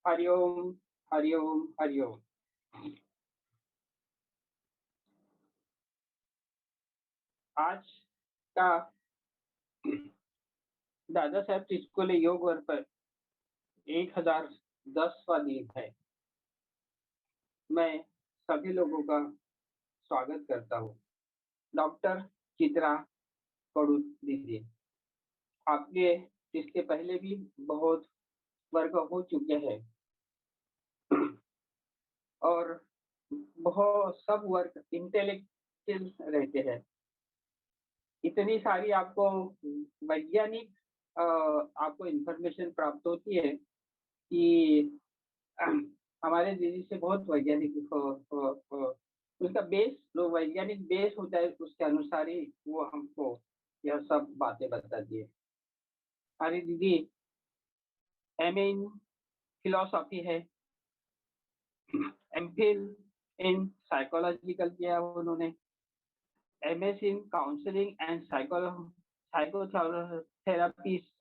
हरिओम हरिओम हरिओम। आज का दादा साहब टिस्कोले योग वर्ग पर 1010वां दिन है। मैं सभी लोगों का स्वागत करता हूँ। डॉक्टर चित्रा पड़ू दीदी, आपके इसके पहले भी बहुत वर्ग हो चुके हैं और बहुत सब वर्ग इंटेलेक्चुअल रहते हैं। इतनी सारी आपको वैज्ञानिक आपको इंफॉर्मेशन प्राप्त होती है कि हमारे दीदी से बहुत वैज्ञानिक उसका बेस जो वैज्ञानिक बेस होता है उसके अनुसार ही वो हमको यह सब बातें बताती है। हमारी दीदी एमए इन फिलोसॉफी है, एमफिल इन साइकोलॉजिकल किया उन्होंने, MS in counselling and psychotherapy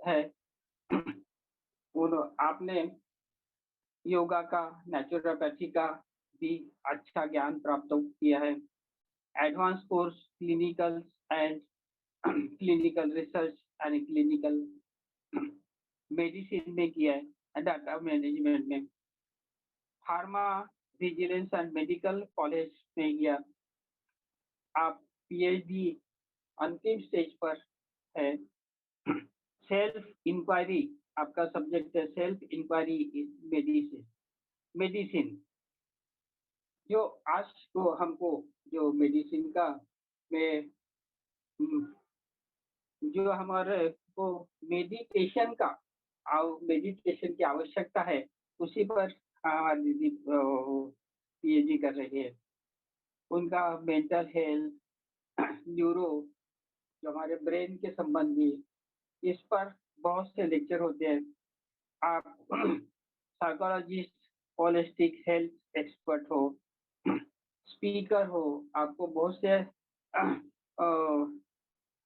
है। आपने योगा का, नेचुरोपैथी का भी अच्छा ज्ञान प्राप्त किया है। Advance course clinical and clinical research and clinical medicine में किया है, डाटा मैनेजमेंट में। Pharma vigilance and medical college में किया। आप पीएचडी अंतिम स्टेज पर है। सेल्फ इंक्वायरी आपका सब्जेक्ट है, self inquiry is medicine. Medicine जो आज तो हमको जो मेडिसिन का में जो हमारे को मेडिटेशन का मेडिटेशन की आवश्यकता है उसी पर हमारी दीदी पीएचडी कर रही है। उनका मेंटल हेल्थ, न्यूरो जो हमारे ब्रेन के संबंधी इस पर बहुत से लेक्चर होते हैं। आप साइकोलॉजिस्ट, होलिस्टिक हेल्थ एक्सपर्ट हो, स्पीकर हो, आपको बहुत से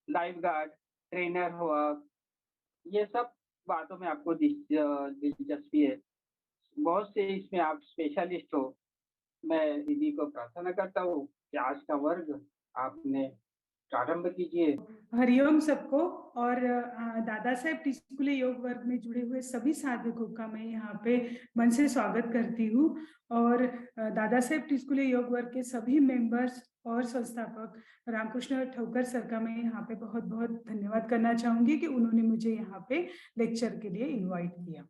लाइफ गार्ड ट्रेनर हो आप, ये सब बातों में आपको दिलचस्पी है। बहुत से इसमें आप स्पेशलिस्ट हो। मैं दीदी को प्रार्थना करता हूँ कि आज का वर्ग आपने प्रारंभ कीजिए। हरिओम सबको। और दादा साहेब टिस्कुले योग वर्ग में जुड़े हुए सभी साधकों का मैं यहाँ पे मन से स्वागत करती हूँ। और दादा साहेब टिस्कुले योग वर्ग के सभी मेंबर्स और संस्थापक रामकृष्ण ठोकर सर का मैं यहाँ पे बहुत बहुत धन्यवाद करना चाहूंगी कि उन्होंने मुझे यहाँ पे लेक्चर के लिए इन्वाइट किया।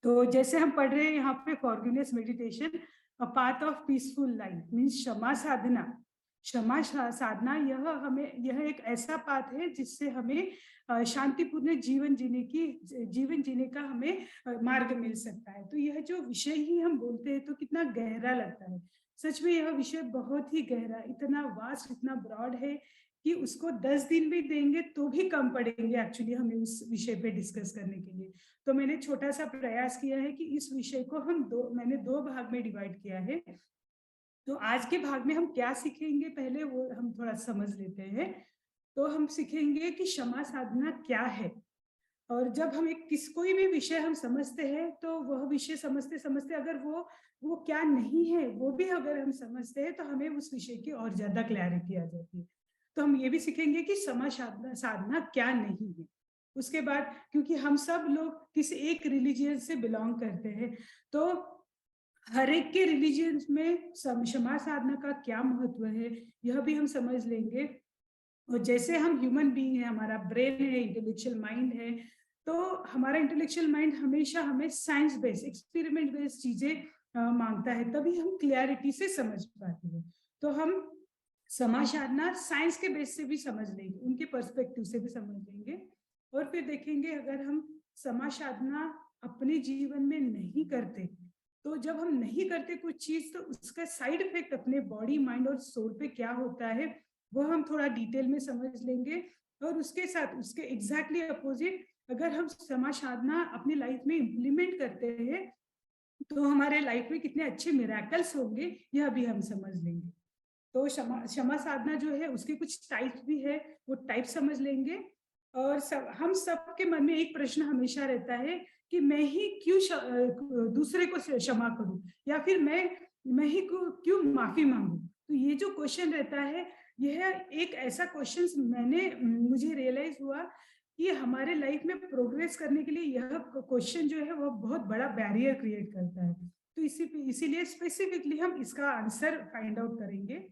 तो जैसे हम पढ़ रहे हैं यहाँ पे forgiveness meditation, a path of peaceful life means क्षमा साधना। क्षमा साधना यह एक ऐसा पाथ है जिससे हमें शांतिपूर्ण जीवन जीने का हमें मार्ग मिल सकता है। तो यह जो विषय ही हम बोलते हैं तो कितना गहरा लगता है। सच में यह विषय बहुत ही गहरा, इतना वास्ट, इतना ब्रॉड है कि उसको 10 दिन भी देंगे तो भी कम पड़ेंगे एक्चुअली हमें उस विषय पे डिस्कस करने के लिए। तो मैंने छोटा सा प्रयास किया है कि इस विषय को मैंने दो भाग में डिवाइड किया है। तो आज के भाग में हम क्या सीखेंगे पहले वो हम थोड़ा समझ लेते हैं। तो हम सीखेंगे कि क्षमा साधना क्या है। और जब हम कोई भी विषय हम समझते हैं तो वह विषय समझते समझते अगर वो क्या नहीं है वो भी अगर हम समझते हैं तो हमें उस विषय की और ज्यादा क्लैरिटी आ जाती है। तो हम ये भी सीखेंगे कि क्षमा साधना क्या नहीं है। उसके बाद क्योंकि हम सब लोग किसी एक रिलीजियन से बिलोंग करते हैं तो हर एक के रिलीजियन में क्षमा साधना का क्या महत्व है यह भी हम समझ लेंगे। और जैसे हम ह्यूमन बीइंग है, हमारा ब्रेन है, इंटेलेक्चुअल माइंड है, तो हमारा इंटेलेक्चुअल माइंड हमेशा हमें साइंस बेस्ड, एक्सपेरिमेंट बेस्ड चीजें मांगता है, तभी हम क्लैरिटी से समझ पाते हैं। तो हम समाज साधना साइंस के बेस से भी समझ लेंगे, उनके पर्सपेक्टिव से भी समझ लेंगे। और फिर देखेंगे अगर हम समाज साधना अपने जीवन में नहीं करते तो जब हम नहीं करते कुछ चीज तो उसका साइड इफेक्ट अपने बॉडी, माइंड और सोल पे क्या होता है वो हम थोड़ा डिटेल में समझ लेंगे। और उसके साथ उसके एग्जैक्टली अपोजिट अगर हम समाज साधना अपनी लाइफ में इम्प्लीमेंट करते हैं तो हमारे लाइफ में कितने अच्छे मिरेकल्स होंगे यह भी हम समझ लेंगे। तो क्षमा साधना जो है उसके कुछ टाइप्स भी है, वो टाइप समझ लेंगे। और हम सबके मन में एक प्रश्न हमेशा रहता है कि मैं ही क्यों दूसरे को क्षमा करूं, या फिर मैं ही क्यों माफी मांगू। तो ये जो क्वेश्चन रहता है, यह एक ऐसा क्वेश्चन मुझे रियलाइज हुआ कि हमारे लाइफ में प्रोग्रेस करने के लिए यह क्वेश्चन जो है वो बहुत बड़ा बैरियर क्रिएट करता है। तो इसीलिए स्पेसिफिकली हम इसका आंसर फाइंड आउट करेंगे।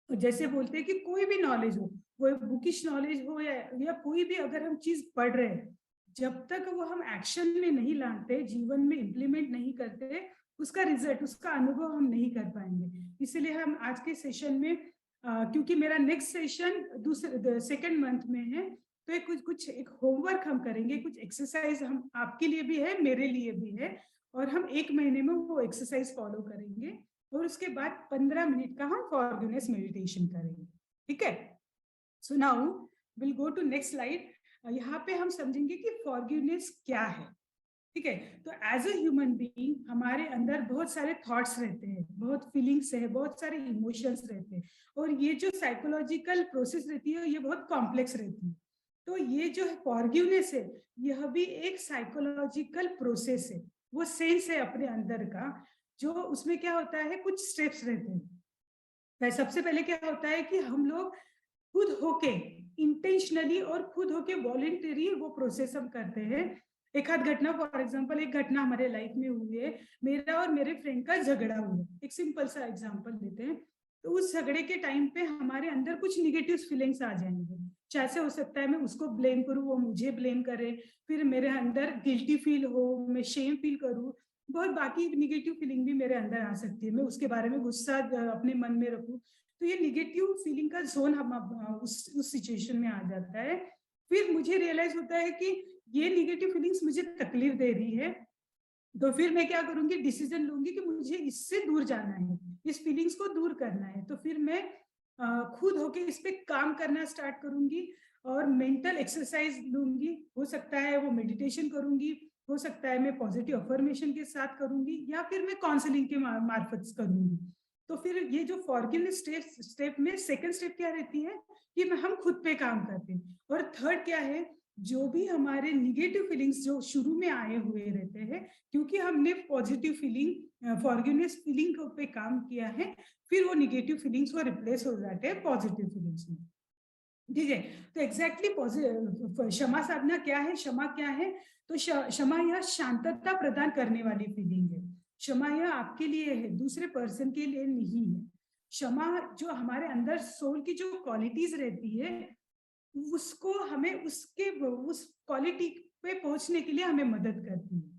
जैसे बोलते हैं कि कोई भी नॉलेज हो, वो बुकिश नॉलेज हो या कोई भी अगर हम चीज पढ़ रहे हैं, जब तक वो हम एक्शन में नहीं लाते, जीवन में इम्प्लीमेंट नहीं करते, उसका रिजल्ट, उसका अनुभव हम नहीं कर पाएंगे। इसीलिए हम आज के सेशन में क्योंकि मेरा नेक्स्ट सेशन दूसरे सेकेंड मंथ में है, तो एक होमवर्क हम करेंगे, कुछ एक्सरसाइज हम आपके लिए भी है, मेरे लिए भी है, और हम 1 महीने में वो एक्सरसाइज फॉलो करेंगे। और उसके बाद 15 मिनट का हम फॉरगिवनेस मेडिटेशन करेंगे। ठीक है, so now will go to next slide. यहाँ पे हम समझेंगे कि फॉरगिवनेस क्या है। ठीक है, तो एज अ ह्यूमन बीइंग हमारे अंदर बहुत सारे थॉट्स रहते हैं, बहुत फीलिंग्स है, बहुत सारे इमोशंस रहते हैं, और ये जो साइकोलॉजिकल प्रोसेस रहती है ये बहुत कॉम्प्लेक्स रहती है। तो ये जो फॉरगिवनेस है, यह भी एक साइकोलॉजिकल प्रोसेस है, वो सेंस है अपने अंदर का, जो उसमें क्या होता है, कुछ स्टेप्स रहते हैं। सबसे पहले क्या होता है कि हम लोग खुद होके इंटेंशनली और खुद होके वॉलेंटरी वो प्रोसेस हम करते हैं। एक आध घटना, फॉर एग्जांपल एक घटना हमारे लाइफ में हुई है, मेरा और मेरे फ्रेंड का झगड़ा हुआ, एक सिंपल सा एग्जांपल लेते हैं। तो उस झगड़े के टाइम पे हमारे अंदर कुछ निगेटिव फीलिंग्स आ जाएंगे। जैसे हो सकता है मैं उसको ब्लेम करूं, वो मुझे ब्लेम करे, फिर मेरे अंदर गिल्टी फील हो, मैं शेम फील करूं, बहुत बाकी निगेटिव फीलिंग भी मेरे अंदर आ सकती है, मैं उसके बारे में गुस्सा अपने मन में रखूं। तो ये निगेटिव फीलिंग का जोन हम उस सिचुएशन में आ जाता है। फिर मुझे रियलाइज होता है कि ये निगेटिव फीलिंग्स मुझे तकलीफ दे रही है, तो फिर मैं क्या करूंगी, डिसीजन लूंगी कि मुझे इससे दूर जाना है, इस फीलिंग्स को दूर करना है। तो फिर मैं खुद होके इस पे काम करना स्टार्ट करूंगी और मेंटल एक्सरसाइज लूंगी। हो सकता है वो मेडिटेशन करूंगी, हो सकता है मैं पॉजिटिव अफर्मेशन के साथ करूंगी, या फिर मैं काउंसलिंग के मार्फत करूंगी। तो फिर ये जो फॉरगिवनेस स्टेप में सेकंड स्टेप क्या रहती है कि हम खुद पे काम करते हैं। और थर्ड क्या है, जो भी हमारे निगेटिव फीलिंग्स जो शुरू में आए हुए रहते हैं, क्योंकि हमने पॉजिटिव फीलिंग फॉरगिवनेस फीलिंग पे काम किया है, फिर वो निगेटिव फीलिंग्स वो रिप्लेस हो जाते हैं पॉजिटिव फीलिंग्स में। ठीक है, तो एग्जैक्टली क्षमा साधना क्या है, क्षमा क्या है? तो क्षमा यह शांतता प्रदान करने वाली फीलिंग है। क्षमा यह आपके लिए है, दूसरे पर्सन के लिए नहीं है। क्षमा जो हमारे अंदर सोल की जो क्वालिटीज रहती है, उसको हमें उस क्वालिटी पे पहुंचने के लिए हमें मदद करती है।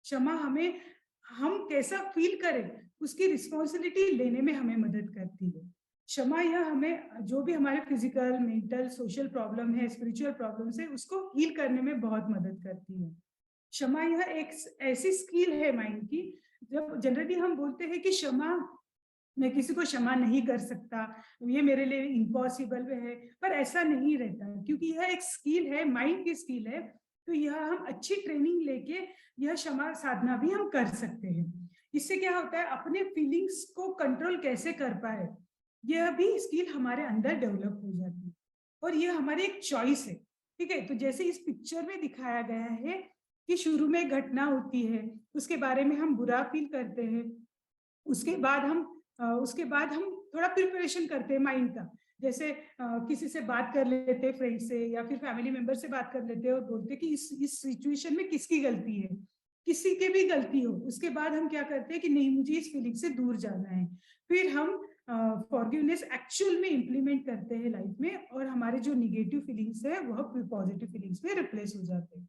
क्षमा हमें, हम कैसा फील करें उसकी रिस्पॉन्सिबिलिटी लेने में हमें मदद करती है। क्षमा यह हमें जो भी हमारे फिजिकल, मेंटल, सोशल प्रॉब्लम है, स्पिरिचुअल प्रॉब्लम्स है, उसको हील करने में बहुत मदद करती है। क्षमा यह एक ऐसी स्किल है माइंड की, जब जनरली हम बोलते हैं कि क्षमा, मैं किसी को क्षमा नहीं कर सकता, ये मेरे लिए इम्पॉसिबल है, पर ऐसा नहीं रहता, क्योंकि यह एक स्किल है, माइंड की स्किल है। तो यह हम अच्छी ट्रेनिंग लेके यह क्षमा साधना भी हम कर सकते हैं। इससे क्या होता है, अपने फीलिंग्स को कंट्रोल कैसे कर पाए, यह भी स्किल हमारे अंदर डेवलप हो जाती है, और यह हमारी एक चॉइस है। ठीक है, तो जैसे इस पिक्चर में दिखाया गया है कि शुरू में घटना होती है, उसके बारे में हम बुरा फील करते हैं, उसके बाद हम थोड़ा प्रिपरेशन करते हैं माइंड का। जैसे किसी से बात कर लेते हैं, फ्रेंड से या फिर फैमिली मेंबर से बात कर लेते हैं, और बोलते हैं कि इस सिचुएशन में किसकी गलती है, किसी के भी गलती हो। उसके बाद हम क्या करते हैं कि नहीं, मुझे इस फीलिंग से दूर जाना है। फिर हम फॉरगिवनेस एक्चुअल में इंप्लीमेंट करते हैं लाइफ में, और हमारे जो निगेटिव फीलिंग्स है वह पॉजिटिव फीलिंग्स में रिप्लेस हो जाते हैं।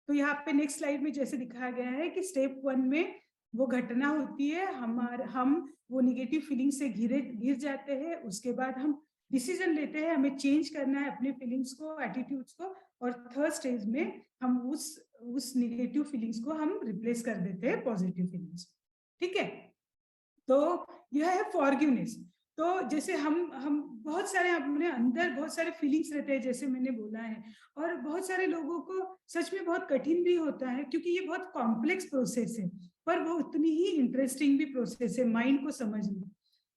तो यहाँ पे नेक्स्ट स्लाइड में जैसे दिखाया गया है कि स्टेप 1 में वो घटना होती है, हम वो निगेटिव फीलिंग से घिर जाते हैं। उसके बाद हम डिसीजन लेते हैं, हमें चेंज करना है अपने फीलिंग्स को, एटीट्यूड्स को, और थर्ड स्टेज में हम उस निगेटिव फीलिंग्स को हम रिप्लेस कर देते हैं पॉजिटिव फीलिंग्स। ठीक है, तो यह है फॉरगिवनेस। तो जैसे हम बहुत सारे अपने अंदर बहुत सारे फीलिंग्स रहते हैं, जैसे मैंने बोला है, और बहुत सारे लोगों को सच में बहुत कठिन भी होता है, क्योंकि ये बहुत कॉम्प्लेक्स प्रोसेस है, पर वो उतनी ही इंटरेस्टिंग भी प्रोसेस है माइंड को समझना।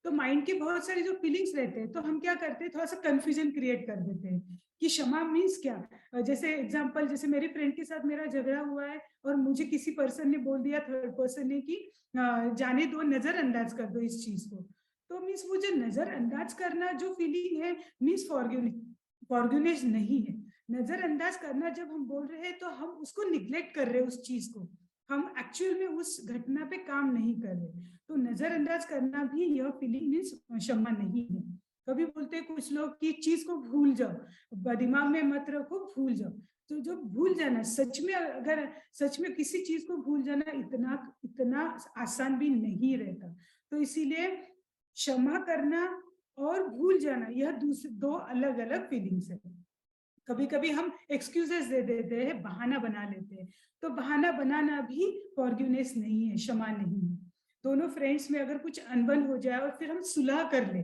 तो माइंड के बहुत सारे जो फीलिंग्स रहते हैं, तो हम क्या करते हैं, थोड़ा सा कंफ्यूजन क्रिएट कर देते हैं कि क्षमा मीन्स क्या। जैसे एग्जांपल, जैसे मेरी फ्रेंड के साथ मेरा झगड़ा हुआ है और मुझे किसी पर्सन ने बोल दिया, थर्ड पर्सन ने, कि जाने दो, नजरअंदाज कर दो इस चीज को। तो मीन्स वो जो नजरअंदाज करना जो फीलिंग है, मीन्स फॉरगिवनेस नहीं है। नजरअंदाज करना जब हम बोल रहे हैं तो हम उसको निग्लेक्ट कर रहे हैं, उस चीज को हम एक्चुअल में उस घटना पे काम नहीं कर रहे। तो नजरअंदाज करना भी यह फीलिंग मीन्स क्षमा नहीं है। कभी बोलते हैं कुछ लोग कि चीज को भूल जाओ, दिमाग में मत रखो, भूल जाओ। तो जो भूल जाना, सच में अगर सच में किसी चीज को भूल जाना इतना इतना आसान भी नहीं रहता। तो इसीलिए क्षमा करना और भूल जाना यह दूसरे दो अलग अलग फीलिंग्स है। कभी कभी हम एक्सक्यूजेस दे देते हैं, बहाना बना लेते हैं। तो बहाना बनाना भी फॉरगिवनेस नहीं है, क्षमा नहीं है। दोनों फ्रेंड्स में अगर कुछ अनबन हो जाए और फिर हम सुलह कर ले,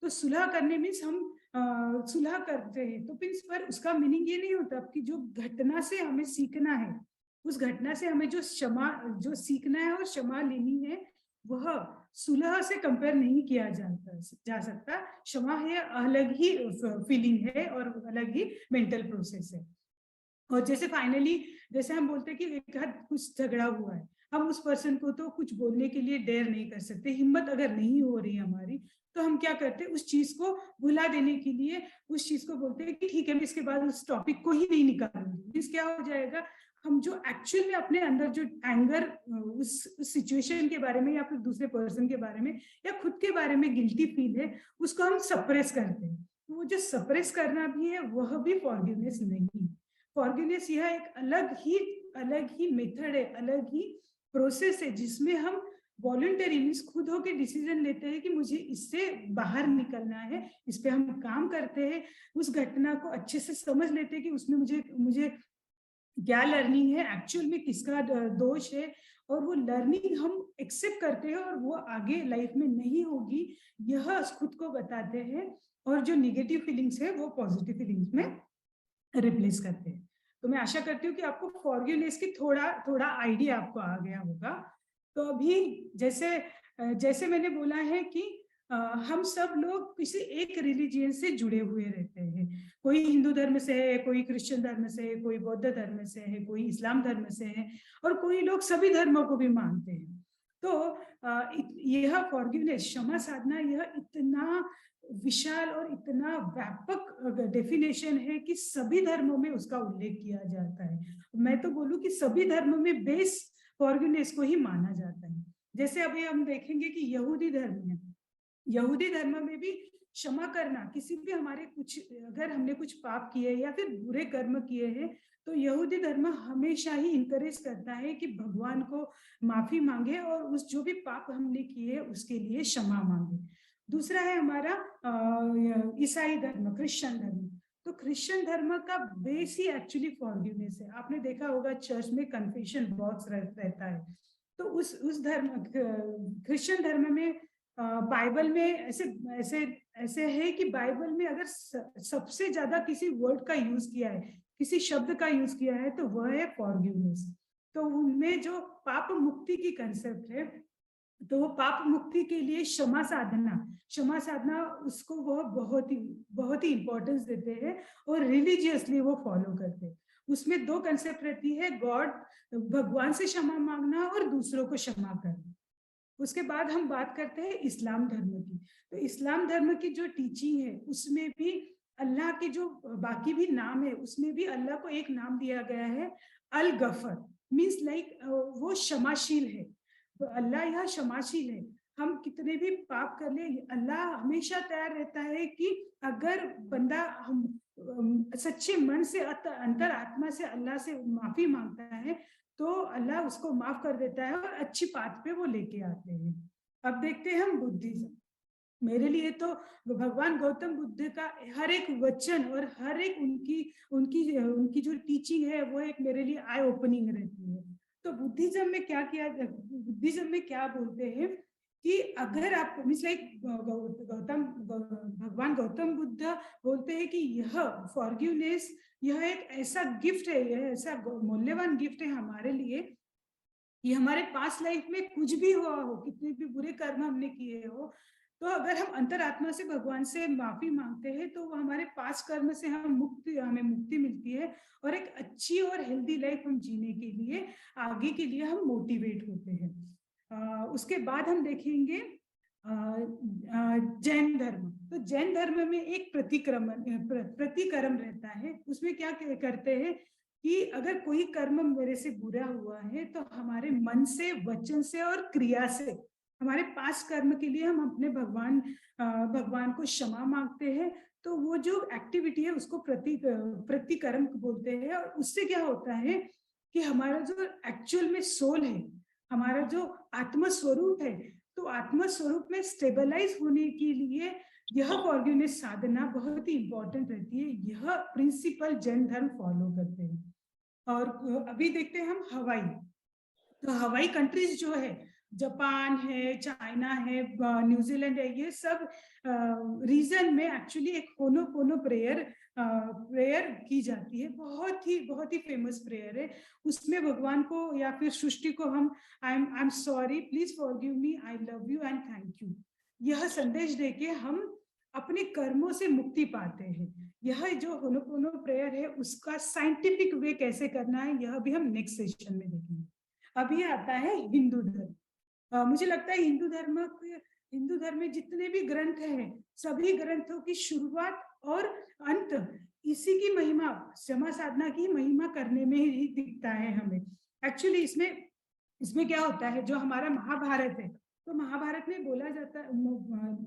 तो सुलह करने मीन्स हम सुलह करते हैं। तो मीन्स पर उसका मीनिंग ये नहीं होता कि जो घटना से हमें सीखना है, उस घटना से हमें जो सीखना है और क्षमा लेनी है, वह सुलह से कंपेयर नहीं किया जा सकता। क्षमा है अलग ही फीलिंग है और अलग ही मेंटल प्रोसेस है। और जैसे फाइनली, जैसे हम बोलते हैं कि एक हाथ कुछ झगड़ा हुआ है, हम उस पर्सन को तो कुछ बोलने के लिए डेयर नहीं कर सकते, हिम्मत अगर नहीं हो रही हमारी, तो हम क्या करते हैं, उस चीज को भुला देने के लिए उस चीज को बोलते हैं कि ठीक है, मैं इसके बाद उस टॉपिक को ही नहीं निकालूंगी। इस क्या हो जाएगा, हम जो एक्चुअल में अपने अंदर जो एंगर उस सिचुएशन के बारे में या फिर दूसरे पर्सन के बारे में या खुद के बारे में गिल्टी फील है, उसको हम सप्रेस करते हैं। तो वो जो सप्रेस करना भी है, वह भी फॉरगिवनेस नहीं है। फॉरगिवनेस यह एक अलग ही मेथड है, अलग ही प्रोसेस है, जिसमें हम वॉलंटरी मीन्स खुद होके डिसीजन लेते हैं कि मुझे इससे बाहर निकलना है, इस पे हम काम करते हैं, उस घटना को अच्छे से समझ लेते हैं कि उसमें मुझे क्या लर्निंग है, एक्चुअल में किसका दोष है, और वो लर्निंग हम एक्सेप्ट करते हैं और वो आगे लाइफ में नहीं होगी, यह खुद को बताते हैं। और जो निगेटिव फीलिंग्स है वो पॉजिटिव फीलिंग्स में रिप्लेस करते हैं। तो मैं आशा करती हूँ कि आपको फॉरगिवनेस की थोड़ा थोड़ा आइडिया आपको आ गया होगा। तो अभी जैसे मैंने बोला है कि हम सब लोग किसी एक रिलीजियन से जुड़े हुए रहते हैं। कोई हिंदू धर्म से है, कोई क्रिश्चियन धर्म से है, कोई बौद्ध धर्म से है, कोई इस्लाम धर्म से है, और कोई लोग सभी धर्मों को भी मानते हैं। तो यह फॉरगिवनेस, क्षमा साधना, यह इतना विशाल और इतना व्यापक डेफिनेशन है कि सभी धर्मों में उसका उल्लेख किया जाता है। मैं तो बोलूं कि सभी धर्मों में बेस फॉरगिवनेस को ही माना जाता है। जैसे अभी हम देखेंगे कि यहूदी धर्म है, यहूदी धर्म में भी क्षमा करना, किसी भी हमारे कुछ अगर हमने कुछ पाप किए या फिर बुरे कर्म किए हैं, तो यहूदी धर्म हमेशा ही इंकरेज करता है कि भगवान को माफी मांगे और उस जो भी पाप हमने किए उसके लिए क्षमा मांगे। दूसरा है हमारा ईसाई धर्म, क्रिश्चियन धर्म। तो क्रिश्चियन धर्म का बेस ही एक्चुअली फॉरगिवनेस है। आपने देखा होगा चर्च में कन्फेशन बॉक्स रहता है। तो उस धर्म, क्रिश्चियन धर्म में बाइबल में ऐसे ऐसे ऐसे है कि बाइबल में अगर सबसे ज्यादा किसी वर्ड का यूज किया है, किसी शब्द का यूज किया है, तो वह है फॉरगिवनेस। तो उनमें जो पाप मुक्ति की कंसेप्ट है, तो वो पाप मुक्ति के लिए क्षमा साधना उसको वह बहुत ही इंपॉर्टेंस देते हैं और रिलीजियसली वो फॉलो करते हैं। उसमें दो कंसेप्ट रहती है, गॉड, भगवान से क्षमा मांगना और दूसरों को क्षमा करना। उसके बाद हम बात करते हैं इस्लाम धर्म की। तो इस्लाम धर्म की जो टीचिंग है, उसमें भी अल्लाह के जो बाकी भी नाम है, उसमें भी अल्लाह को एक नाम दिया गया है, अल गफर, मीन्स लाइक वो क्षमाशील है। तो अल्लाह यह क्षमाशील है। हम कितने भी पाप कर ले, अल्लाह हमेशा तैयार रहता है कि अगर बंदा हम सच्चे मन से अंतर आत्मा से अल्लाह से माफी मांगता है, तो अल्लाह उसको माफ कर देता है और अच्छी बात पे वो लेके आते हैं। अब देखते हैं हम बुद्धिज्म। मेरे लिए तो भगवान गौतम बुद्ध का हर एक वचन और हर एक उनकी उनकी उनकी जो टीचिंग है, वो एक मेरे लिए आई ओपनिंग रहती है। तो बुद्धिज्म में क्या बोलते हैं कि अगर आप मीन्स लाइक भगवान गौतम बुद्ध बोलते हैं कि यह फॉरगिवनेस, यह एक ऐसा गिफ्ट है, यह ऐसा मूल्यवान गिफ्ट है हमारे लिए। ये हमारे पास्ट लाइफ में कुछ भी हुआ हो, कितने भी बुरे कर्म हमने किए हो, तो अगर हम अंतरात्मा से भगवान से माफी मांगते हैं तो वो हमारे पास कर्म से हमें मुक्ति मिलती है और एक अच्छी और हेल्दी लाइफ हम जीने के लिए आगे के लिए हम मोटिवेट होते हैं। उसके बाद हम देखेंगे जैन धर्म। तो जैन धर्म में एक प्रतिक्रम रहता है। उसमें क्या करते हैं कि अगर कोई कर्म मेरे से बुरा हुआ है तो हमारे मन से, वचन से और क्रिया से हमारे पास कर्म के लिए हम अपने भगवान को क्षमा मांगते हैं। तो वो जो एक्टिविटी है उसको प्रतिकर्म बोलते हैं। और उससे क्या होता है कि हमारा जो एक्चुअल में सोल है, हमारा जो आत्म स्वरूप है, तो आत्म स्वरूप में स्टेबलाइज होने के लिए यह फॉरगिवनेस साधना बहुत ही इंपॉर्टेंट रहती है। यह प्रिंसिपल जैन धर्म फॉलो करते हैं। और अभी देखते हैं हम हवाई। तो हवाई कंट्रीज जो है, जापान है, चाइना है, न्यूजीलैंड है, ये सब रीजन में एक्चुअली एक होनोपोनो प्रेयर की जाती है। बहुत ही फेमस प्रेयर है। उसमें भगवान को या फिर सृष्टि को हम I am sorry, please forgive me, I love you and thank you, यह संदेश देके हम अपने कर्मों से मुक्ति पाते हैं। यह जो होनोपोनो प्रेयर है उसका साइंटिफिक वे कैसे करना है यह भी हम नेक्स्ट सेशन में देखेंगे। अभी आता है हिंदू धर्म। मुझे लगता है हिंदू धर्म में जितने भी ग्रंथ हैं, सभी ग्रंथों की शुरुआत और अंत इसी की महिमा, क्षमा साधना की महिमा करने में ही दिखता है हमें। एक्चुअली इसमें क्या होता है, जो हमारा महाभारत है, तो महाभारत में बोला जाता,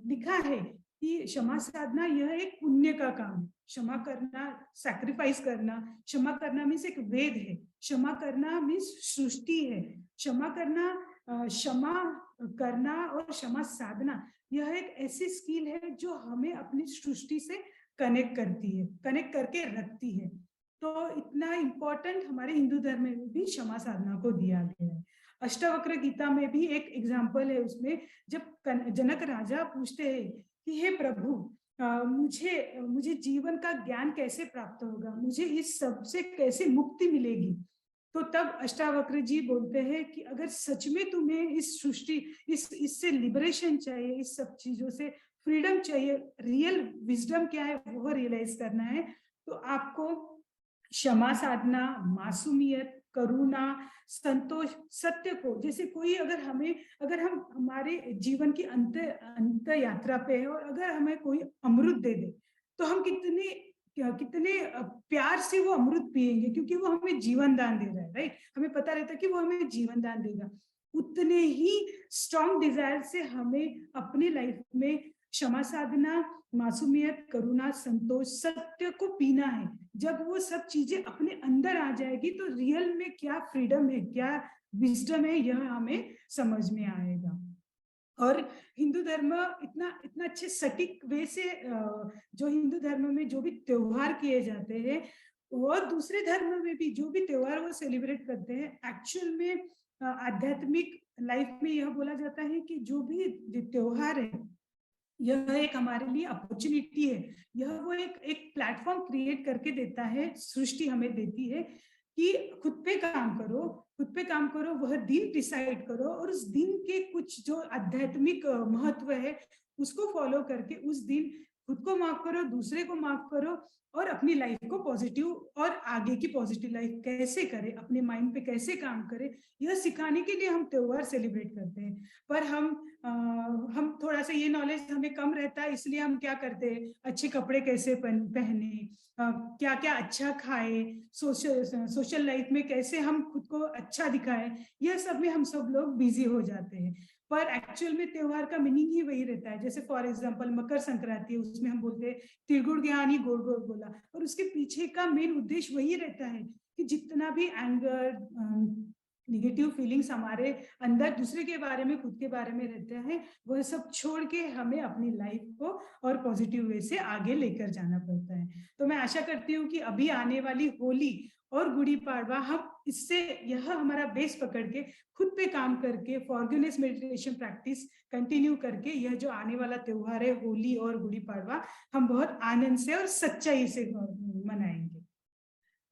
लिखा है कि क्षमा साधना यह एक पुण्य का काम है। क्षमा करना, सैक्रिफाइस करना, क्षमा करना मीन्स एक वेद है, क्षमा करना मीन्स सृष्टि है, क्षमा करना और क्षमा साधना यह एक ऐसी स्किल है जो हमें अपनी सृष्टि से कनेक्ट करती है, कनेक्ट करके रखती है। तो इतना इम्पोर्टेंट हमारे हिंदू धर्म में भी क्षमा साधना को दिया गया है। अष्टावक्र गीता में भी एक एग्जाम्पल है। उसमें जब जनक राजा पूछते हैं कि हे प्रभु, मुझे जीवन का ज्ञान कैसे प्राप्त होगा, मुझे इस सब से कैसे मुक्ति मिलेगी, तो तब अष्टावक्र जी बोलते हैं कि अगर सच में तुम्हें इस सृष्टि इससे लिबरेशन चाहिए, इस सब चीजों से फ्रीडम चाहिए, रियल विजडम क्या है वो रियलाइज करना है, तो आपको क्षमा साधना, मासूमियत, करुणा, संतोष, सत्य को, जैसे कोई अगर हम हमारे जीवन की अंत यात्रा पे है और अगर हमें कोई अमृत दे दे तो हम कितने प्यार से वो अमृत पिएंगे, क्योंकि वो हमें जीवन दान दे रहा है, राइट। हमें पता रहता है कि वो हमें जीवन दान देगा। उतने ही स्ट्रॉन्ग डिजायर से हमें अपनी लाइफ में क्षमा साधना, मासूमियत, करुणा, संतोष, सत्य को पीना है। जब वो सब चीजें अपने अंदर आ जाएगी तो रियल में क्या फ्रीडम है, क्या विजडम है, यह हमें समझ में आएगा। और हिंदू धर्म इतना अच्छे सटीक वे से जो हिंदू धर्म में जो भी त्योहार किए जाते हैं और दूसरे धर्म में भी जो भी त्योहार वो सेलिब्रेट करते हैं, एक्चुअल में आध्यात्मिक लाइफ में यह बोला जाता है कि जो भी त्योहार है यह एक हमारे लिए अपॉर्चुनिटी है। यह वो एक प्लेटफॉर्म क्रिएट करके देता है, सृष्टि हमें देती है कि खुद पे काम करो, वह दिन डिसाइड करो और उस दिन के कुछ जो आध्यात्मिक महत्व है उसको फॉलो करके उस दिन खुद को माफ करो, दूसरे को माफ करो और अपनी लाइफ को पॉजिटिव और आगे की पॉजिटिव लाइफ कैसे करें, अपने माइंड पे कैसे काम करें, यह सिखाने के लिए हम त्योहार सेलिब्रेट करते हैं। पर हम थोड़ा सा ये नॉलेज हमें कम रहता है, इसलिए हम क्या करते हैं, अच्छे कपड़े कैसे पहने, क्या क्या अच्छा खाए, सोशल लाइफ में कैसे हम खुद को अच्छा दिखाएं, यह सब में हम सब लोग बिजी हो जाते हैं। पर एक्चुअल में त्योहार का मीनिंग ही वही रहता है। जैसे फॉर एग्जांपल मकर संक्रांति है, उसमें हम बोलते हैं तिलगुड़ ज्ञानी गोड़ गोड़ बोला, और उसके पीछे का मेन उद्देश्य वही रहता है कि जितना भी एंगर, निगेटिव फीलिंग्स हमारे अंदर दूसरे के बारे में, खुद के बारे में रहते हैं, वह सब छोड़ के हमें अपनी लाइफ को और पॉजिटिव वे से आगे लेकर जाना पड़ता है। तो मैं आशा करती हूँ कि अभी आने वाली होली और गुड़ी पाड़वा हम इससे यह हमारा बेस पकड़ के खुद पे काम करके फॉरगिवनेस मेडिटेशन प्रैक्टिस कंटिन्यू करके यह जो आने वाला त्योहार है होली और गुड़ी पाड़वा हम बहुत आनंद से और सच्चाई से मनाएंगे।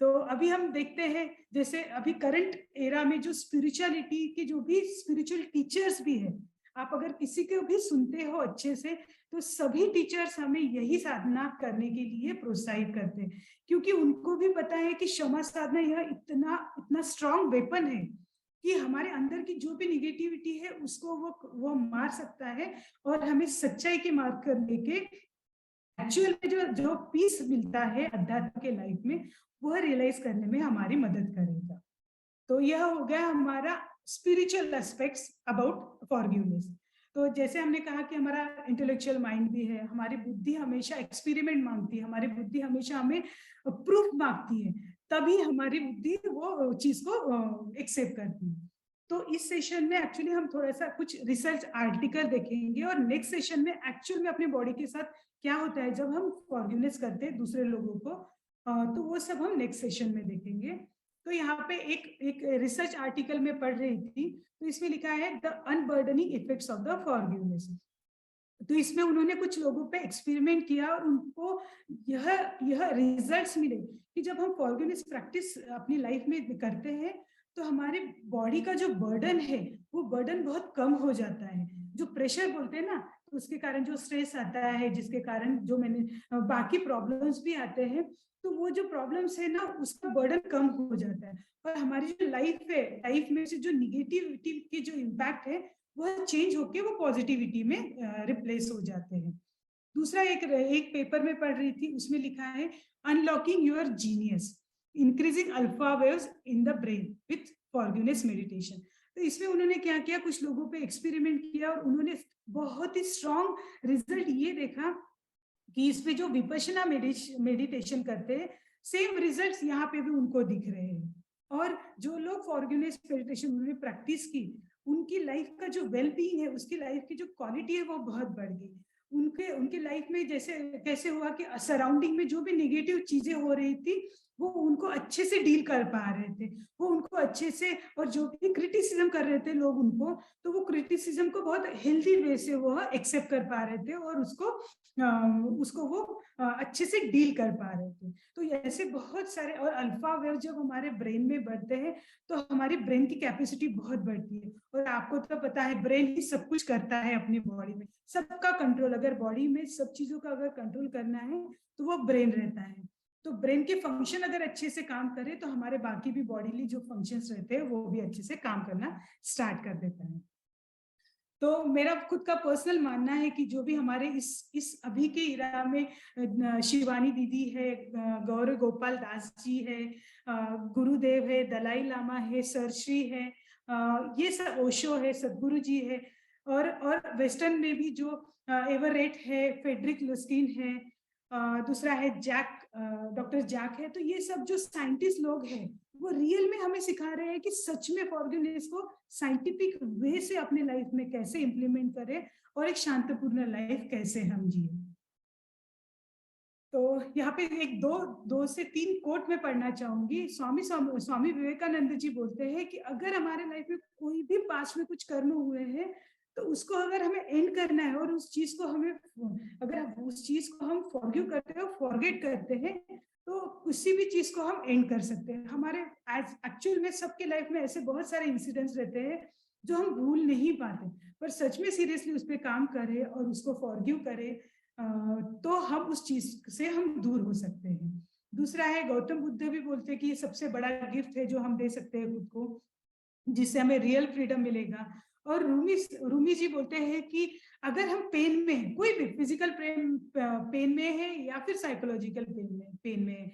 तो अभी हम देखते हैं, जैसे अभी करंट एरा में जो स्पिरिचुअलिटी के जो भी स्पिरिचुअल टीचर्स भी है, आप अगर किसी को भी सुनते हो अच्छे से, तो सभी टीचर्स हमें यही साधना करने के लिए प्रोत्साहित करते हैं, क्योंकि उनको भी पता है कि क्षमा साधना यह इतना इतना स्ट्रॉन्ग वेपन है कि हमारे अंदर की जो भी निगेटिविटी है उसको वो मार सकता है, और हमें सच्चाई के मार्ग कर लेके एक्चुअल में जो जो पीस मिलता है अध्यात्म के लाइफ में, वह रियलाइज करने में हमारी मदद करेगा। तो यह हो गया हमारा स्पिरिचुअल एस्पेक्ट्स अबाउट फॉरगिवनेस। तो जैसे हमने कहा कि हमारा इंटेलेक्चुअल माइंड भी है, हमारी बुद्धि हमेशा एक्सपेरिमेंट मांगती है, हमारी बुद्धि हमेशा हमें प्रूफ मांगती है, तभी हमारी बुद्धि वो चीज को एक्सेप्ट करती है। तो इस सेशन में एक्चुअली हम थोड़ा सा कुछ रिसर्च आर्टिकल देखेंगे, और नेक्स्ट सेशन में एक्चुअल में अपने बॉडी के साथ क्या होता है जब हम फॉरगिवनेस करते हैं दूसरे लोगों को, तो वो सब हम नेक्स्ट सेशन में देखेंगे। तो यहाँ पे एक रिसर्च आर्टिकल में पढ़ रही थी, तो इसमें लिखा है the अनबर्डनिंग effects of the forgiveness. तो इसमें उन्होंने कुछ लोगों पे एक्सपेरिमेंट किया और उनको यह रिजल्ट्स मिले कि जब हम फॉरगिवनेस प्रैक्टिस अपनी लाइफ में करते हैं, तो हमारे बॉडी का जो बर्डन है वो बर्डन बहुत कम हो जाता है। जो प्रेशर बोलते हैं ना, तो उसके कारण जो स्ट्रेस आता है, जिसके कारण जो मैंने बाकी प्रॉब्लम्स भी आते हैं, तो वो जो प्रॉब्लम्स है ना उसका बर्डन कम हो जाता है, और हमारी जो लाइफ है, लाइफ में से जो निगेटिविटी की जो इम्पैक्ट है वह चेंज होके वो पॉजिटिविटी में रिप्लेस हो जाते हैं। दूसरा एक पेपर में पढ़ रही थी, उसमें लिखा है unlocking your genius, increasing alpha waves in the brain with forgiveness meditation. तो इसमें उन्होंने क्या किया, कुछ लोगों पे एक्सपेरिमेंट किया और उन्होंने बहुत ही स्ट्रॉन्ग रिजल्ट ये देखा कि इसमें जो विपश्यना मेडिटेशन करते हैं, सेम रिजल्ट्स यहाँ पे भी उनको दिख रहे हैं। और जो लोग फॉरगिवनेस मेडिटेशन उन्होंने प्रैक्टिस की, उनकी लाइफ का जो वेलबींग है, उसकी लाइफ की जो क्वालिटी है वो बहुत बढ़ गई। उनके लाइफ में जैसे कैसे हुआ कि सराउंडिंग में जो भी नेगेटिव चीजें हो रही थी वो उनको अच्छे से डील कर पा रहे थे, वो उनको अच्छे से, और जो भी क्रिटिसिज्म कर रहे थे लोग उनको, तो वो क्रिटिसिज्म को बहुत हेल्दी वे से वो एक्सेप्ट कर पा रहे थे और उसको वो अच्छे से डील कर पा रहे थे। तो ऐसे बहुत सारे, और अल्फा वेव जब हमारे ब्रेन में बढ़ते हैं तो हमारी ब्रेन की कैपेसिटी बहुत बढ़ती है। और आपको तो पता है ब्रेन ही सब कुछ करता है अपनी बॉडी में, सबका कंट्रोल, अगर बॉडी में सब चीजों का अगर कंट्रोल करना है तो वो ब्रेन रहता है। तो ब्रेन के फंक्शन अगर अच्छे से काम करे तो हमारे बाकी भी बॉडीली जो फंक्शंस रहते हैं वो भी अच्छे से काम करना स्टार्ट कर देता है। तो मेरा खुद का पर्सनल मानना है कि जो भी हमारे इस अभी के इरा में शिवानी दीदी है, गौरव गोपाल दास जी है, गुरुदेव है, दलाई लामा है, सरश्री है, ये सब ओशो है, सदगुरु जी है, और वेस्टर्न में भी जो एवरेट है, फेडरिक लुस्किन है, दूसरा है जैक, डॉक्टर जैक है। तो ये सब जो साइंटिस्ट लोग हैं वो रियल में हमें सिखा रहे हैं कि सच में फॉरगिवनेस को साइंटिफिक वे से अपने लाइफ में कैसे इंप्लीमेंट करें और एक शांतिपूर्ण लाइफ कैसे हम जिए। तो यहाँ पे एक दो से तीन कोट में पढ़ना चाहूंगी। स्वामी विवेकानंद जी बोलते हैं कि अगर हमारे लाइफ में कोई भी पास्ट में कुछ कर्म हुए हैं तो उसको अगर हमें एंड करना है, और उस चीज को हमें, अगर उस चीज को हम फॉरगिव करते हैं, फॉरगेट करते हैं, तो किसी भी चीज को हम एंड कर सकते हैं। हमारे एक्चुअल में सबके लाइफ में ऐसे बहुत सारे इंसिडेंट्स रहते हैं जो हम भूल नहीं पाते, पर सच में सीरियसली उस पर काम करें और उसको फॉरगिव करें तो हम उस चीज से हम दूर हो सकते हैं। दूसरा है, गौतम बुद्ध भी बोलते हैं कि ये सबसे बड़ा गिफ्ट है जो हम दे सकते हैं खुद को, जिससे हमें रियल फ्रीडम मिलेगा। और रूमी जी बोलते हैं कि अगर हम पेन में, कोई भी फिजिकल पेन में है या फिर साइकोलॉजिकल पेन में है,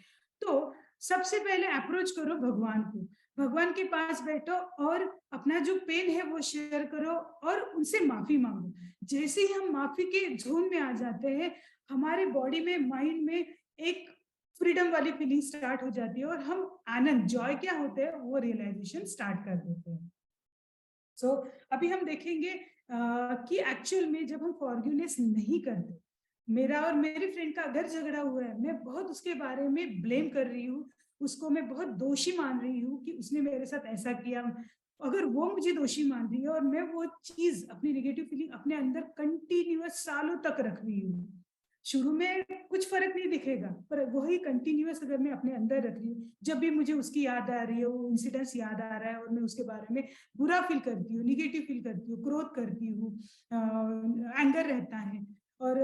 तो सबसे पहले अप्रोच करो भगवान को, भगवान के पास बैठो और अपना जो पेन है वो शेयर करो और उनसे माफी मांगो। जैसे ही हम माफी के जोन में आ जाते हैं, हमारे बॉडी में, माइंड में एक फ्रीडम वाली फीलिंग स्टार्ट हो जाती है और हम आनंद, जॉय क्या होते हैं वो रियलाइजेशन स्टार्ट कर देते हैं। सो अभी हम देखेंगे कि एक्चुअल में जब हम फॉरगिवनेस नहीं करते, मेरा और मेरे फ्रेंड का अगर झगड़ा हुआ है, मैं बहुत उसके बारे में ब्लेम कर रही हूँ, उसको मैं बहुत दोषी मान रही हूँ कि उसने मेरे साथ ऐसा किया। अगर वो मुझे दोषी मान रही है और मैं वो चीज, अपनी नेगेटिव फीलिंग अपने अंदर कंटिन्यूअस सालों तक रख रही हूँ, शुरू में कुछ फर्क नहीं दिखेगा, पर वही कंटिन्यूअस अगर मैं अपने अंदर रख रही हूँ, जब भी मुझे उसकी याद आ रही है, वो इंसिडेंस याद आ रहा है और मैं उसके बारे में बुरा फील करती हूँ, निगेटिव फील करती हूँ, क्रोध करती हूँ, एंगर रहता है, और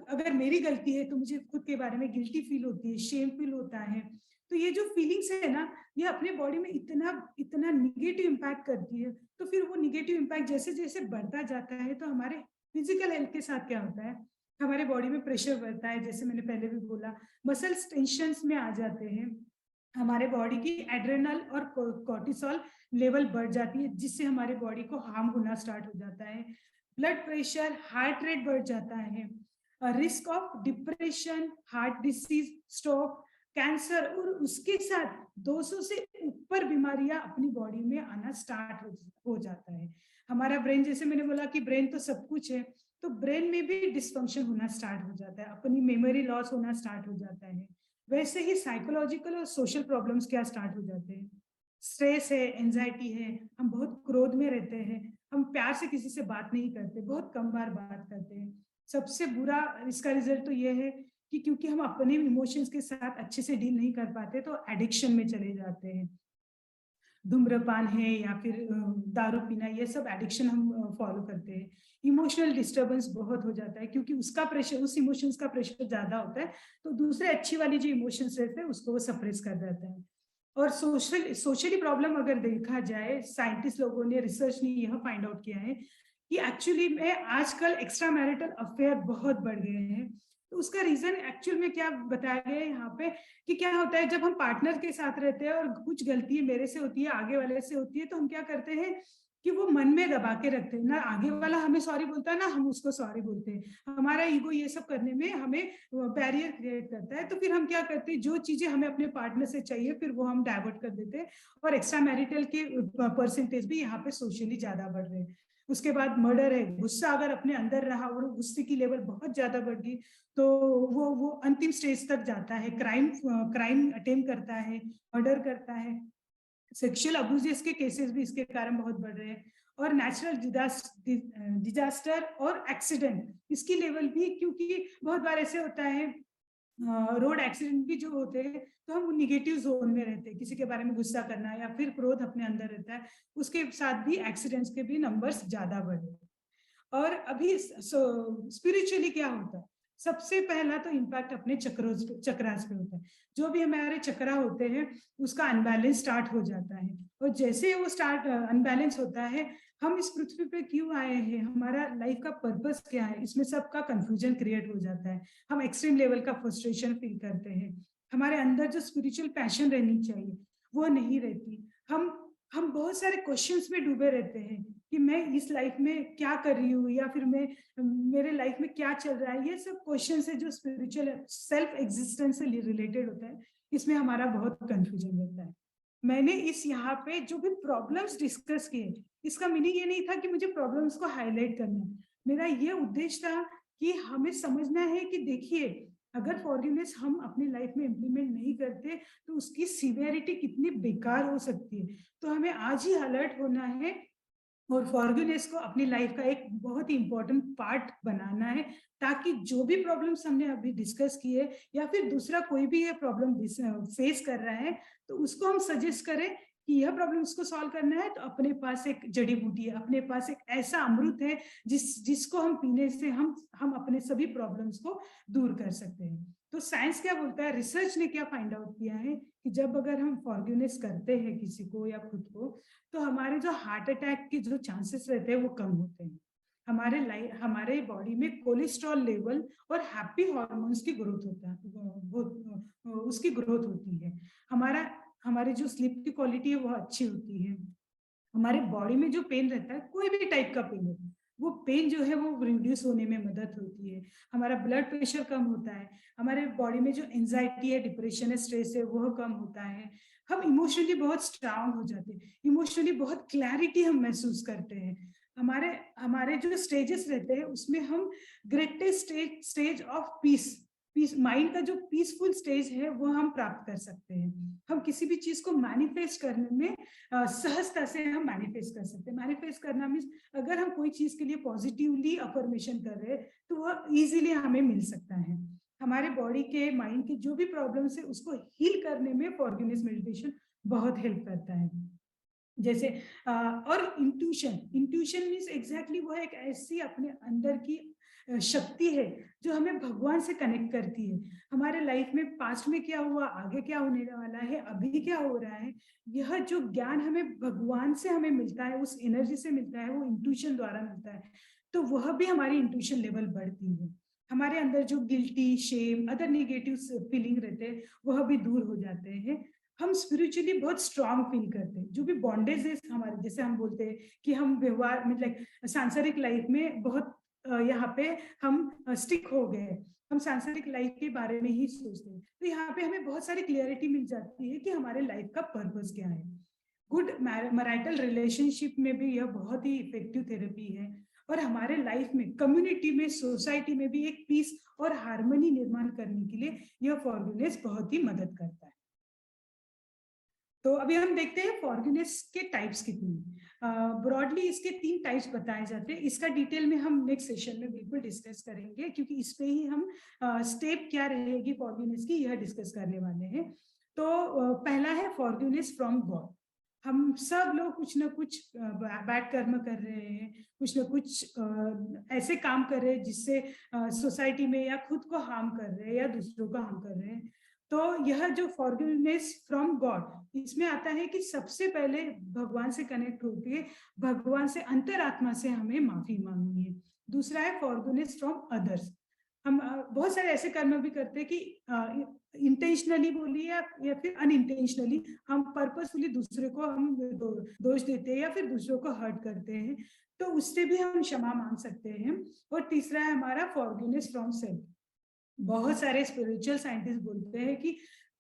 अगर मेरी गलती है तो मुझे खुद के बारे में गिल्टी फील होती है, शेम फील होता है। तो ये जो फीलिंग्स है ना, ये अपने बॉडी में इतना इतना निगेटिव इम्पैक्ट करती है। तो फिर वो निगेटिव इम्पैक्ट जैसे जैसे बढ़ता जाता है, तो हमारे फिजिकल हेल्थ के साथ क्या होता है, हमारे बॉडी में प्रेशर बढ़ता है, जैसे मैंने पहले भी बोला, मसल्स टेंशन में आ जाते हैं, हमारे बॉडी की एड्रेनल और कोर्टिसोल लेवल बढ़ जाती है, जिससे हमारे बॉडी को हार्म होना स्टार्ट हो जाता है। ब्लड प्रेशर, हार्ट रेट बढ़ जाता है, risk of depression, heart disease, stroke, cancer, और उसके साथ 200 से ऊपर बीमारियां अपनी बॉडी में आना स्टार्ट हो जाता है। हमारा ब्रेन, जैसे मैंने बोला कि ब्रेन तो सब कुछ है, तो ब्रेन में भी डिस्फंक्शन होना स्टार्ट हो जाता है, अपनी मेमोरी लॉस होना स्टार्ट हो जाता है। वैसे ही साइकोलॉजिकल और सोशल प्रॉब्लम्स क्या स्टार्ट हो जाते हैं, स्ट्रेस है, एंजाइटी है, हम बहुत क्रोध में रहते हैं, हम प्यार से किसी से बात नहीं करते, बहुत कम बार बात करते हैं। सबसे बुरा इसका रिजल्ट तो ये है कि क्योंकि हम अपने इमोशंस के साथ अच्छे से डील नहीं कर पाते, तो एडिक्शन में चले जाते हैं। धूम्रपान है या फिर दारू पीना, ये सब एडिक्शन हम फॉलो करते हैं। इमोशनल डिस्टर्बेंस बहुत हो जाता है, क्योंकि उसका प्रेशर, उस इमोशंस का प्रेशर ज्यादा होता है, तो दूसरे अच्छी वाली जो इमोशंस रहते हैं उसको वो सप्रेस कर देता है। और सोशली प्रॉब्लम अगर देखा जाए, साइंटिस्ट लोगों ने, रिसर्च ने यह फाइंड आउट किया है कि एक्चुअली में आजकल एक्स्ट्रा मैरिटल अफेयर बहुत बढ़ गए हैं। तो उसका रीजन एक्चुअल में क्या बताया गया है यहाँ पे, कि क्या होता है जब हम पार्टनर के साथ रहते हैं और कुछ गलती मेरे से होती है, आगे वाले से होती है, तो हम क्या करते हैं कि वो मन में दबा के रखते हैं, ना आगे वाला हमें सॉरी बोलता है ना हम उसको सॉरी बोलते हैं। हमारा ईगो ये सब करने में हमें बैरियर क्रिएट करता है। तो फिर हम क्या करते हैं, जो चीजें हमें अपने पार्टनर से चाहिए फिर वो हम डाइवर्ट कर देते हैं, और एक्स्ट्रा मैरिटल के परसेंटेज भी यहाँ पे सोशली ज्यादा बढ़ रहे हैं। उसके बाद मर्डर है, गुस्सा अगर अपने अंदर रहा और गुस्से की लेवल बहुत ज्यादा बढ़ गई, तो वो अंतिम स्टेज तक जाता है, क्राइम अटेम्प्ट करता है, मर्डर करता है। सेक्सुअल अब्यूजेस के केसेस भी इसके कारण बहुत बढ़ रहे हैं। और नेचुरल डिजास्टर और एक्सीडेंट, इसकी लेवल भी, क्योंकि बहुत बार ऐसे होता है रोड एक्सीडेंट भी जो होते हैं, तो हम निगेटिव जोन में रहते हैं, किसी के बारे में गुस्सा करना या फिर क्रोध अपने अंदर रहता है, उसके साथ भी एक्सीडेंट्स के भी नंबर्स ज्यादा बढ़ रहे हैं। और अभी स्पिरिचुअली क्या होता है, सबसे पहला तो इम्पैक्ट अपने चक्रास पे होता है। जो भी हमारे चक्रा होते हैं उसका अनबैलेंस स्टार्ट हो जाता है, और जैसे वो स्टार्ट अनबैलेंस होता है, हम इस पृथ्वी पे क्यों आए हैं, हमारा लाइफ का पर्पस क्या है, इसमें सबका कंफ्यूजन क्रिएट हो जाता है। हम एक्सट्रीम लेवल का फ्रस्ट्रेशन फील करते हैं, हमारे अंदर जो स्पिरिचुअल पैशन रहनी चाहिए वो नहीं रहती। हम बहुत सारे क्वेश्चंस में डूबे रहते हैं कि मैं इस लाइफ में क्या कर रही हूँ, या फिर मैं, मेरे लाइफ में क्या चल रहा है। ये सब क्वेश्चन है जो स्पिरिचुअल सेल्फ एग्जिस्टेंस से रिलेटेड होता है, इसमें हमारा बहुत कंफ्यूजन रहता है। मैंने इस यहाँ पे जो भी प्रॉब्लम्स डिस्कस किए, इसका मीनिंग ये नहीं था कि मुझे प्रॉब्लम्स को हाईलाइट करना है। मेरा ये उद्देश्य था कि हमें समझना है कि देखिए, अगर फॉरगिवनेस हम अपनी लाइफ में इम्प्लीमेंट नहीं करते तो उसकी सीवियरिटी कितनी बेकार हो सकती है। तो हमें आज ही अलर्ट होना है और फॉरगिवनेस को अपनी लाइफ का एक बहुत ही इंपॉर्टेंट पार्ट बनाना है, ताकि जो भी प्रॉब्लम्स हमने अभी डिस्कस किए, या फिर दूसरा कोई भी ये प्रॉब्लम फेस कर रहा है, तो उसको हम सजेस्ट करें कि यह प्रॉब्लम उसको सॉल्व करना है, तो अपने पास एक जड़ी बूटी है, अपने पास एक ऐसा अमृत है जिसको हम पीने से हम अपने सभी प्रॉब्लम्स को दूर कर सकते हैं। तो साइंस क्या बोलता है, रिसर्च ने क्या फाइंड आउट किया है कि जब अगर हम फॉरगिवनेस करते हैं किसी को या खुद को, तो हमारे जो हार्ट अटैक के जो चांसेस रहते हैं वो कम होते हैं। हमारे बॉडी में कोलेस्ट्रॉल लेवल और हैप्पी हार्मोन्स की ग्रोथ होता है, उसकी ग्रोथ होती है। हमारी जो स्लीप की क्वालिटी है वो अच्छी होती है। हमारे बॉडी में जो पेन रहता है, कोई भी टाइप का पेन हो, वो पेन जो है वो रिड्यूस होने में मदद होती है। हमारा ब्लड प्रेशर कम होता है, हमारे बॉडी में जो एंजाइटी है, डिप्रेशन है, स्ट्रेस है, वो कम होता है। हम इमोशनली बहुत स्ट्रांग हो जाते हैं, इमोशनली बहुत क्लैरिटी हम महसूस करते हैं। हमारे हमारे जो स्टेजेस रहते हैं उसमें हम greatest stage of peace, peace, mind का जो पीसफुल स्टेज है वो हम प्राप्त कर सकते हैं। हम किसी भी चीज को मैनिफेस्ट करने में सहजता से हम मैनिफेस्ट कर सकते हैं। मैनिफेस्ट करना मीन्स अगर हम कोई चीज के लिए पॉजिटिवली अफर्मेशन कर रहे हैं तो वह इजीली हमें मिल सकता है। हमारे बॉडी के, माइंड के जो भी प्रॉब्लम्स है उसको हील करने में फॉरगिवनेस मेडिटेशन बहुत हेल्प करता है। जैसे और इंट्यूशन, इंट्यूशन मीन्स एग्जैक्टली वो एक ऐसी अपने अंदर की शक्ति है जो हमें भगवान से कनेक्ट करती है। हमारे लाइफ में पास्ट में क्या हुआ, आगे क्या होने वाला है, अभी क्या हो रहा है, यह जो ज्ञान हमें भगवान से हमें मिलता है, उस एनर्जी से मिलता है, वो इंट्यूशन द्वारा मिलता है। तो वह भी हमारी इंट्यूशन लेवल बढ़ती है। हमारे अंदर जो guilty, shame, other negative feeling रहते हैं वह भी दूर हो जाते हैं। हम स्पिरिचुअली बहुत स्ट्रांग फील करते हैं। जो भी बॉन्डेज है हमारे, जैसे हम बोलते हैं कि हम व्यवहार मतलब सांसारिक लाइफ में बहुत यहाँ पे हम स्टिक हो गए, हम सांसारिक लाइफ के बारे में ही सोचते हैं। तो यहाँ पे हमें बहुत सारी क्लियरिटी मिल जाती है कि हमारे लाइफ का पर्पस क्या है। गुड मैरिटल रिलेशनशिप में भी यह बहुत ही इफेक्टिव थेरेपी है। और हमारे लाइफ में, कम्युनिटी में, सोसाइटी में भी एक पीस और हार्मनी निर्माण करने के लिए यह फॉरगिवनेस बहुत ही मदद करता है। तो अभी हम देखते हैं फॉरगिवनेस के टाइप्स कितने। ब्रॉडली इसके 3 टाइप्स बताए जाते हैं। इसका डिटेल में हम नेक्स्ट सेशन में बिल्कुल डिस्कस करेंगे, क्योंकि इस पे ही हम स्टेप क्या रहेगी फॉरगिवनेस की यह डिस्कस करने वाले हैं। तो पहला है फॉरगिवनेस फ्रॉम गॉड। हम सब लोग कुछ ना कुछ बैड कर्म कर रहे हैं, कुछ ना कुछ ऐसे काम कर रहे हैं जिससे सोसाइटी में या खुद को हार्म कर रहे हैं या दूसरों को हार्म कर रहे हैं। तो यह जो फॉरगिवनेस फ्रॉम गॉड, इसमें आता है कि सबसे पहले भगवान से कनेक्ट होकर भगवान से, अंतरात्मा से हमें माफी मांगनी है। दूसरा है फॉरगिवनेस फ्रॉम अदर्स। हम बहुत सारे ऐसे कर्म भी करते हैं कि इंटेंशनली बोलिए या फिर अनइंटेंशनली हम पर्पसफुली दूसरे को हम दोष देते हैं या फिर दूसरों को हर्ट करते हैं, तो उससे भी हम क्षमा मांग सकते हैं। और तीसरा है हमारा फॉरगिवनेस फ्रॉम सेल्फ। बहुत सारे स्पिरिचुअल साइंटिस्ट बोलते हैं कि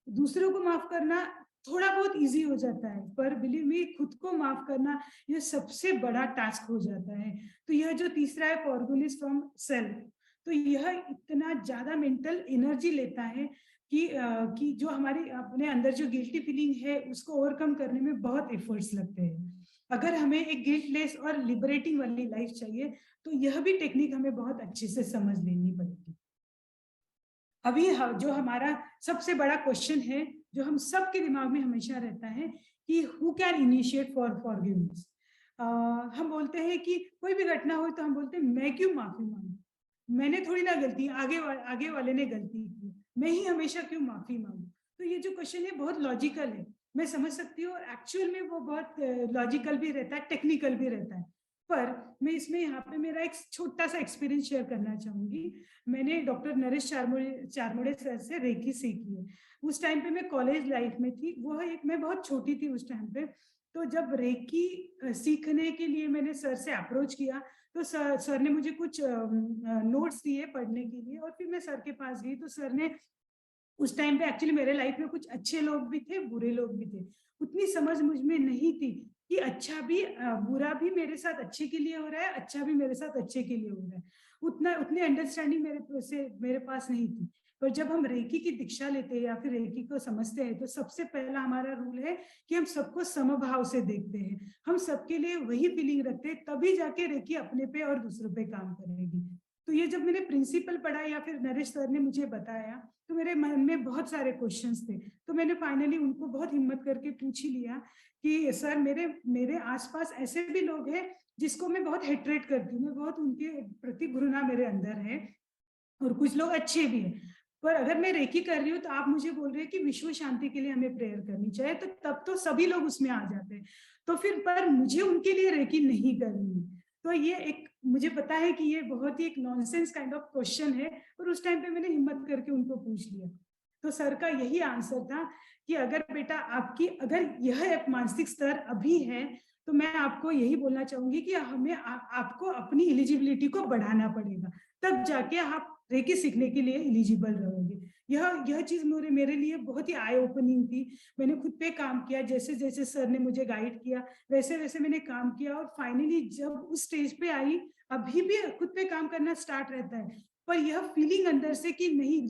दूसरों को माफ करना थोड़ा बहुत इजी हो जाता है, पर बिलीव मी, खुद को माफ करना यह सबसे बड़ा टास्क हो जाता है। तो यह जो तीसरा है फॉरगिवनेस फ्रॉम सेल्फ, तो यह इतना ज्यादा मेंटल एनर्जी लेता है कि जो हमारी अपने अंदर जो गिल्टी फीलिंग है उसको ओवरकम करने में बहुत एफर्ट्स लगते हैं। अगर हमें एक गिल्टलेस और लिबरेटिंग वाली लाइफ चाहिए तो यह भी टेक्निक हमें बहुत अच्छे से समझ लेनी पड़ेगी। अभी जो हमारा सबसे बड़ा क्वेश्चन है जो हम सबके दिमाग में हमेशा रहता है कि who can initiate for forgiveness. हम बोलते हैं कि कोई भी घटना हो तो हम बोलते हैं मैं क्यों माफी मांगू, मैंने थोड़ी ना गलती, आगे वाले ने गलती की, मैं ही हमेशा क्यों माफी मांगू। तो ये जो क्वेश्चन है बहुत लॉजिकल है, मैं समझ सकती हूँ, और एक्चुअल में वो बहुत लॉजिकल भी रहता है, टेक्निकल भी रहता है। पर मैं इसमें यहाँ पे मेरा एक छोटा सा एक्सपीरियंस शेयर करना चाहूंगी। मैंने डॉक्टर नरेश चारमोड़े सर से रेकी सीखी है। उस टाइम पे मैं कॉलेज लाइफ में थी, मैं बहुत छोटी थी उस टाइम पे। तो जब रेकी सीखने के लिए मैंने सर से अप्रोच किया तो सर ने मुझे कुछ नोट्स दिए पढ़ने के लिए, और फिर मैं सर के पास गई तो सर ने, उस टाइम पे एक्चुअली मेरे लाइफ में कुछ अच्छे लोग भी थे, बुरे लोग भी थे। उतनी समझ मुझ में नहीं थी कि अच्छा भी बुरा भी मेरे साथ अच्छे के लिए हो रहा है, अच्छा भी मेरे साथ अच्छे के लिए हो रहा है। उतनी अंडरस्टैंडिंग मेरे पास नहीं थी। पर जब हम रेकी की दीक्षा लेते हैं या फिर रेकी को समझते हैं तो सबसे पहला हमारा रूल है कि हम सबको समभाव से देखते हैं, हम सबके लिए वही फीलिंग रखते हैं, तभी जाके रेकी अपने पे और दूसरों पे काम करेगी। तो ये जब मैंने प्रिंसिपल पढ़ा या फिर नरेश सर ने मुझे बताया तो मेरे मन में बहुत सारे क्वेश्चंस थे। तो मैंने फाइनली उनको बहुत हिम्मत करके पूछ ही लिया कि सर मेरे आसपास ऐसे भी लोग हैं जिसको मैं बहुत हेट्रेट करती हूँ, मैं बहुत उनके प्रति घृणा मेरे अंदर है, और कुछ लोग अच्छे भी हैं। पर अगर मैं रेकी कर रही हूँ तो आप मुझे बोल रहे हैं कि विश्व शांति के लिए हमें प्रेयर करनी चाहिए, तो तब तो सभी लोग उसमें आ जाते हैं। तो फिर पर मुझे उनके लिए रेकी नहीं करनी। तो ये एक, मुझे पता है कि ये बहुत ही एक नॉनसेंस काइंड ऑफ क्वेश्चन है, और उस टाइम पे मैंने हिम्मत करके उनको पूछ लिया। तो सर का यही आंसर था कि अगर बेटा आपकी अगर यह एक मानसिक स्तर अभी है तो मैं आपको यही बोलना चाहूंगी कि हमें आपको अपनी एलिजिबिलिटी को बढ़ाना पड़ेगा, तब जाके आप रेकी सीखने के लिए एलिजिबल रहोगे। यह चीज मेरे लिए बहुत ही आई ओपनिंग थी। मैंने खुद पे काम किया, जैसे जैसे सर ने मुझे गाइड किया वैसे वैसे मैंने काम किया, और फाइनली जब उस स्टेज पे आई, अभी भी खुद पे काम करना स्टार्ट रहता है, पर यह फीलिंग अंदर से कि नहीं,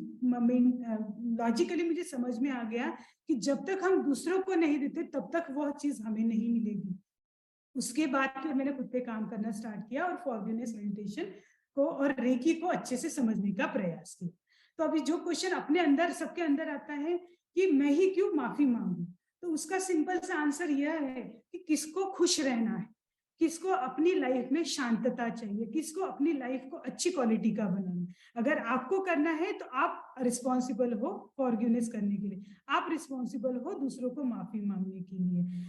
लॉजिकली मुझे समझ में आ गया कि जब तक हम दूसरों को नहीं देते तब तक वह चीज हमें नहीं मिलेगी। उसके बाद फिर मैंने खुद पे काम करना स्टार्ट किया और फॉरगिवनेस मेडिटेशन को और रेकी को अच्छे से समझने का प्रयास किया। तो अभी जो क्वेश्चन अपने अंदर सबके अंदर आता है कि मैं ही क्यों माफी मांगू, तो उसका सिंपल सा आंसर यह है कि किसको खुश रहना है, किसको अपनी लाइफ में शांतता चाहिए, किसको अपनी लाइफ को अच्छी क्वालिटी का बनाना है। अगर आपको करना है तो आप रिस्पॉन्सिबल हो फॉरगिवनेस करने के लिए, आप रिस्पॉन्सिबल हो दूसरों को माफी मांगने के लिए।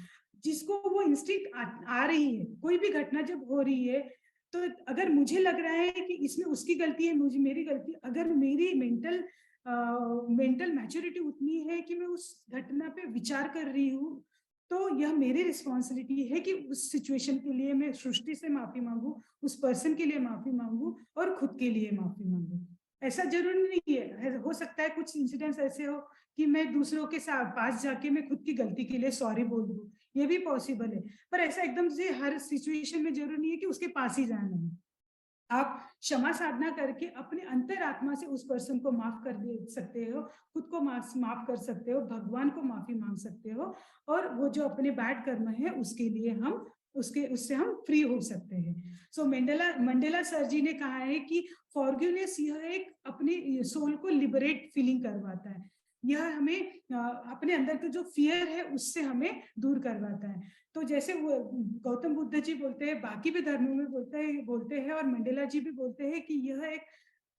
जिसको वो इंस्टिंक्ट आ रही है, कोई भी घटना जब हो रही है, तो अगर मुझे लग रहा है कि इसमें उसकी गलती है, मुझे मेरी गलती, अगर मेरी मेंटल मैच्योरिटी उतनी है कि मैं उस घटना पे विचार कर रही हूँ, तो यह मेरी रिस्पॉन्सिबिलिटी है कि उस सिचुएशन के लिए मैं सृष्टि से माफी मांगू, उस पर्सन के लिए माफी मांगू और खुद के लिए माफी मांगू। ऐसा जरूरी नहीं है, हो सकता है कुछ इंसिडेंट्स ऐसे हो कि मैं दूसरों के साथ पास जाके मैं खुद की गलती के लिए सॉरी बोल दूं, ये भी पॉसिबल है। पर ऐसा एकदम से हर सिचुएशन में जरूरी नहीं है कि उसके पास ही जाना है। आप क्षमा साधना करके अपने अंतरात्मा से उस पर्सन को माफ कर दे सकते हो, खुद को माफ कर सकते हो, भगवान को माफी मांग सकते हो, और वो जो अपने बैड कर्म है उसके लिए हम उससे हम फ्री हो सकते हैं। सो मंडेला सर जी ने कहा है कि फॉरगिवनेस यह एक अपने सोल को लिबरेट फीलिंग करवाता है। यह हमें अपने अंदर के जो फियर है उससे हमें दूर करवाता है। तो जैसे वो गौतम बुद्ध जी बोलते हैं, बाकी भी धर्मों में बोलते हैं और मंडेला जी भी बोलते हैं कि यह एक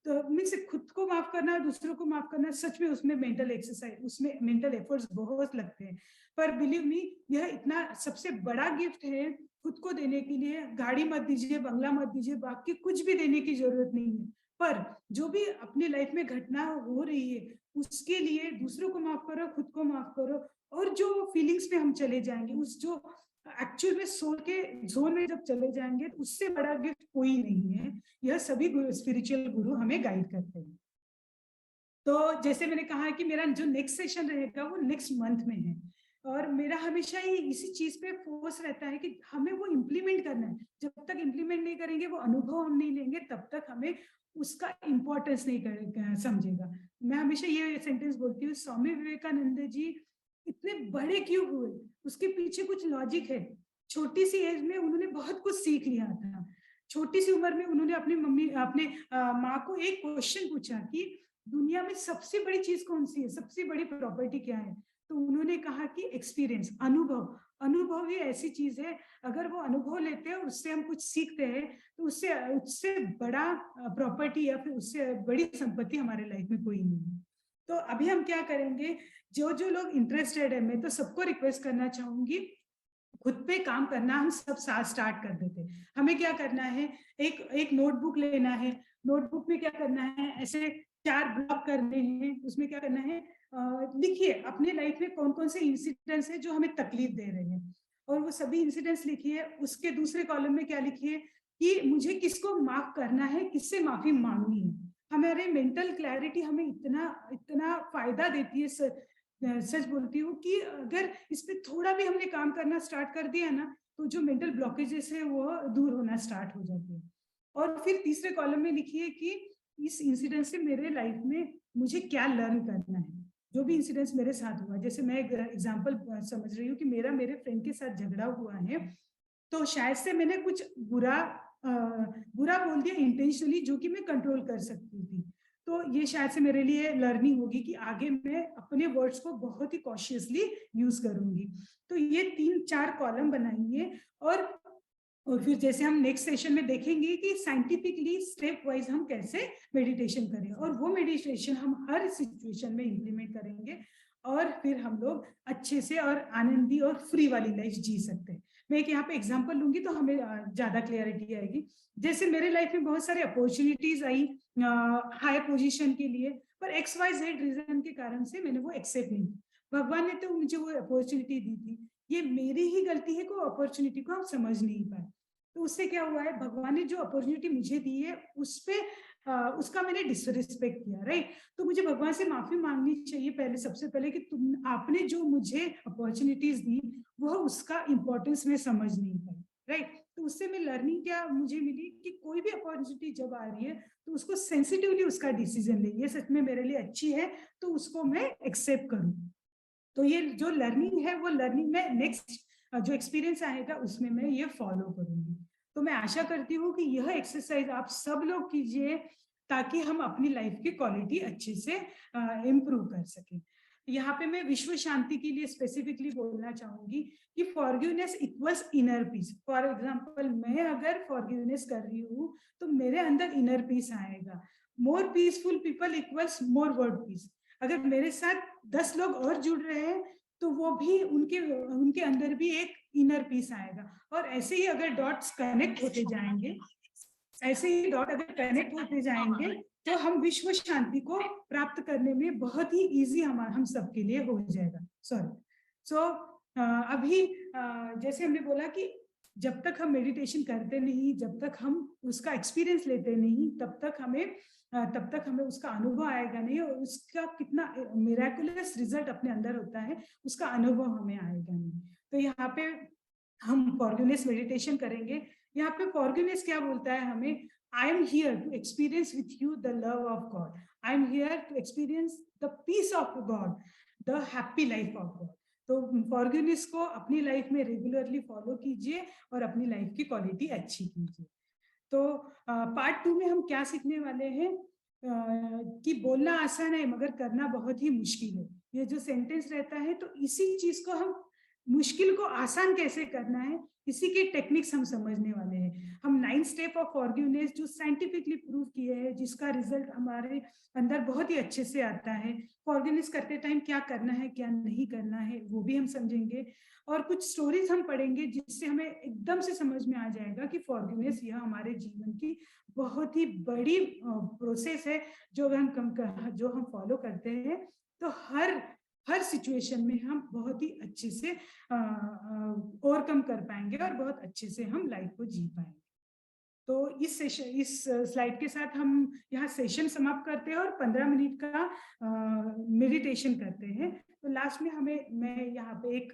तो मीन्स खुद को माफ करना, दूसरों को माफ करना, सच में उसमें मेंटल एक्सरसाइज, उसमें मेंटल एफर्ट्स बहुत लगते हैं। पर बिलीव मी, यह इतना सबसे बड़ा गिफ्ट है खुद को देने के लिए। गाड़ी मत दीजिए, बंगला मत दीजिए, बाकी कुछ भी देने की जरूरत नहीं है। पर जो भी अपनी लाइफ में घटना हो रही है उसके लिए दूसरों को माफ करो, खुद को माफ करो, और जो फीलिंग्स में हम चले जाएंगे, उस जो एक्चुअल में सोल के जोन में जब चले जाएंगे, उससे बड़ा गिफ्ट कोई नहीं है। यह सभी स्पिरिचुअल गुरु हमें गाइड करते हैं। तो जैसे मैंने कहा कि मेरा जो नेक्स्ट सेशन रहेगा वो नेक्स्ट मंथ में है, और मेरा हमेशा ही इसी चीज पे फोकस रहता है कि हमें वो इम्प्लीमेंट करना है। जब तक इम्प्लीमेंट नहीं करेंगे, वो अनुभव हम नहीं लेंगे, तब तक हमें उसका इम्पोर्टेंस नहीं समझेगा। मैं हमेशा ये सेंटेंस बोलती हूँ, स्वामी विवेकानंद जी इतने बड़े क्यों हुए, उसके पीछे कुछ लॉजिक है। छोटी सी एज में उन्होंने बहुत कुछ सीख लिया था। छोटी सी उम्र में उन्होंने अपने माँ को एक क्वेश्चन पूछा कि दुनिया में सबसे बड़ी चीज कौन सी है, सबसे बड़ी प्रॉपर्टी क्या है। तो उन्होंने कहा कि एक्सपीरियंस, अनुभव। अनुभव ही ऐसी चीज है, अगर वो अनुभव लेते हैं, उससे हम कुछ सीखते हैं, तो उससे उससे बड़ा प्रॉपर्टी या फिर उससे बड़ी संपत्ति हमारे लाइफ में कोई नहीं है। तो अभी हम क्या करेंगे, जो जो लोग इंटरेस्टेड है, मैं तो सबको रिक्वेस्ट करना चाहूंगी, खुद पे काम करना हम सब साथ स्टार्ट कर देते हैं। हमें क्या करना है, एक नोटबुक लेना है, नोटबुक में क्या करना है, ऐसे 4 ब्लॉक करने हैं। उसमें क्या करना है, लिखिए अपने लाइफ में कौन कौन से इंसिडेंट्स है जो हमें तकलीफ दे रहे हैं, और वो सभी इंसिडेंट्स लिखिए। उसके दूसरे कॉलम में क्या लिखिए कि मुझे किसको माफ करना है, किससे माफी मांगनी है। हमारे मेंटल क्लैरिटी हमें इतना इतना फायदा देती है। सच बोलती हूँ कि अगर इस पे थोड़ा भी हमने काम करना स्टार्ट कर दिया ना, तो जो मेंटल ब्लॉकेजेस है वो दूर होना स्टार्ट हो जाते हैं। और फिर तीसरे कॉलम में लिखिए कि इस इंसिडेंट से मेरे लाइफ में मुझे क्या लर्न करना है। जो भी इंसिडेंट्स मेरे साथ हुआ, जैसे मैं एक एग्जांपल समझ रही हूँ कि मेरे फ्रेंड के साथ झगड़ा हुआ है, तो शायद से मैंने कुछ बुरा बोल दिया इंटेंशनली, जो कि मैं कंट्रोल कर सकती थी। तो ये शायद से मेरे लिए लर्निंग होगी कि आगे मैं अपने वर्ड्स को बहुत ही कॉशियसली यूज करूंगी। तो ये 3-4 कॉलम बनाइए, और फिर जैसे हम नेक्स्ट सेशन में देखेंगे कि साइंटिफिकली स्टेप वाइज हम कैसे मेडिटेशन करें, और वो मेडिटेशन हम हर सिचुएशन में इंप्लीमेंट करेंगे, और फिर हम लोग अच्छे से और आनंदी और फ्री वाली लाइफ जी सकते हैं। मैं एक यहाँ पे एग्जांपल लूंगी तो हमें ज्यादा क्लियरिटी आएगी। जैसे मेरे लाइफ में बहुत सारे अपॉर्चुनिटीज आई हायर पोजीशन के लिए, पर XYZ रीजन के कारण से मैंने वो एक्सेप्ट नहीं की। भगवान ने तो मुझे वो अपॉर्चुनिटी दी थी, ये मेरी ही गलती है कि अपॉर्चुनिटी को हम समझ नहीं पाए। तो उससे क्या हुआ है, भगवान ने जो अपॉर्चुनिटी मुझे दी है उस पे उसका मैंने डिसरिस्पेक्ट किया, राइट। तो मुझे भगवान से माफी मांगनी चाहिए पहले, सबसे पहले, कि आपने जो मुझे अपॉर्चुनिटीज दी वो उसका इंपॉर्टेंस में समझ नहीं पाई, राइट। तो उससे मैं लर्निंग क्या मुझे मिली कि कोई भी अपॉर्चुनिटी जब आ रही है तो उसको सेंसिटिवली उसका डिसीजन ले, ये सच में मेरे लिए अच्छी है तो उसको मैं एक्सेप्ट करूँ। तो ये जो लर्निंग है वो लर्निंग में नेक्स्ट जो एक्सपीरियंस आएगा उसमें मैं ये फॉलो करूंगी। तो मैं आशा करती हूँ कि यह एक्सरसाइज आप सब लोग कीजिए ताकि हम अपनी लाइफ की क्वालिटी अच्छे से इम्प्रूव कर सकें। यहाँ पे मैं विश्व शांति के लिए स्पेसिफिकली बोलना चाहूंगी कि forgiveness equals inner peace. For example मैं अगर फॉरगिवनेस कर रही हूँ तो मेरे अंदर इनर पीस आएगा। मोर पीसफुल पीपल इक्वल्स मोर वर्ल्ड पीस। अगर मेरे साथ 10 लोग और जुड़ रहे हैं तो वो भी उनके अंदर भी एक इनर पीस आएगा। और ऐसे ही अगर डॉट्स कनेक्ट होते जाएंगे, ऐसे ही डॉट अगर कनेक्ट होते जाएंगे तो हम विश्व शांति को प्राप्त करने में बहुत ही इजी हम सबके लिए हो जाएगा। सो अभी जैसे हमने बोला कि जब तक हम मेडिटेशन करते नहीं, जब तक हम उसका एक्सपीरियंस लेते नहीं, तब तक हमें उसका अनुभव आएगा नहीं, और उसका कितना मिराकुलस रिजल्ट अपने अंदर होता है उसका अनुभव हमें आएगा नहीं। तो यहाँ पे हम फॉरगिवनेस मेडिटेशन करेंगे। यहाँ पे फॉरगिवनेस क्या बोलता है हमें, I am here to experience with you the love of God, I am here to experience the peace of God, the happy life of God. तो फॉरगिवनेस को अपनी लाइफ में रेगुलरली फॉलो कीजिए और अपनी लाइफ की क्वालिटी अच्छी कीजिए। तो पार्ट 2 में हम क्या सीखने वाले हैं कि बोलना आसान है मगर करना बहुत ही मुश्किल है। ये जो सेंटेंस रहता है तो इसी चीज को हम मुश्किल को आसान कैसे करना है इसी के टेक्निक्स हम समझने वाले हैं। हम 9 स्टेप ऑफ फॉरगिवनेस जो साइंटिफिकली प्रूव किए हैं, जिसका रिजल्ट हमारे अंदर बहुत ही अच्छे से आता है। फॉरगिवनेस करते टाइम क्या करना है क्या नहीं करना है वो भी हम समझेंगे, और कुछ स्टोरीज हम पढ़ेंगे जिससे हमें एकदम से समझ में आ जाएगा कि फॉरगिवनेस यह हमारे जीवन की बहुत ही बड़ी प्रोसेस है जो हम फॉलो करते हैं तो हर सिचुएशन में हम बहुत ही अच्छे से ओवरकम कर पाएंगे और बहुत अच्छे से हम लाइफ को जी पाएंगे। तो इस स्लाइड के साथ हम यहाँ सेशन समाप्त करते हैं और 15 मिनट का मेडिटेशन करते हैं। तो लास्ट में मैं यहाँ पे एक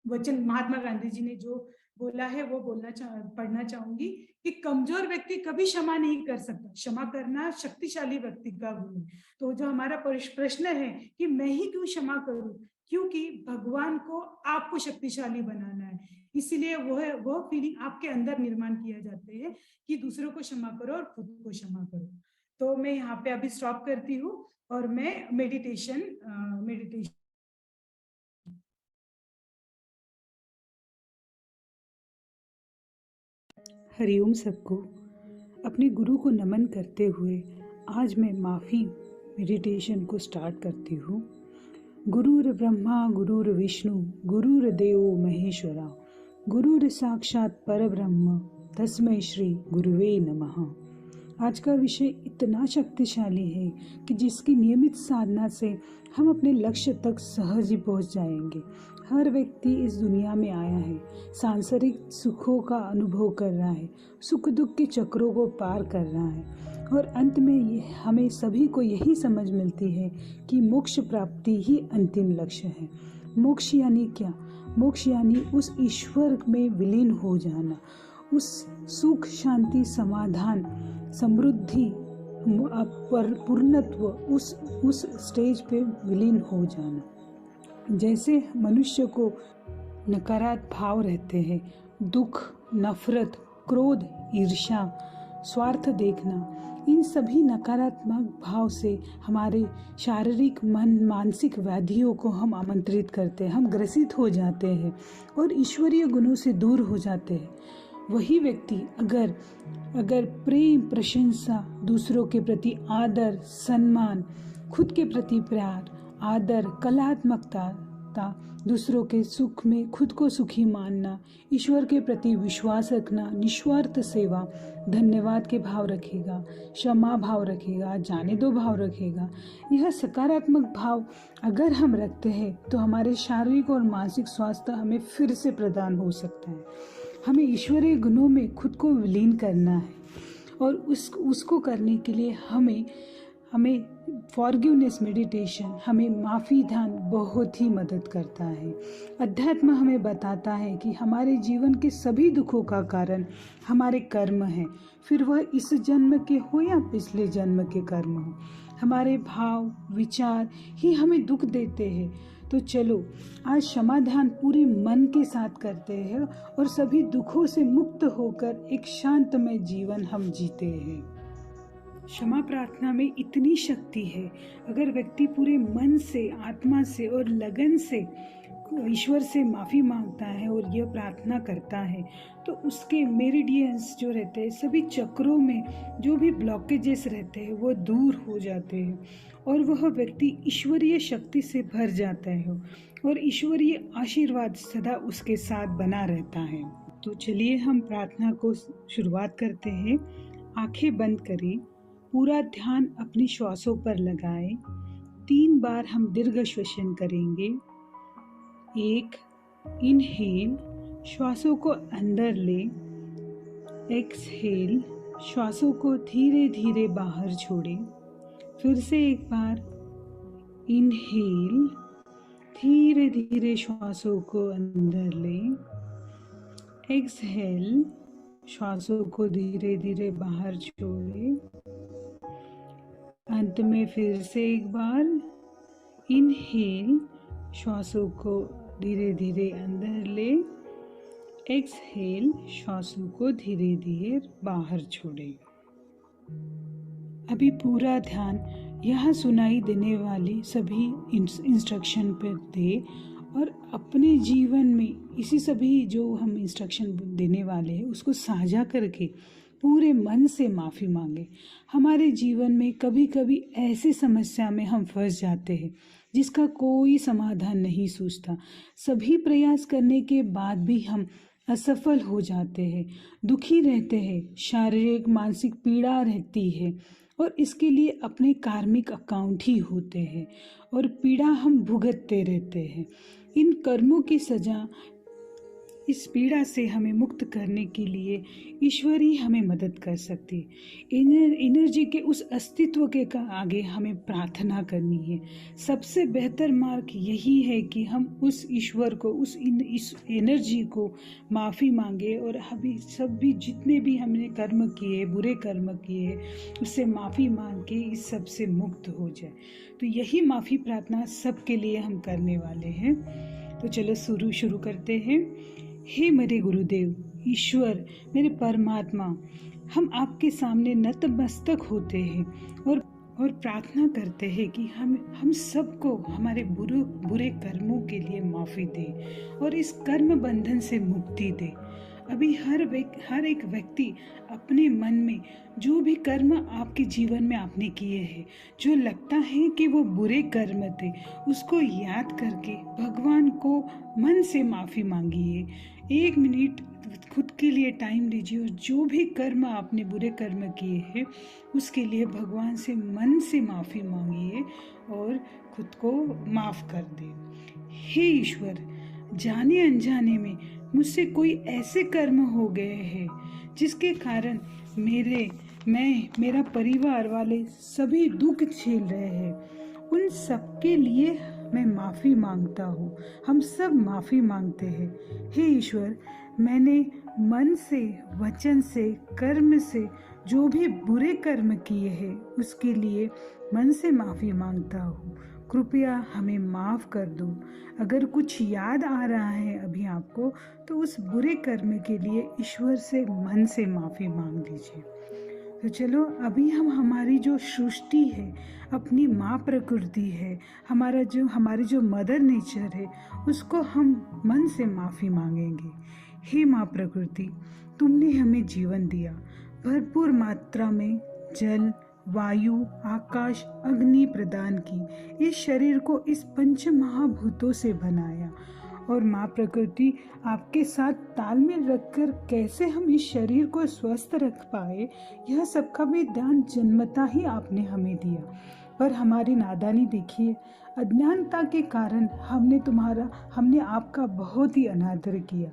वचन महात्मा गांधी जी ने जो बोला है वो पढ़ना चाहूंगी कि कमजोर व्यक्ति कभी क्षमा नहीं कर सकता, क्षमा करना शक्तिशाली व्यक्ति का गुण है। तो जो हमारा प्रश्न है कि मैं ही क्यों क्षमा करूं, क्योंकि भगवान को आपको शक्तिशाली बनाना है, इसीलिए वो फीलिंग आपके अंदर निर्माण किया जाते हैं कि दूसरों को क्षमा करो और खुद को क्षमा करो। तो मैं यहाँ पे अभी स्टॉप करती हूँ और मैं मेडिटेशन हरिओम सबको। अपने गुरु को नमन करते हुए आज मैं माफ़ी मेडिटेशन को स्टार्ट करती हूँ। गुरुर ब्रह्मा गुरुर विष्णु गुरुर देवो महेश्वरा गुरुर साक्षात परब्रह्म तस्मै श्री गुरुवे नमः। आज का विषय इतना शक्तिशाली है कि जिसकी नियमित साधना से हम अपने लक्ष्य तक सहज ही पहुँच जाएंगे। हर व्यक्ति इस दुनिया में आया है, सांसारिक सुखों का अनुभव कर रहा है, सुख दुख के चक्रों को पार कर रहा है और अंत में हमें सभी को यही समझ मिलती है कि मोक्ष प्राप्ति ही अंतिम लक्ष्य है। मोक्ष यानी क्या? मोक्ष यानी उस ईश्वर में विलीन हो जाना, उस सुख शांति समाधान समृद्धि पूर्णत्व उस स्टेज पे विलीन हो जाना। जैसे मनुष्य को नकारात्मक भाव रहते हैं, दुख, नफरत, क्रोध, ईर्ष्या, स्वार्थ देखना, इन सभी नकारात्मक भाव से हमारे शारीरिक मानसिक व्याधियों को हम आमंत्रित करते हैं, हम ग्रसित हो जाते हैं और ईश्वरीय गुणों से दूर हो जाते हैं। वही व्यक्ति अगर प्रेम, प्रशंसा, दूसरों के प्रति आदर, सम्मान, खुद के प्रति प्यार, आदर, कलात्मकता, दूसरों के सुख में खुद को सुखी मानना, ईश्वर के प्रति विश्वास रखना, निस्वार्थ सेवा, धन्यवाद के भाव रखेगा, क्षमा भाव रखेगा, जाने दो भाव रखेगा, यह सकारात्मक भाव अगर हम रखते हैं तो हमारे शारीरिक और मानसिक स्वास्थ्य हमें फिर से प्रदान हो सकता है। हमें ईश्वरीय गुणों में खुद को विलीन करना है और उसको करने के लिए हमें हमें फॉरगिवनेस मेडिटेशन, हमें माफ़ी ध्यान बहुत ही मदद करता है। अध्यात्म हमें बताता है कि हमारे जीवन के सभी दुखों का कारण हमारे कर्म है, फिर वह इस जन्म के हो या पिछले जन्म के कर्म हो। हमारे भाव विचार ही हमें दुख देते हैं। तो चलो आज क्षमा ध्यान पूरे मन के साथ करते हैं और सभी दुखों से मुक्त होकर एक शांतमय जीवन हम जीते हैं। क्षमा प्रार्थना में इतनी शक्ति है, अगर व्यक्ति पूरे मन से, आत्मा से और लगन से ईश्वर से माफ़ी मांगता है और यह प्रार्थना करता है तो उसके मेरिडियंस जो रहते हैं, सभी चक्रों में जो भी ब्लॉकेजेस रहते हैं वो दूर हो जाते हैं और वह व्यक्ति ईश्वरीय शक्ति से भर जाता है और ईश्वरीय आशीर्वाद सदा उसके साथ बना रहता है। तो चलिए हम प्रार्थना को शुरुआत करते हैं। आंखें बंद करें, पूरा ध्यान अपनी श्वासों पर लगाएं। 3 बार हम दीर्घ श्वसन करेंगे। 1 इनहेल, श्वासों को अंदर ले। एक्सहेल, श्वासों को धीरे धीरे बाहर छोड़ें। फिर से एक बार इनहेल, धीरे धीरे श्वासों को अंदर ले। एक्सहेल, श्वासों को धीरे धीरे बाहर छोड़ें। अंत में फिर से एक बार इनहेल, श्वासों को धीरे धीरे अंदर ले। एक्सहेल, श्वासों को धीरे धीरे बाहर छोड़ें। अभी पूरा ध्यान यहाँ सुनाई देने वाली सभी इंस्ट्रक्शन पर दे और अपने जीवन में इसी सभी जो हम इंस्ट्रक्शन देने वाले हैं उसको साझा करके पूरे मन से माफ़ी मांगे। हमारे जीवन में कभी कभी ऐसी समस्या में हम फंस जाते हैं जिसका कोई समाधान नहीं सूझता। सभी प्रयास करने के बाद भी हम असफल हो जाते हैं, दुखी रहते हैं, शारीरिक मानसिक पीड़ा रहती है और इसके लिए अपने कार्मिक अकाउंट ही होते हैं और पीड़ा हम भुगतते रहते हैं। इन कर्मों की सजा, इस पीड़ा से हमें मुक्त करने के लिए ईश्वर ही हमें मदद कर सकती है। एनर्जी के उस अस्तित्व के आगे हमें प्रार्थना करनी है। सबसे बेहतर मार्ग यही है कि हम उस ईश्वर को, इस एनर्जी को माफ़ी मांगे और अभी सब भी जितने भी हमने कर्म किए, बुरे कर्म किए, उससे माफ़ी मांग के इस सब से मुक्त हो जाए। तो यही माफ़ी प्रार्थना सबके लिए हम करने वाले हैं। तो चलो शुरू करते हैं। हे मेरे गुरुदेव, ईश्वर, मेरे परमात्मा, हम आपके सामने नतमस्तक होते हैं और प्रार्थना करते हैं कि हम सबको हमारे बुरे कर्मों के लिए माफ़ी दे और इस कर्म बंधन से मुक्ति दे। अभी हर एक व्यक्ति अपने मन में जो भी कर्म आपके जीवन में आपने किए हैं, जो लगता है कि वो बुरे कर्म थे, उसको याद करके भगवान को मन से माफ़ी मांगिए। 1 मिनट खुद के लिए टाइम लीजिए और जो भी कर्म आपने बुरे कर्म किए हैं उसके लिए भगवान से मन से माफ़ी मांगिए और खुद को माफ़ कर दें। हे ईश्वर, जाने अनजाने में मुझसे कोई ऐसे कर्म हो गए हैं जिसके कारण मेरा परिवार वाले सभी दुख झेल रहे हैं, उन सब के लिए मैं माफ़ी मांगता हूँ। हम सब माफ़ी मांगते हैं। हे ईश्वर, मैंने मन से, वचन से, कर्म से जो भी बुरे कर्म किए हैं उसके लिए मन से माफ़ी मांगता हूँ। कृपया हमें माफ़ कर दो। अगर कुछ याद आ रहा है अभी आपको तो उस बुरे कर्म के लिए ईश्वर से मन से माफ़ी मांग लीजिए। तो चलो अभी हम हमारी जो सृष्टि है, अपनी माँ प्रकृति है, हमारी जो मदर नेचर है, उसको हम मन से माफ़ी मांगेंगे। हे माँ प्रकृति, तुमने हमें जीवन दिया, भरपूर मात्रा में जल, वायु, आकाश, अग्नि प्रदान की, इस शरीर को इस पंच महाभूतों से बनाया और माँ प्रकृति आपके साथ तालमेल रखकर कैसे हम इस शरीर को स्वस्थ रख पाए, यह सबका भी ध्यान जन्मता ही आपने हमें दिया। पर हमारी नादानी देखिए, अज्ञानता के कारण हमने आपका बहुत ही अनादर किया।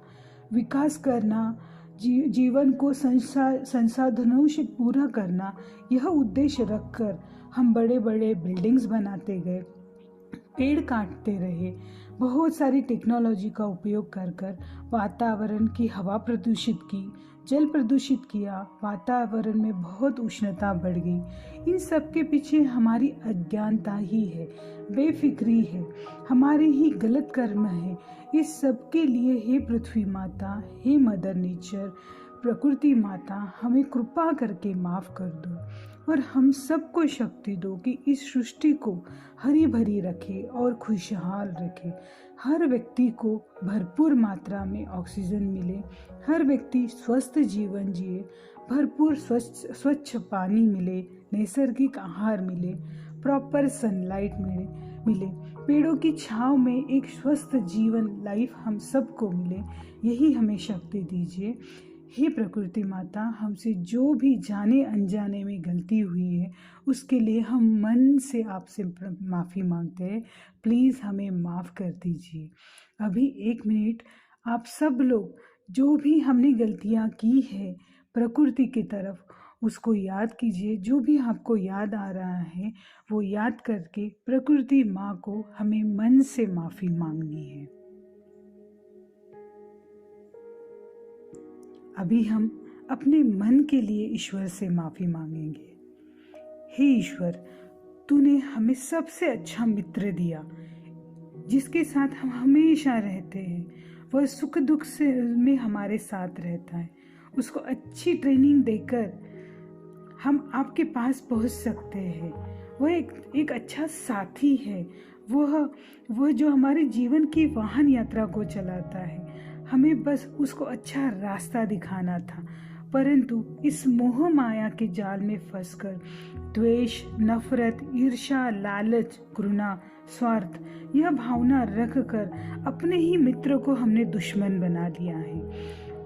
विकास करना, जीवन को संसाधनों से पूरा करना, यह उद्देश्य रखकर हम बड़े बड़े बिल्डिंग्स बनाते गए, पेड़ काटते रहे, बहुत सारी टेक्नोलॉजी का उपयोग कर कर वातावरण की हवा प्रदूषित की, जल प्रदूषित किया, वातावरण में बहुत उष्णता बढ़ गई। इन सब के पीछे हमारी अज्ञानता ही है, बेफिक्री है, हमारे ही गलत कर्म है। इस सब के लिए हे पृथ्वी माता, हे मदर नेचर, प्रकृति माता, हमें कृपा करके माफ़ कर दो और हम सबको शक्ति दो कि इस सृष्टि को हरी भरी रखे और खुशहाल रखे। हर व्यक्ति को भरपूर मात्रा में ऑक्सीजन मिले, हर व्यक्ति स्वस्थ जीवन जिए, भरपूर स्वच्छ पानी मिले, नैसर्गिक आहार मिले, प्रॉपर सनलाइट मिले, पेड़ों की छांव में एक स्वस्थ जीवन लाइफ हम सबको मिले। यही हमें शक्ति दीजिए। हे प्रकृति माता, हमसे जो भी जाने अनजाने में गलती हुई है उसके लिए हम मन से आपसे माफ़ी मांगते हैं। प्लीज़ हमें माफ़ कर दीजिए। अभी 1 मिनट आप सब लोग जो भी हमने गलतियाँ की है प्रकृति की तरफ, उसको याद कीजिए। जो भी आपको याद आ रहा है वो याद करके प्रकृति माँ को हमें मन से माफ़ी मांगनी है। अभी हम अपने मन के लिए ईश्वर से माफ़ी मांगेंगे। हे ईश्वर, तूने हमें सबसे अच्छा मित्र दिया जिसके साथ हम हमेशा रहते हैं। वह सुख दुख से में हमारे साथ रहता है। उसको अच्छी ट्रेनिंग देकर हम आपके पास पहुंच सकते हैं। वह एक अच्छा साथी है। वह जो हमारे जीवन की वाहन यात्रा को चलाता है। हमें बस उसको अच्छा रास्ता दिखाना था, परंतु इस मोह माया के जाल में फंसकर द्वेष, नफरत, ईर्ष्या, लालच, घृणा, स्वार्थ यह भावना रख कर अपने ही मित्र को हमने दुश्मन बना लिया है।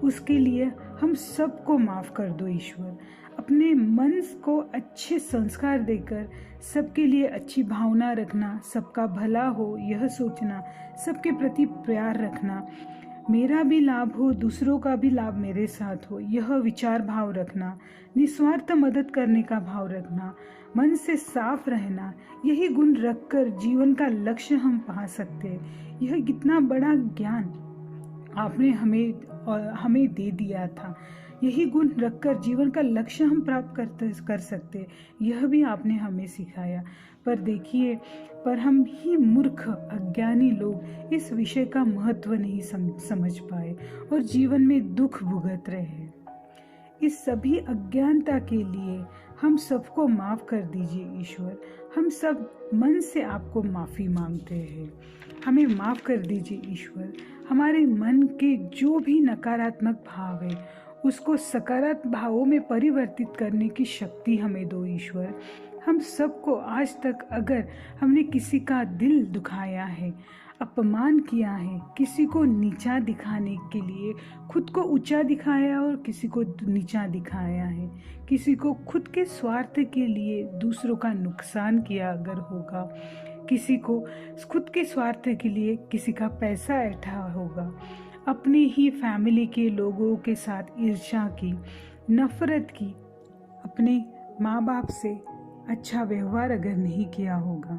उसके लिए हम सबको माफ़ कर दो ईश्वर। अपने मन को अच्छे संस्कार देकर सबके लिए अच्छी भावना रखना, सबका भला हो यह सोचना, सबके प्रति प्यार रखना, मेरा भी लाभ हो, दूसरों का भी लाभ मेरे साथ हो, यह विचार भाव रखना, निस्वार्थ मदद करने का भाव रखना, मन से साफ रहना, यही गुण रखकर जीवन का लक्ष्य हम पा सकते हैं। यह कितना बड़ा ज्ञान आपने हमें दे दिया था। यही गुण रखकर जीवन का लक्ष्य हम प्राप्त कर सकते, यह भी आपने हमें सिखाया। पर देखिए, पर हम ही मूर्ख अज्ञानी लोग इस विषय का महत्व नहीं समझ पाए और जीवन में दुख भुगत रहे हैं। इस सभी अज्ञानता के लिए हम सबको माफ़ कर दीजिए ईश्वर। हम सब मन से आपको माफ़ी मांगते हैं। हमें माफ़ कर दीजिए ईश्वर। हमारे मन के जो भी नकारात्मक भाव है उसको सकारात्मक भावों में परिवर्तित करने की शक्ति हमें दो ईश्वर। हम सबको आज तक अगर हमने किसी का दिल दुखाया है, अपमान किया है, किसी को नीचा दिखाने के लिए खुद को ऊंचा दिखाया और किसी को नीचा दिखाया है, किसी को खुद के स्वार्थ के लिए दूसरों का नुकसान किया अगर होगा, किसी को खुद के स्वार्थ के लिए किसी का पैसा ऐंठा होगा, अपने ही फैमिली के लोगों के साथ ईर्ष्या की, नफरत की, अपने माँ बाप से अच्छा व्यवहार अगर नहीं किया होगा,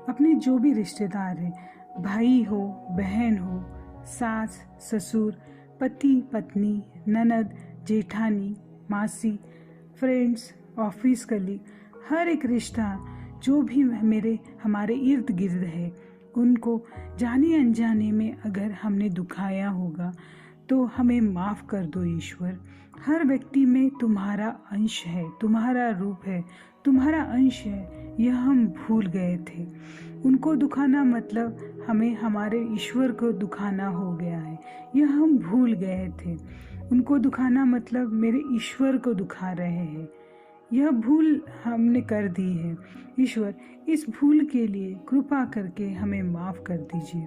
अपने जो भी रिश्तेदार हैं, भाई हो, बहन हो, सास, ससुर, पति, पत्नी, ननद, जेठानी, मासी, फ्रेंड्स, ऑफिस कलीग, हर एक रिश्ता जो भी हमारे इर्द गिर्द है, उनको जाने अनजाने में अगर हमने दुखाया होगा तो हमें माफ़ कर दो ईश्वर। हर व्यक्ति में तुम्हारा अंश है, तुम्हारा रूप है, तुम्हारा अंश है, यह हम भूल गए थे। उनको दुखाना मतलब हमें हमारे ईश्वर को दुखाना हो गया है, यह हम भूल गए थे। उनको दुखाना मतलब मेरे ईश्वर को दुखा रहे हैं, यह भूल हमने कर दी है। ईश्वर, इस भूल के लिए कृपा करके हमें माफ़ कर दीजिए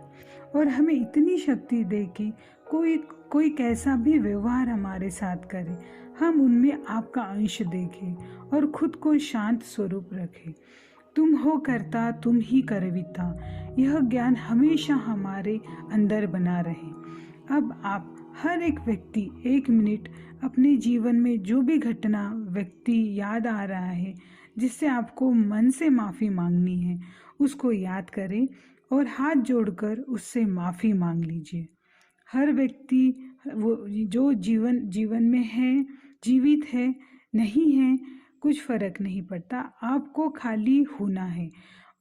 और हमें इतनी शक्ति दे कि कोई कैसा भी व्यवहार हमारे साथ करे, हम उनमें आपका अंश देखें और खुद को शांत स्वरूप रखें। तुम हो करता, तुम ही करविता, यह ज्ञान हमेशा हमारे अंदर बना रहे। अब आप हर एक व्यक्ति 1 मिनट अपने जीवन में जो भी घटना व्यक्ति याद आ रहा है, जिससे आपको मन से माफ़ी मांगनी है उसको याद करें और हाथ जोड़कर उससे माफ़ी मांग लीजिए। हर व्यक्ति वो जो जीवन में है, जीवित है, नहीं है, कुछ फर्क नहीं पड़ता, आपको खाली होना है।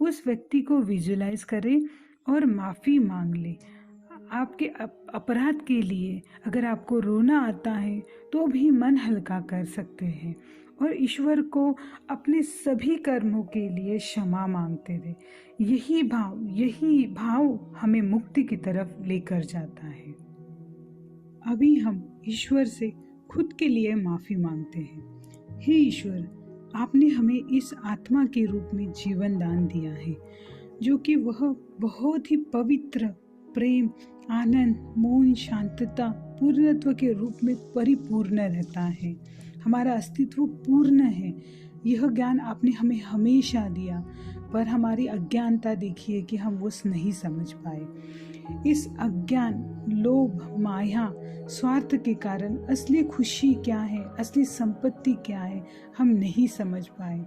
उस व्यक्ति को विजुलाइज करें और माफ़ी मांग ले। आपके अपराध के लिए अगर आपको रोना आता है तो भी मन हल्का कर सकते हैं और ईश्वर को अपने सभी कर्मों के लिए क्षमा मांगते रहे। यही भाव हमें मुक्ति की तरफ लेकर जाता है। अभी हम ईश्वर से खुद के लिए माफ़ी मांगते हैं। हे ईश्वर, आपने हमें इस आत्मा के रूप में जीवन दान दिया है, जो कि वह बहुत ही पवित्र, प्रेम, आनंद, मौन, शांतता, पूर्णत्व के रूप में परिपूर्ण रहता है। हमारा अस्तित्व पूर्ण है। यह ज्ञान आपने हमें हमेशा दिया, पर हमारी अज्ञानता देखिए कि हम वो नहीं समझ पाए। इस अज्ञान, लोभ, माया, स्वार्थ के कारण असली खुशी क्या है, असली संपत्ति क्या है, हम नहीं समझ पाए।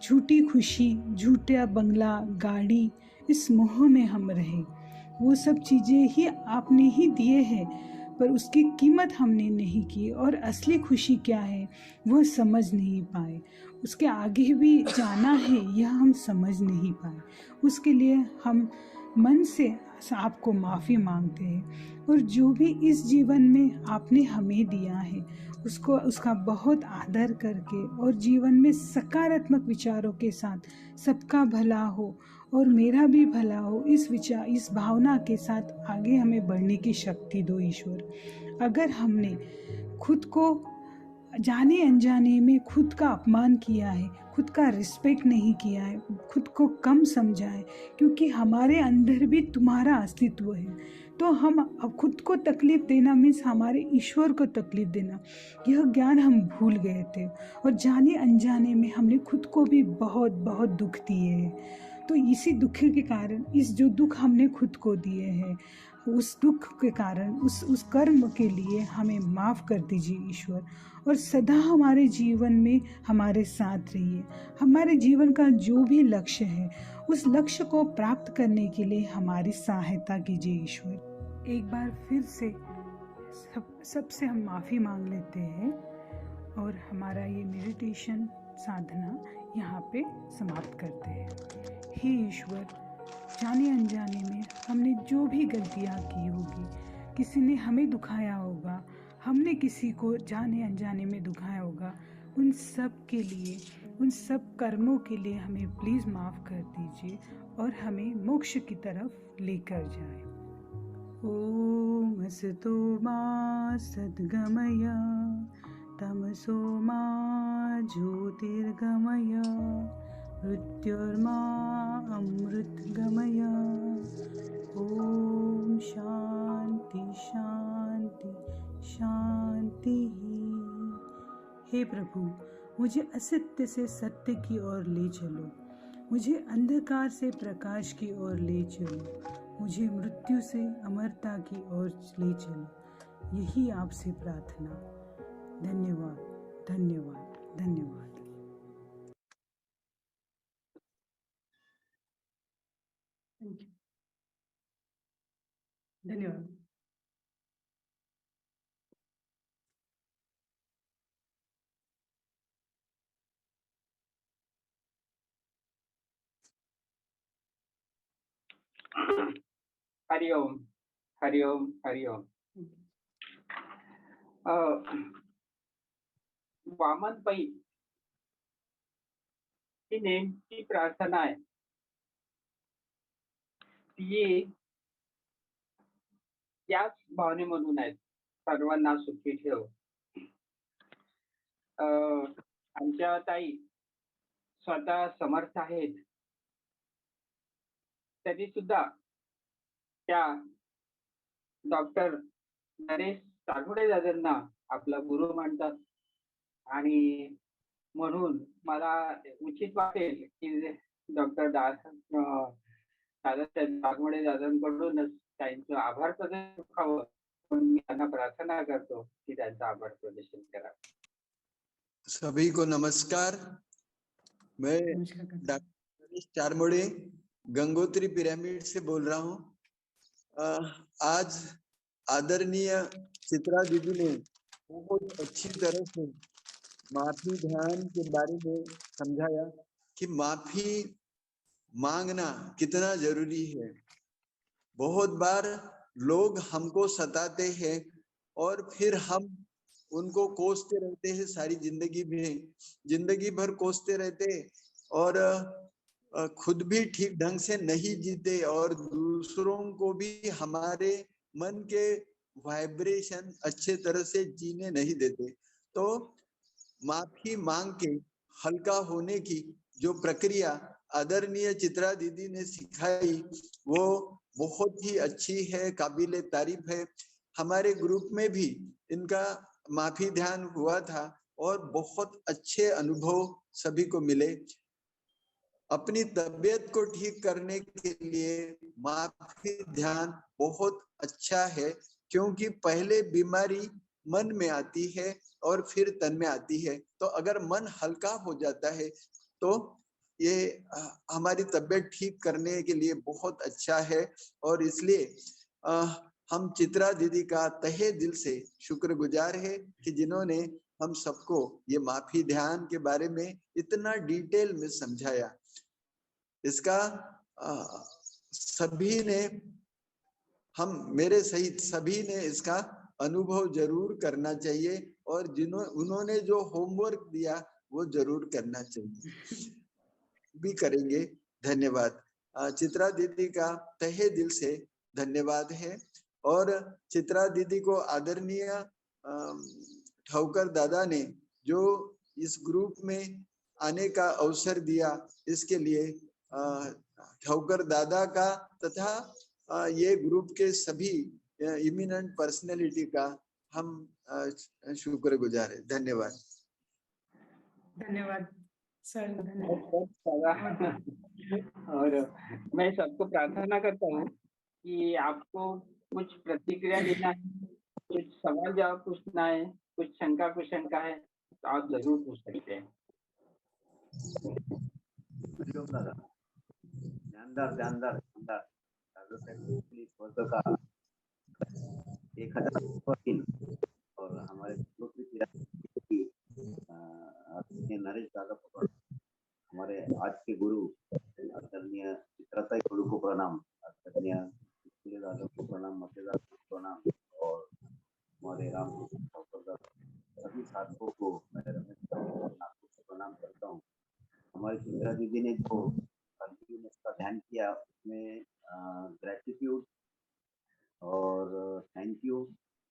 झूठी खुशी, झूठा बंगला, गाड़ी, इस मोह में हम रहे। वो सब चीज़ें ही आपने ही दिए हैं, पर उसकी कीमत हमने नहीं की और असली खुशी क्या है वह समझ नहीं पाए। उसके आगे भी जाना है यह हम समझ नहीं पाए। उसके लिए हम मन से आपको माफ़ी मांगते हैं और जो भी इस जीवन में आपने हमें दिया है उसका बहुत आदर करके और जीवन में सकारात्मक विचारों के साथ सबका भला हो और मेरा भी भला हो, इस भावना के साथ आगे हमें बढ़ने की शक्ति दो ईश्वर। अगर हमने खुद को जाने अनजाने में खुद का अपमान किया है, खुद का रिस्पेक्ट नहीं किया है, खुद को कम समझा है, क्योंकि हमारे अंदर भी तुम्हारा अस्तित्व है, तो हम अब खुद को तकलीफ देना मीन्स हमारे ईश्वर को तकलीफ देना, यह ज्ञान हम भूल गए थे और जाने अनजाने में हमने खुद को भी बहुत बहुत दुख दिए हैं। तो इसी दुख के कारण, इस जो दुख हमने खुद को दिए हैं, उस दुख के कारण, उस कर्म के लिए हमें माफ़ कर दीजिए ईश्वर, और सदा हमारे जीवन में हमारे साथ रहिए। हमारे जीवन का जो भी लक्ष्य है उस लक्ष्य को प्राप्त करने के लिए हमारी सहायता कीजिए ईश्वर। एक बार फिर से सबसे हम माफ़ी मांग लेते हैं और हमारा ये मेडिटेशन साधना यहाँ पे समाप्त करते हैं। हे ईश्वर, जाने अनजाने में हमने जो भी गलतियाँ की होगी, किसी ने हमें दुखाया होगा, हमने किसी को जाने अनजाने में दुखाया होगा, उन सब के लिए, उन सब कर्मों के लिए हमें प्लीज़ माफ़ कर दीजिए और हमें मोक्ष की तरफ लेकर जाए। ओम असतो मा सद्गमय तमसो मा ज्योतिर्गमय मृत्युर्मा अमृतगमय। ओम शांति शांति शांति। हे प्रभु, मुझे असत्य से सत्य की ओर ले चलो, मुझे अंधकार से प्रकाश की ओर ले चलो, मुझे मृत्यु से अमरता की ओर ले चलो। यही आपसे प्रार्थना। धन्यवाद, धन्यवाद, धन्यवाद। धन्यवाद। हरिओम, हरिओम, हरिओम। वामन पै ही नेमकी प्रार्थना आहे ती याच भावनेमधून आहेत, सर्वांना सुखी ठेव। आमच्या ताई स्वतः समर्थ आहेत, तरी सुद्धा त्या डॉक्टर नरेश तागोडे दादांना आपला गुरु मानतात आणि म्हणून मला उचित वाटेल की डॉक्टर दादासाहेब तागोडे दादांकडूनच त्यांचं आभार प्रदर्शन व्हावं, म्हणून मी त्यांना प्रार्थना करतो की त्यांचा आभार प्रदर्शन करा। सभी को नमस्कार। मैं नमस्कार करते हैं। डॉक्टर रमेश चारमोड़े गंगोत्री पिरामिड से बोल रहा हूँ। आज आदरणीय चित्रा दीदी ने बहुत अच्छी तरह से माफी ध्यान के बारे में समझाया कि माफी मांगना कितना जरूरी है। बहुत बार लोग हमको सताते हैं और फिर हम उनको कोसते रहते हैं सारी जिंदगी भर कोसते रहते और खुद भी ठीक ढंग से नहीं जीते और दूसरों को भी हमारे मन के वाइब्रेशन अच्छे तरह से जीने नहीं देते। तो माफी मांग के हल्का होने की जो प्रक्रिया आदरणीय चित्रा दीदी ने सिखाई वो बहुत ही अच्छी है, काबिले तारीफ है। हमारे ग्रुप में भी इनका माफी ध्यान हुआ था और बहुत अच्छे अनुभव सभी को मिले। अपनी तबीयत को ठीक करने के लिए माफी ध्यान बहुत अच्छा है, क्योंकि पहले बीमारी मन में आती है और फिर तन में आती है। तो अगर मन हल्का हो जाता है तो ये हमारी तबीयत ठीक करने के लिए बहुत अच्छा है। और इसलिए हम चित्रा दीदी का तहे दिल से शुक्रगुजार है कि जिन्होंने हम सबको ये माफी ध्यान के बारे में इतना डिटेल में समझाया। इसका सभी ने, हम मेरे सहित सभी ने इसका अनुभव जरूर करना चाहिए और उन्होंने जो होमवर्क दिया वो जरूर करना चाहिए, भी करेंगे। धन्यवाद। चित्रा दीदी का तहे दिल से धन्यवाद है। और चित्रा दीदी को आदरणीय ठाकुर दादा ने जो इस ग्रुप में आने का अवसर दिया, इसके लिए ठाकुर दादा का तथा ये ग्रुप के सभी इमिनेंट पर्सनैलिटी का हम शुक्रगुजार है। धन्यवाद। धन्यवाद सर, धन्यवाद। और मैं सबको प्रार्थना करता हूँ कि आपको कुछ प्रतिक्रिया देना है, कुछ सवाल जवाब पूछना है, कुछ शंका कुशंका है तो आप जरूर पूछ सकते हैं। ध्यानदार 1003 और हमारे नरेश दादा को हमारे आज के गुरु आदरणीय चित्राताई गुरु को प्रणाम, आदरणीय दादा को प्रणाम, मतेदार को प्रणाम और हमारे राम सभी साधकों को मैं रमेश को प्रणाम करता हूँ। हमारी चित्रा दीदी ने जो कंटिन्यूनेस का ध्यान किया उसमें ग्रेटिट्यूड और थैंक यू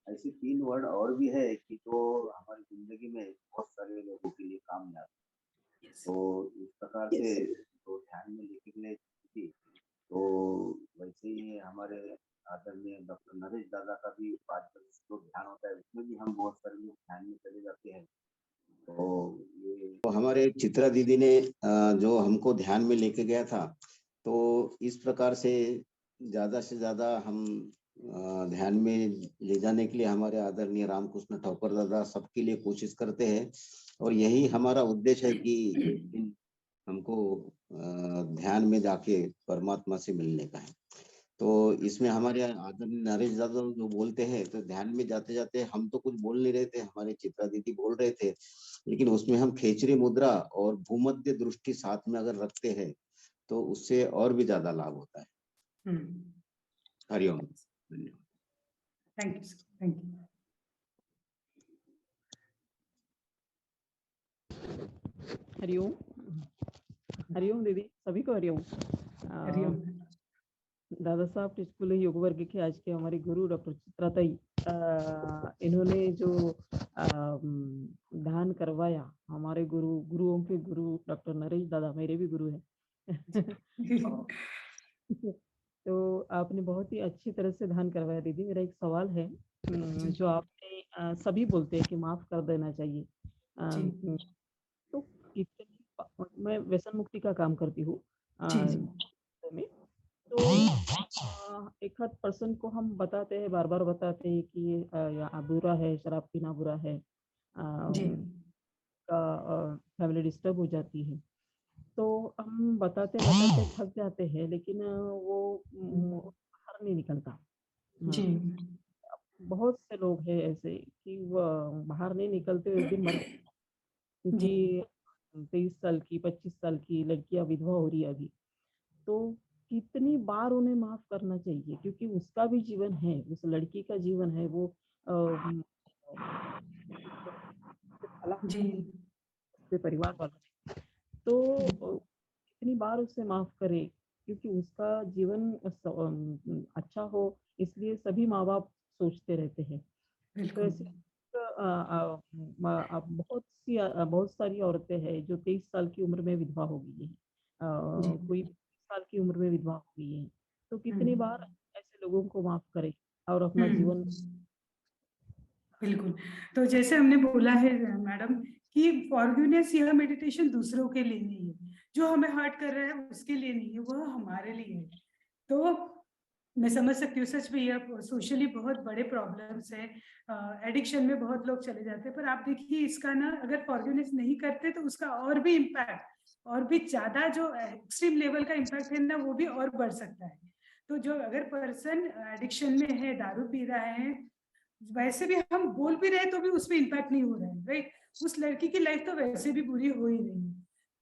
ऐसे 3 वर्ड और भी है कि जो हमारी जिंदगी में बहुत सारे लोगों के लिए काम में आते हैं। तो इस प्रकार से तो ध्यान में लेके गए थी, तो वैसे ही हमारे आदरणीय डॉक्टर नरेश दादा का भी 5 बजे जो ध्यान होता है उसमें भी हम बहुत सारे लोग ध्यान में चले जाते हैं। तो ये तो हमारे चित्रा दीदी ने जो हमको ध्यान में लेके गया था, तो इस प्रकार से ज्यादा हम ध्यान में ले जाने के लिए हमारे आदरणीय रामकृष्ण ठाकुर दादा सबके लिए कोशिश करते हैं और यही हमारा उद्देश्य है कि हमको ध्यान में जाके परमात्मा से मिलने का है। तो इसमें हमारे आदरणीय नरेश दादा जो बोलते हैं, तो ध्यान में जाते जाते हम तो कुछ बोल नहीं रहे थे, हमारे चित्रा दीदी बोल रहे थे, लेकिन उसमें हम खेचरी मुद्रा और भूमध्य दृष्टि साथ में अगर रखते हैं तो उससे और भी ज्यादा लाभ होता है। Hariom. Thank you sir, thank you. Hariom. Hariom दीदी, सभी को हरिओम। हरिओम। दादा साहब स्कूल योग वर्ग के आज के हमारे गुरु डॉक्टर चित्राताई, इन्होंने जो ध्यान करवाया, हमारे गुरुओं के गुरु डॉक्टर नरेश दादा मेरे भी गुरु हैं। तो आपने बहुत ही अच्छी तरह से ध्यान करवाया दीदी। मेरा एक सवाल है, जो आपने सभी बोलते हैं कि माफ कर देना चाहिए, तो मैं व्यसन मुक्ति का काम करती हूँ में, तो एक हद पर्सन को हम बताते हैं, बार बार बताते हैं कि ये बुरा है, शराब पीना बुरा है, फैमिली डिस्टर्ब हो जाती है, तो हम बताते बताते थक जाते हैं, लेकिन वो बाहर नहीं निकलता। हाँ, जी बहुत से लोग हैं ऐसे कि वह बाहर नहीं निकलते, एक दिन मर जी क्योंकि 23 साल की 25 साल की लड़कियां विधवा हो रही है अभी। तो कितनी बार उन्हें माफ करना चाहिए, क्योंकि उसका भी जीवन है, उस लड़की का जीवन है, वो जी उसके परिवार वालों ने। तो कितनी बार उसे माफ करे, क्योंकि उसका जीवन अच्छा हो, इसलिए सभी माँ बाप सोचते रहते हैं। तो बिल्कुल ऐसे अब बहुत सारी औरतें हैं जो 23 साल की उम्र में विधवा हो गई हैं। जी कोई 20 साल की उम्र में विधवा हो गई है। तो कितनी हम्म बार ऐसे लोगों को माफ करे और अपना जीवन। हम्म बिल्कुल। तो जैसे हमने बोला है मैडम कि फॉरगिवनेस यह मेडिटेशन दूसरों के लिए नहीं है, जो हमें हर्ट कर रहा है उसके लिए नहीं है, वह हमारे लिए है। तो मैं समझ सकती हूँ, सच में यह सोशली बहुत बड़े प्रॉब्लम्स है। एडिक्शन में बहुत लोग चले जाते हैं, पर आप देखिए इसका ना, अगर फॉरगिवनेस नहीं करते तो उसका और भी इम्पैक्ट, और भी ज्यादा जो एक्सट्रीम लेवल का इम्पैक्ट है ना, वो भी और बढ़ सकता है। तो जो अगर पर्सन एडिक्शन में है, दारू पी रहा है, वैसे भी हम बोल भी रहे तो भी उसमें इम्पैक्ट नहीं हो रहा है, राइट। उस लड़की की लाइफ तो वैसे भी बुरी हो ही रही है,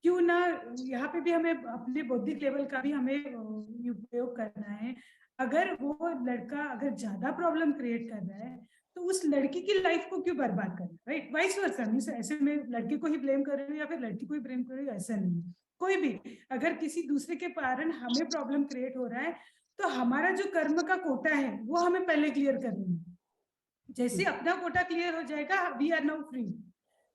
क्यों ना। यहाँ पे भी हमें अपने बौद्धिक लेवल का भी हमें उपयोग करना है। अगर वो लड़का अगर ज्यादा प्रॉब्लम क्रिएट कर रहा है, तो उस लड़की की लाइफ को क्यों बर्बाद करना, राइट। वाइस वर्सा, ऐसे मैं लड़के को ही ब्लेम कर रही हूँ या फिर लड़की को ही ब्लेम कर रही हूँ, ऐसा नहीं है। कोई भी अगर किसी दूसरे के कारण हमें प्रॉब्लम क्रिएट हो रहा है, तो हमारा जो कर्म का कोटा है वो हमें पहले क्लियर करना है। जैसे अपना कोटा क्लियर हो जाएगा, वी आर नाउ फ्री।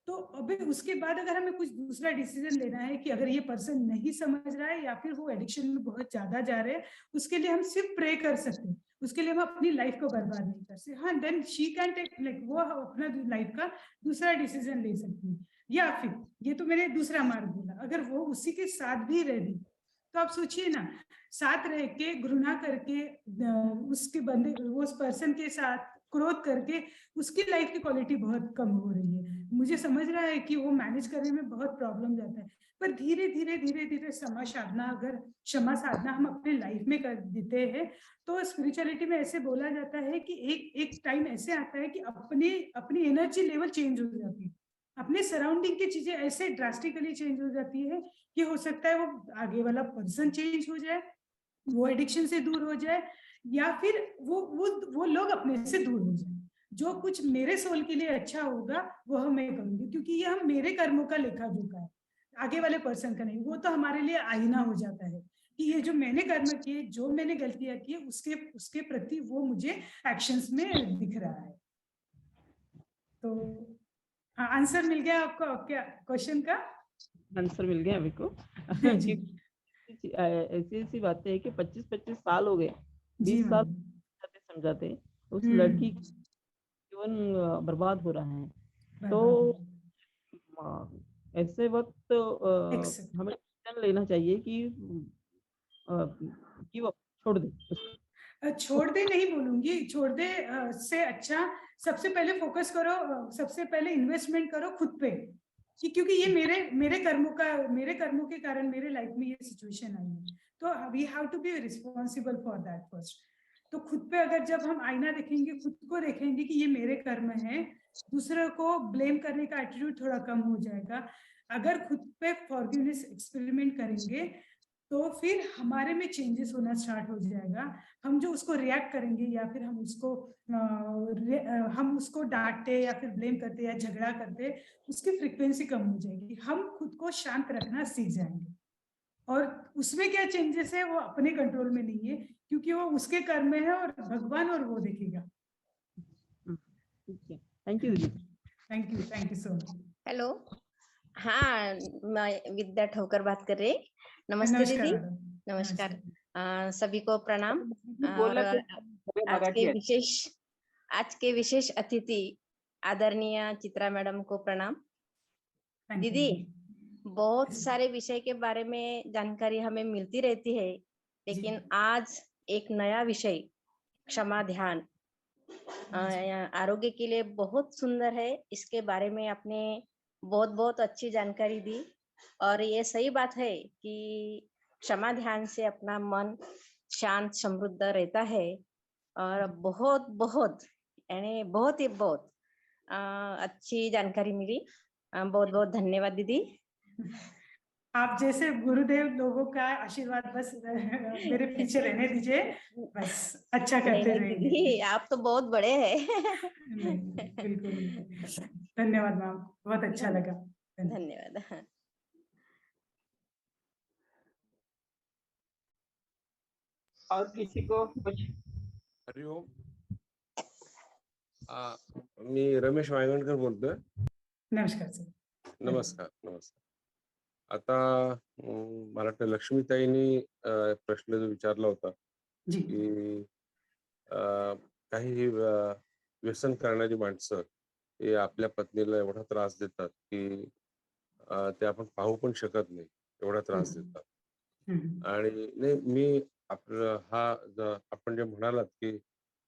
तो अभी उसके बाद अगर हमें कुछ दूसरा डिसीजन लेना है कि अगर ये पर्सन नहीं समझ रहा है या फिर वो एडिक्शन में बहुत ज्यादा जा रहे हैं, उसके लिए हम सिर्फ प्रे कर सकते हैं, उसके लिए हम अपनी लाइफ को बर्बाद नहीं कर सकते। हाँ, then she can take, like वो अपना लाइफ का दूसरा डिसीजन ले सकती है। या फिर ये तो मैंने दूसरा मार्ग बोला, अगर वो उसी के साथ भी रह दी, तो आप सोचिए ना, साथ रह के घृणा करके उसके बंदे, वो उस पर्सन के साथ क्रोध करके उसकी लाइफ की क्वालिटी बहुत कम हो रही है। मुझे समझ रहा है कि वो मैनेज करने में बहुत प्रॉब्लम जाता है, पर धीरे धीरे धीरे धीरे क्षमा साधना हम अपने लाइफ में कर देते हैं, तो स्पिरिचुअलिटी में ऐसे बोला जाता है कि एक एक टाइम ऐसे आता है कि अपने अपनी एनर्जी लेवल चेंज हो जाती है, अपने सराउंडिंग की चीजें ऐसे ड्रास्टिकली चेंज हो जाती है कि हो सकता है वो आगे वाला पर्सन चेंज हो जाए, वो एडिक्शन से दूर हो जाए, या फिर वो लोग अपने से दूर हो जाए। जो कुछ मेरे सोल के लिए अच्छा होगा वह मैं करूंगी, क्योंकि ये हम मेरे कर्मों का लेखा जोखा है, आगे वाले पर्सन का नहीं। वो तो हमारे लिए आईना हो जाता है कि ये जो मैंने कर्म किए, जो मैंने गलतियां की, उसके उसके प्रति वो मुझे एक्शंस में दिख रहा है। तो हाँ, आंसर मिल गया आपको क्या क्वेश्चन का? आंसर मिल गया मेरे को। जी ऐसी ऐसी बातें हैं कि 25-25 साल हो गए, जी 20 साल मैडम। समझाते उस लड़की का जीवन बर्बाद हो रहा है। तो ऐसे वक्त हमें डिसीजन लेना चाहिए कि वो छोड़ दे छोड़ दे नहीं बोलूंगी, छोड़ दे से अच्छा सबसे पहले फोकस करो, सबसे पहले इन्वेस्टमेंट करो खुद पे, कि क्योंकि ये मेरे कर्मों के कारण मेरे लाइफ में ये सिचुएशन आई है, तो we have to be responsible for that first. तो खुद पे अगर जब हम आईना देखेंगे, खुद को देखेंगे कि ये मेरे कर्म है, दूसरे को ब्लेम करने का एटीट्यूड थोड़ा कम हो जाएगा। अगर खुद पे फॉरगिवनेस एक्सपेरिमेंट करेंगे, तो फिर हमारे में चेंजेस होना स्टार्ट हो जाएगा। हम जो उसको रिएक्ट करेंगे या फिर हम उसको डांटते या फिर ब्लेम करते या झगड़ा करते, उसकी फ्रीक्वेंसी कम हो जाएगी, हम खुद को शांत रखना सीख जाएंगे। और उसमें क्या चेंजेस है वो अपने कंट्रोल में नहीं है, क्योंकि वो उसके कर्म में है और भगवान और वो देखेगा। थैंक यू दीदी। Thank you so much. Hello, हाँ, मैं विद्या ठोकर बात कर रही। नमस्ते दीदी। नमस्कार। सभी को प्रणाम। और आज के विशेष अतिथि आदरणीय चित्रा मैडम को प्रणाम। दीदी, बहुत सारे विषय के बारे में जानकारी हमें मिलती रहती है, लेकिन आज एक नया विषय क्षमा ध्यान आरोग्य के लिए बहुत सुंदर है। इसके बारे में आपने बहुत बहुत अच्छी जानकारी दी। और ये सही बात है कि क्षमा ध्यान से अपना मन शांत समृद्ध रहता है। और बहुत बहुत यानी बहुत ही बहुत अच्छी जानकारी मिली। बहुत बहुत धन्यवाद दीदी। आप जैसे गुरुदेव लोगों का आशीर्वाद बस मेरे पीछे रहने दीजिए, बस अच्छा नहीं करते नहीं रहेंगे। दीदी, आप तो बहुत बड़े हैं। नहीं, बिल्कुल नहीं। धन्यवाद मैम, बहुत अच्छा लगा। धन्यवाद। और किसी को कुछ? हरिओम. मी रमेश वायगणकर बोलतोय. नमस्कार सर. नमस्कार. नमस्कार. आता मला वाटतं लक्ष्मीताईंनी प्रश्न जो विचारला होता जी. की काही व्यसन करणारी माणसं हे आपल्या पत्नीला एवढा त्रास देतात की ते आपण पाहू पण शकत नाही, एवढा त्रास देतात. आणि नाही, मी आपलं आपण जे म्हणालात की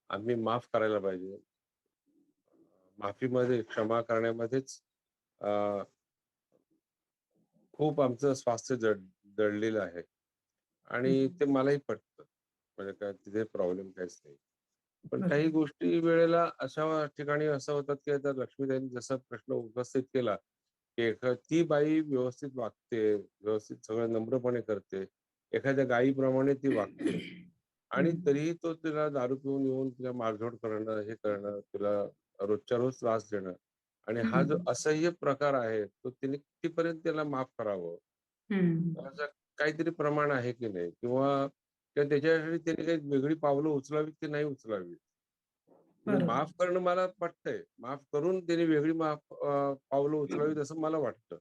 आम्ही माफ करायला पाहिजे, माफीमध्ये क्षमा करण्यामध्येच खूप आमचं स्वास्थ्य जडलेलं आहे आणि ते मलाही पटतं, म्हणजे काय तिथे प्रॉब्लेम काहीच नाही. पण काही गोष्टी वेळेला अशा ठिकाणी असं होतात की आता लक्ष्मीताईंनी जसा प्रश्न उपस्थित केला की ती बाई व्यवस्थित वागते, व्यवस्थित सगळं नम्रपणे करते, एखाद्या गायीप्रमाणे ती वागते आणि तरीही तो तिला दारू पिऊन येऊन तिला मारझोड करणं, हे करणं, तिला रोजच्या रोज त्रास देणं आणि हा जो असह्य प्रकार आहे तो तिने कितीपर्यंत त्याला माफ करावं, असं काहीतरी प्रमाण आहे की नाही, किंवा त्याच्यासाठी त्यांनी काही वेगळी पावलं उचलावीत की नाही उचलावीत. म्हणजे माफ करणं मला पटतंय, माफ करून त्यांनी वेगळी पावलं उचलावीत असं मला वाटतं.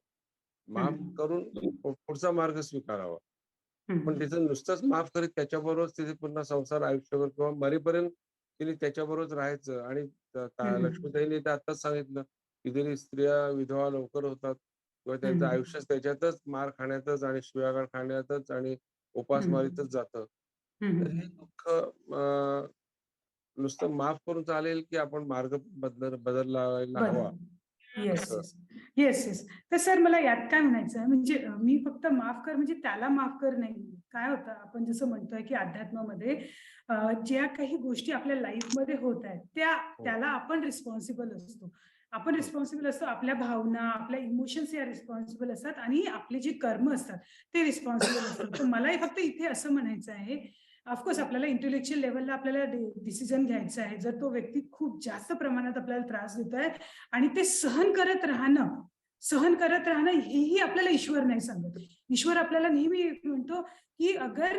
माफ करून पुढचा मार्ग स्वीकारावा. पण तिचं नुसतंच माफ करीत त्याच्याबरोबर तिथे पुन्हा संसार आयुष्यभर किंवा मरेपर्यंत तिने त्याच्याबरोबरच राहायचं. आणि लक्ष्मीताईंनी तर आताच सांगितलं की जरी स्त्रिया विधवा लवकर होतात किंवा त्यांचं आयुष्य त्याच्यातच मार खाण्यातच आणि शिव्यागाळ खाण्यातच आणि उपासमारीतच जातं. तर हे दुःख नुसतं माफ करून चालेल की आपण मार्ग बदलायला हवा? Yes yes yes. तर सर मला यात काय म्हणायचं आहे, म्हणजे मी फक्त माफ कर म्हणजे त्याला माफ कर नाही. काय होतं, आपण जसं म्हणतोय की अध्यात्मामध्ये ज्या काही गोष्टी आपल्या लाईफमध्ये होत आहेत त्याला आपण रिस्पॉन्सिबल असतो. आपण रिस्पॉन्सिबल असतो, आपल्या भावना, आपल्या इमोशन्स या रिस्पॉन्सिबल असतात आणि आपले जे कर्म असतात ते रिस्पॉन्सिबल असतात. तर मलाही फक्त इथे असं म्हणायचं आहे, ऑफकोर्स आपल्याला इंटेलेक्च्युअल लेवलला आपल्याला डिसिजन घ्यायचा आहे. जर तो व्यक्ती खूप जास्त प्रमाणात आपल्याला त्रास देतोय आणि ते सहन करत राहणं हेही आपल्याला ईश्वर नाही सांगत. ईश्वर आपल्याला नेहमी म्हणतो की अगर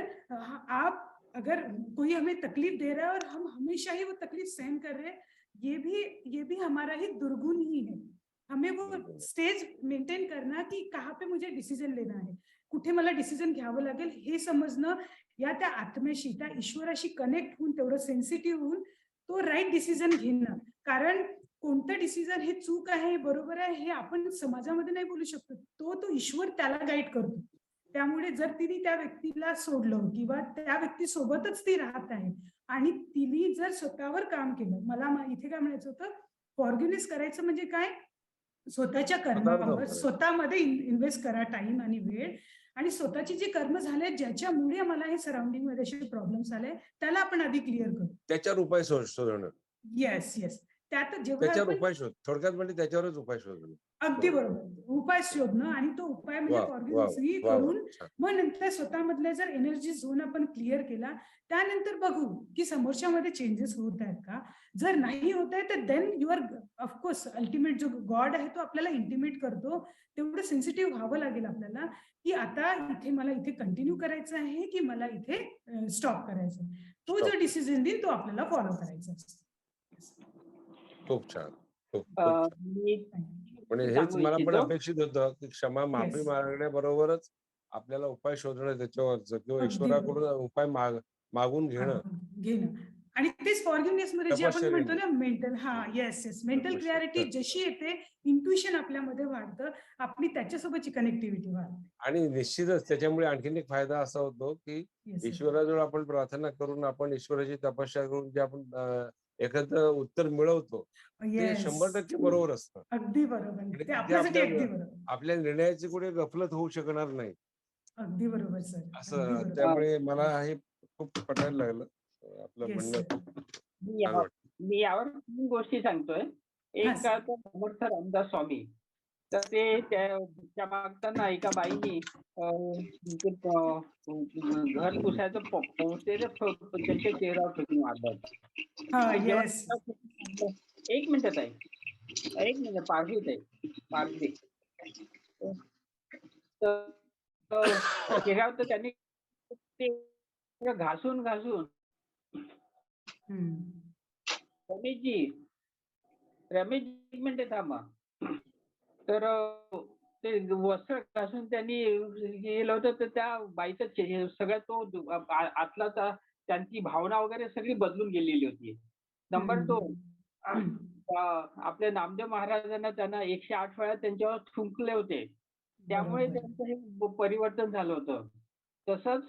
कोई हमें तकलीफ दे रहा है और हम हमेशा ही वो तकलीफ सहन कर रहे हैं, ये भी हमारा ही दुर्गुण ही है. हमें वो स्टेज मेंटेन करना की कहाँ पे मुझे डिसिजन लेना है, कुठे मला डिसिजन घ्यावं लागेल हे समजणं, या त्या आत्म्याशी, त्या ईश्वराशी कनेक्ट होऊन, तेवढं सेन्सिटिव्ह होऊन तो राईट डिसिजन घेणं. कारण कोणतं डिसिजन हे चूक आहे, बरोबर आहे, हे आपण समाजामध्ये नाही बोलू शकतो. तो ईश्वर त्याला गाईड करतो. त्यामुळे जर तिने त्या व्यक्तीला सोडलं किंवा त्या व्यक्तीसोबतच ती राहत आहे आणि तिने जर स्वतःवर काम केलं, मला इथे काय म्हणायचं होतं, फॉरगिव्हनेस करायचं म्हणजे काय, स्वतःच्या कर्मावर स्वतःमध्ये इन्व्हेस्ट करा टाइम आणि वेळ, आणि स्वतःची जी कर्म झाले ज्याच्यामुळे मला हे सराउंडिंग मध्ये असे प्रॉब्लेम्स आले त्याला आपण आधी क्लिअर करू. त्याच्यावर उपाय शोधणं. Yes yes. त्यात जेव्हा त्याच्यावर उपाय शोध, थोडक्यात म्हणजे त्याच्यावरच उपाय शोधणं. अगदी बरोबर, उपाय शोधणं. आणि तो उपाय म्हणजे फॉरगिव्हनेस करून मग नंतर स्वतःमधल्या जर एनर्जी झोन आपण क्लिअर केला, त्यानंतर बघू की समोरच्यामध्ये चेंजेस होत आहेत का. जर नाही होत आहे तर देन युअर ऑफकोर्स अल्टिमेट जो गॉड आहे तो आपल्याला इंटिमेट करतो. तेवढं सेन्सिटिव्ह व्हावं लागेल आपल्याला की आता इथे मला इथे कंटिन्यू करायचं आहे की मला इथे स्टॉप करायचं. तो जो डिसिजन देईल तो आपल्याला फॉलो करायचा. खूप छान, खूप म्हणजे हेच मला पण अपेक्षित होतं की क्षमा माफी मागण्याबरोबरच आपल्याला उपाय शोधणं त्याच्यावरच, किंवा ईश्वराकडून उपाय मागून घेणं. आणि तेच फॉरगिव्हनेस मध्ये जे आपण म्हणतो ना मेंटल, येस मेंटल क्लॅरिटी जशी येते, इंट्युशन आपल्यामध्ये वाढतं, आपली त्याच्यासोबतची कनेक्टिव्हिटी वाढते. आणि निश्चितच त्याच्यामुळे आणखीन एक फायदा असा होतो की ईश्वराजवळ आपण प्रार्थना करून, आपण ईश्वराची तपस्या करून जे आपण एखादं उत्तर मिळवतो ते येस 100% बरोबर असतं. अगदी बरोबर आणि ते तिथे आपल्यासाठी अगदी बरोबर आपल्या निर्णयाची कुठे गफलत होऊ शकणार नाही. अगदी बरोबर सर अगदी असं बरोबर त्यामुळे मला हे खूप पटायला लागलं. आपलं येस म्हणणं सर छान वाटतं. मी यावर 3 गोष्टी सांगतोय. हा एक तर समर्थ रामदास स्वामी. तर ते त्या मागताना एका बाईनी ते घर पुसायचं पोते त्यांच्या चेहऱ्यावर फेकून मारलं. हा जेव्हा येस 1 मिनिट ताई, 1 मिनिट पारधी ताई, पारधी. तर चेहऱ्यावर तर त्यांनी ते घासून रमेशजी 1 मिनिट थांबा. तर ते वस्त्र घासून त्यांनी केलं होतं तर त्या बाईचा सगळ्यात तो आतला त्यांची भावना वगैरे सगळी बदलून गेलेली होती. नंबर 2 आपल्या नामदेव महाराजांना त्यांना 108 वेळा त्यांच्यावर थुंकले होते. त्यामुळे त्यांचं हे परिवर्तन झालं होतं. तसंच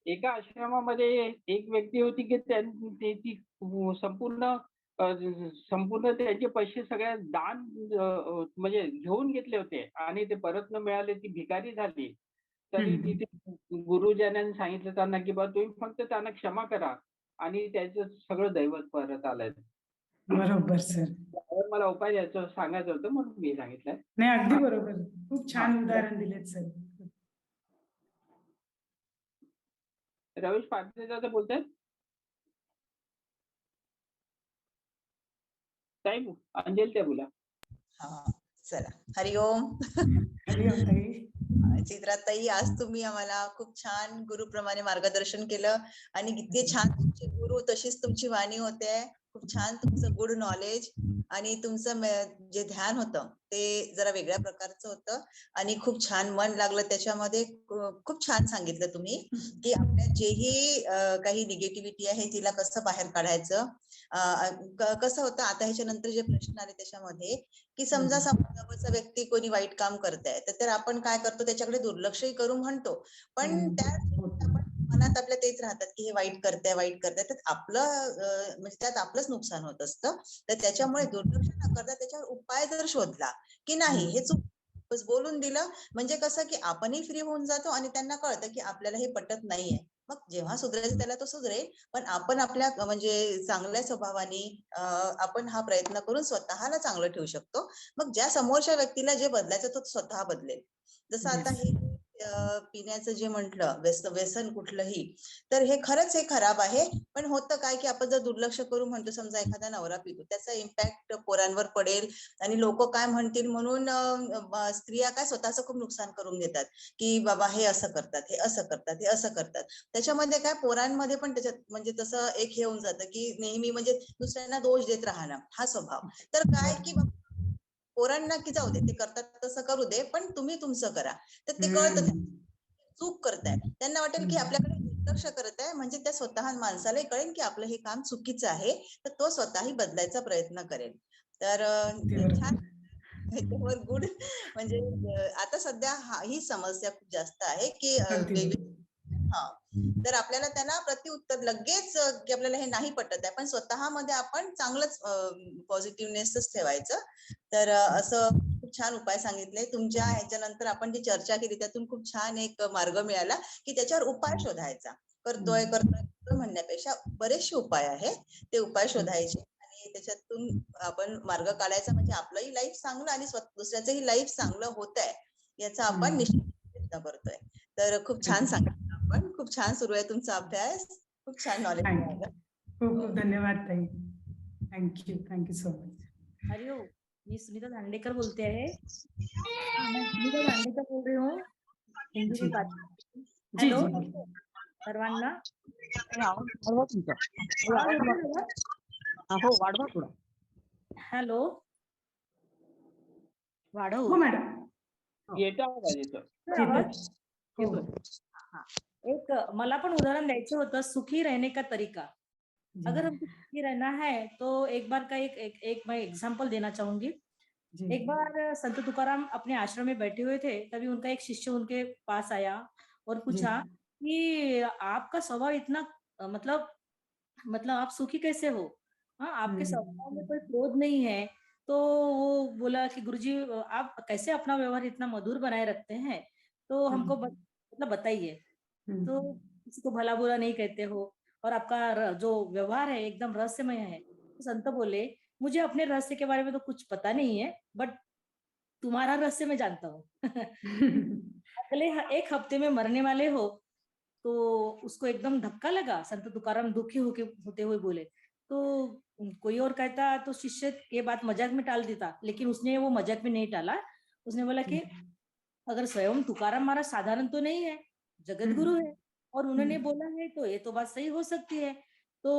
एका आश्रमामध्ये एक व्यक्ती होती की त्याची संपूर्ण त्याचे पैसे सगळे दान म्हणजे घेऊन घेतले होते आणि ते परत न मिळाले, ती भिकारी झाली. तरी तिथे गुरुजनांनी सांगितलं त्यांना की बा तुम्ही फक्त त्यांना क्षमा करा आणि त्याचं सगळं दैवत परत आलंय. बरोबर सर त्यावर मला उपाय द्यायचं सांगायचं होतं म्हणून मी सांगितलंय. नाही अगदी बरोबर खूप छान उदाहरण दिलेत सर रमेश पाटील बोलतायत? ताई अंजली त्या बोला. हा चला हरिओम. हरिओम ताई चित्राताई आज तुम्ही आम्हाला खूप छान गुरुप्रमाणे मार्गदर्शन केलं आणि किती छान तुमचे गुरु तशीच तुमची वाणी होते. खूप छान तुमचं गुड नॉलेज आणि तुमचं जे ध्यान होतं ते जरा वेगळ्या प्रकारचं होतं आणि खूप छान मन लागलं त्याच्यामध्ये. खूप छान सांगितलं तुम्ही की आपल्या जेही काही निगेटिव्हिटी आहे तिला कसं बाहेर काढायचं. कसं होतं आता ह्याच्या नंतर जे प्रश्न आले त्याच्यामध्ये की समजा समोरचा व्यक्ती कोणी वाईट काम करताय तर आपण काय करतो त्याच्याकडे दुर्लक्षही करू म्हणतो पण त्या आपण मनात आपल्या तेच राहतात की हे वाईट करताय तर आपलं म्हणजे त्यात आपलंच नुकसान होत असतं. तर त्याच्यामुळे दुर्लक्ष न करता त्याच्यावर उपाय जर शोधला की नाही हे चूक बस बोलून दिलं म्हणजे कसं की आपणही फ्री होऊन जातो आणि त्यांना कळतं की आपल्याला हे पटत नाहीये. मग जेव्हा सुधरायचं त्याला तो सुधरेल पण आपण आपल्या म्हणजे चांगल्या स्वभावाने आपण हा प्रयत्न करून स्वतःला चांगलं ठेवू शकतो. मग ज्या समोरच्या व्यक्तीला जे बदलायचं तो स्वतः बदलेल. जसं आता हे पिण्याचं जे म्हटलं व्यसन कुठलंही तर हे खरंच हे खराब आहे. पण होतं काय की आपण जर दुर्लक्ष करू म्हणतो समजा एखादा नवरा पितो त्याचा इम्पॅक्ट पोरांवर पडेल आणि लोक काय म्हणतील म्हणून स्त्रिया काय स्वतःचं खूप नुकसान करून घेतात की बाबा हे असं करतात हे असं करतात हे असं करतात. त्याच्यामध्ये काय पोरांमध्ये पण त्याच्यात म्हणजे तसं एक हे होऊन जातं की नेहमी म्हणजे दुसऱ्यांना दोष देत राहणं हा स्वभाव. तर काय की पोरांना की जाऊ दे ते करतात तसं करू दे पण तुम्ही तुमचं करा. तर ते कळतं चूक करताय त्यांना वाटेल की आपल्याकडे दुर्लक्ष करत आहे म्हणजे त्या स्वतः माणसालाही कळेल की आपलं हे काम चुकीचं आहे तर तो स्वतःही बदलायचा प्रयत्न करेल. तर छान त्याच्यावर गुड म्हणजे आता सध्या ही समस्या खूप जास्त आहे की हा तर आपल्याला त्यांना प्रत्युत्तर लगेच की आपल्याला हे नाही पटत आहे पण स्वतःमध्ये आपण चांगलंच पॉझिटिव्हनेसच ठेवायचं. तर असं खूप छान उपाय सांगितले तुमच्या ह्याच्यानंतर आपण जी चर्चा केली त्यातून खूप छान एक मार्ग मिळाला की त्याच्यावर उपाय शोधायचा. करतोय म्हणण्यापेक्षा बरेचसे उपाय आहे ते उपाय शोधायचे आणि त्याच्यातून आपण मार्ग काढायचा म्हणजे आपलंही लाईफ चांगलं आणि दुसऱ्याचंही लाईफ चांगलं होत आहे याचा आपण निश्चित प्रयत्न करतोय. तर खूप छान सांगितलं आपण खूप छान सुरू आहे तुमचा अभ्यास खूप छान नॉलेज मिळालं. खूप खूप धन्यवाद ताई. Thank you so much. हरिओम मी सुनीता दांडेकर बोलते आहे. मैं सुनीता दांडेकर बोल रही हूँ हिंदी में बात. हॅलो सर्वांना वाढवा थोडा. हॅलो वाढव. हो मॅडम एक मला पण उदाहरण द्यायचं होतं सुखी रहने का तरीका. अगर हमको सुखी रहना है तो एक बार का एक मैं एग्जांपल देना चाहूंगी. एक बार संत तुकाराम अपने आश्रम में बैठे हुए थे तभी उनका एक शिष्य उनके पास आया और पूछा कि आपका स्वभाव इतना मतलब आप सुखी कैसे हो. हाँ, आपके स्वभाव में कोई क्रोध नहीं है। तो वो बोला कि गुरुजी आप कैसे अपना व्यवहार इतना मधुर बनाए रखते हैं, तो हमको मतलब बताइए। तो किसी को भला बुरा नहीं कहते हो और आपका जो व्यवहार है एकदम रहस्यमय है। तो संत बोले, मुझे अपने रहस्य के बारे में तो कुछ पता नहीं है, बट तुम्हारा रहस्य मैं जानता हूँ। अगले एक हफ्ते में मरने वाले हो। तो उसको एकदम धक्का लगा। संत तुकाराम दुखी होते हुए बोले, तो कोई और कहता तो शिष्य ये बात मजाक में टाल देता, लेकिन उसने वो मजाक में नहीं टाला। उसने बोला कि अगर स्वयं तुकाराम महाराज साधारण तो नहीं है, जगत गुरु है, और उन्होंने बोला है तो ये तो बात सही हो सकती है। तो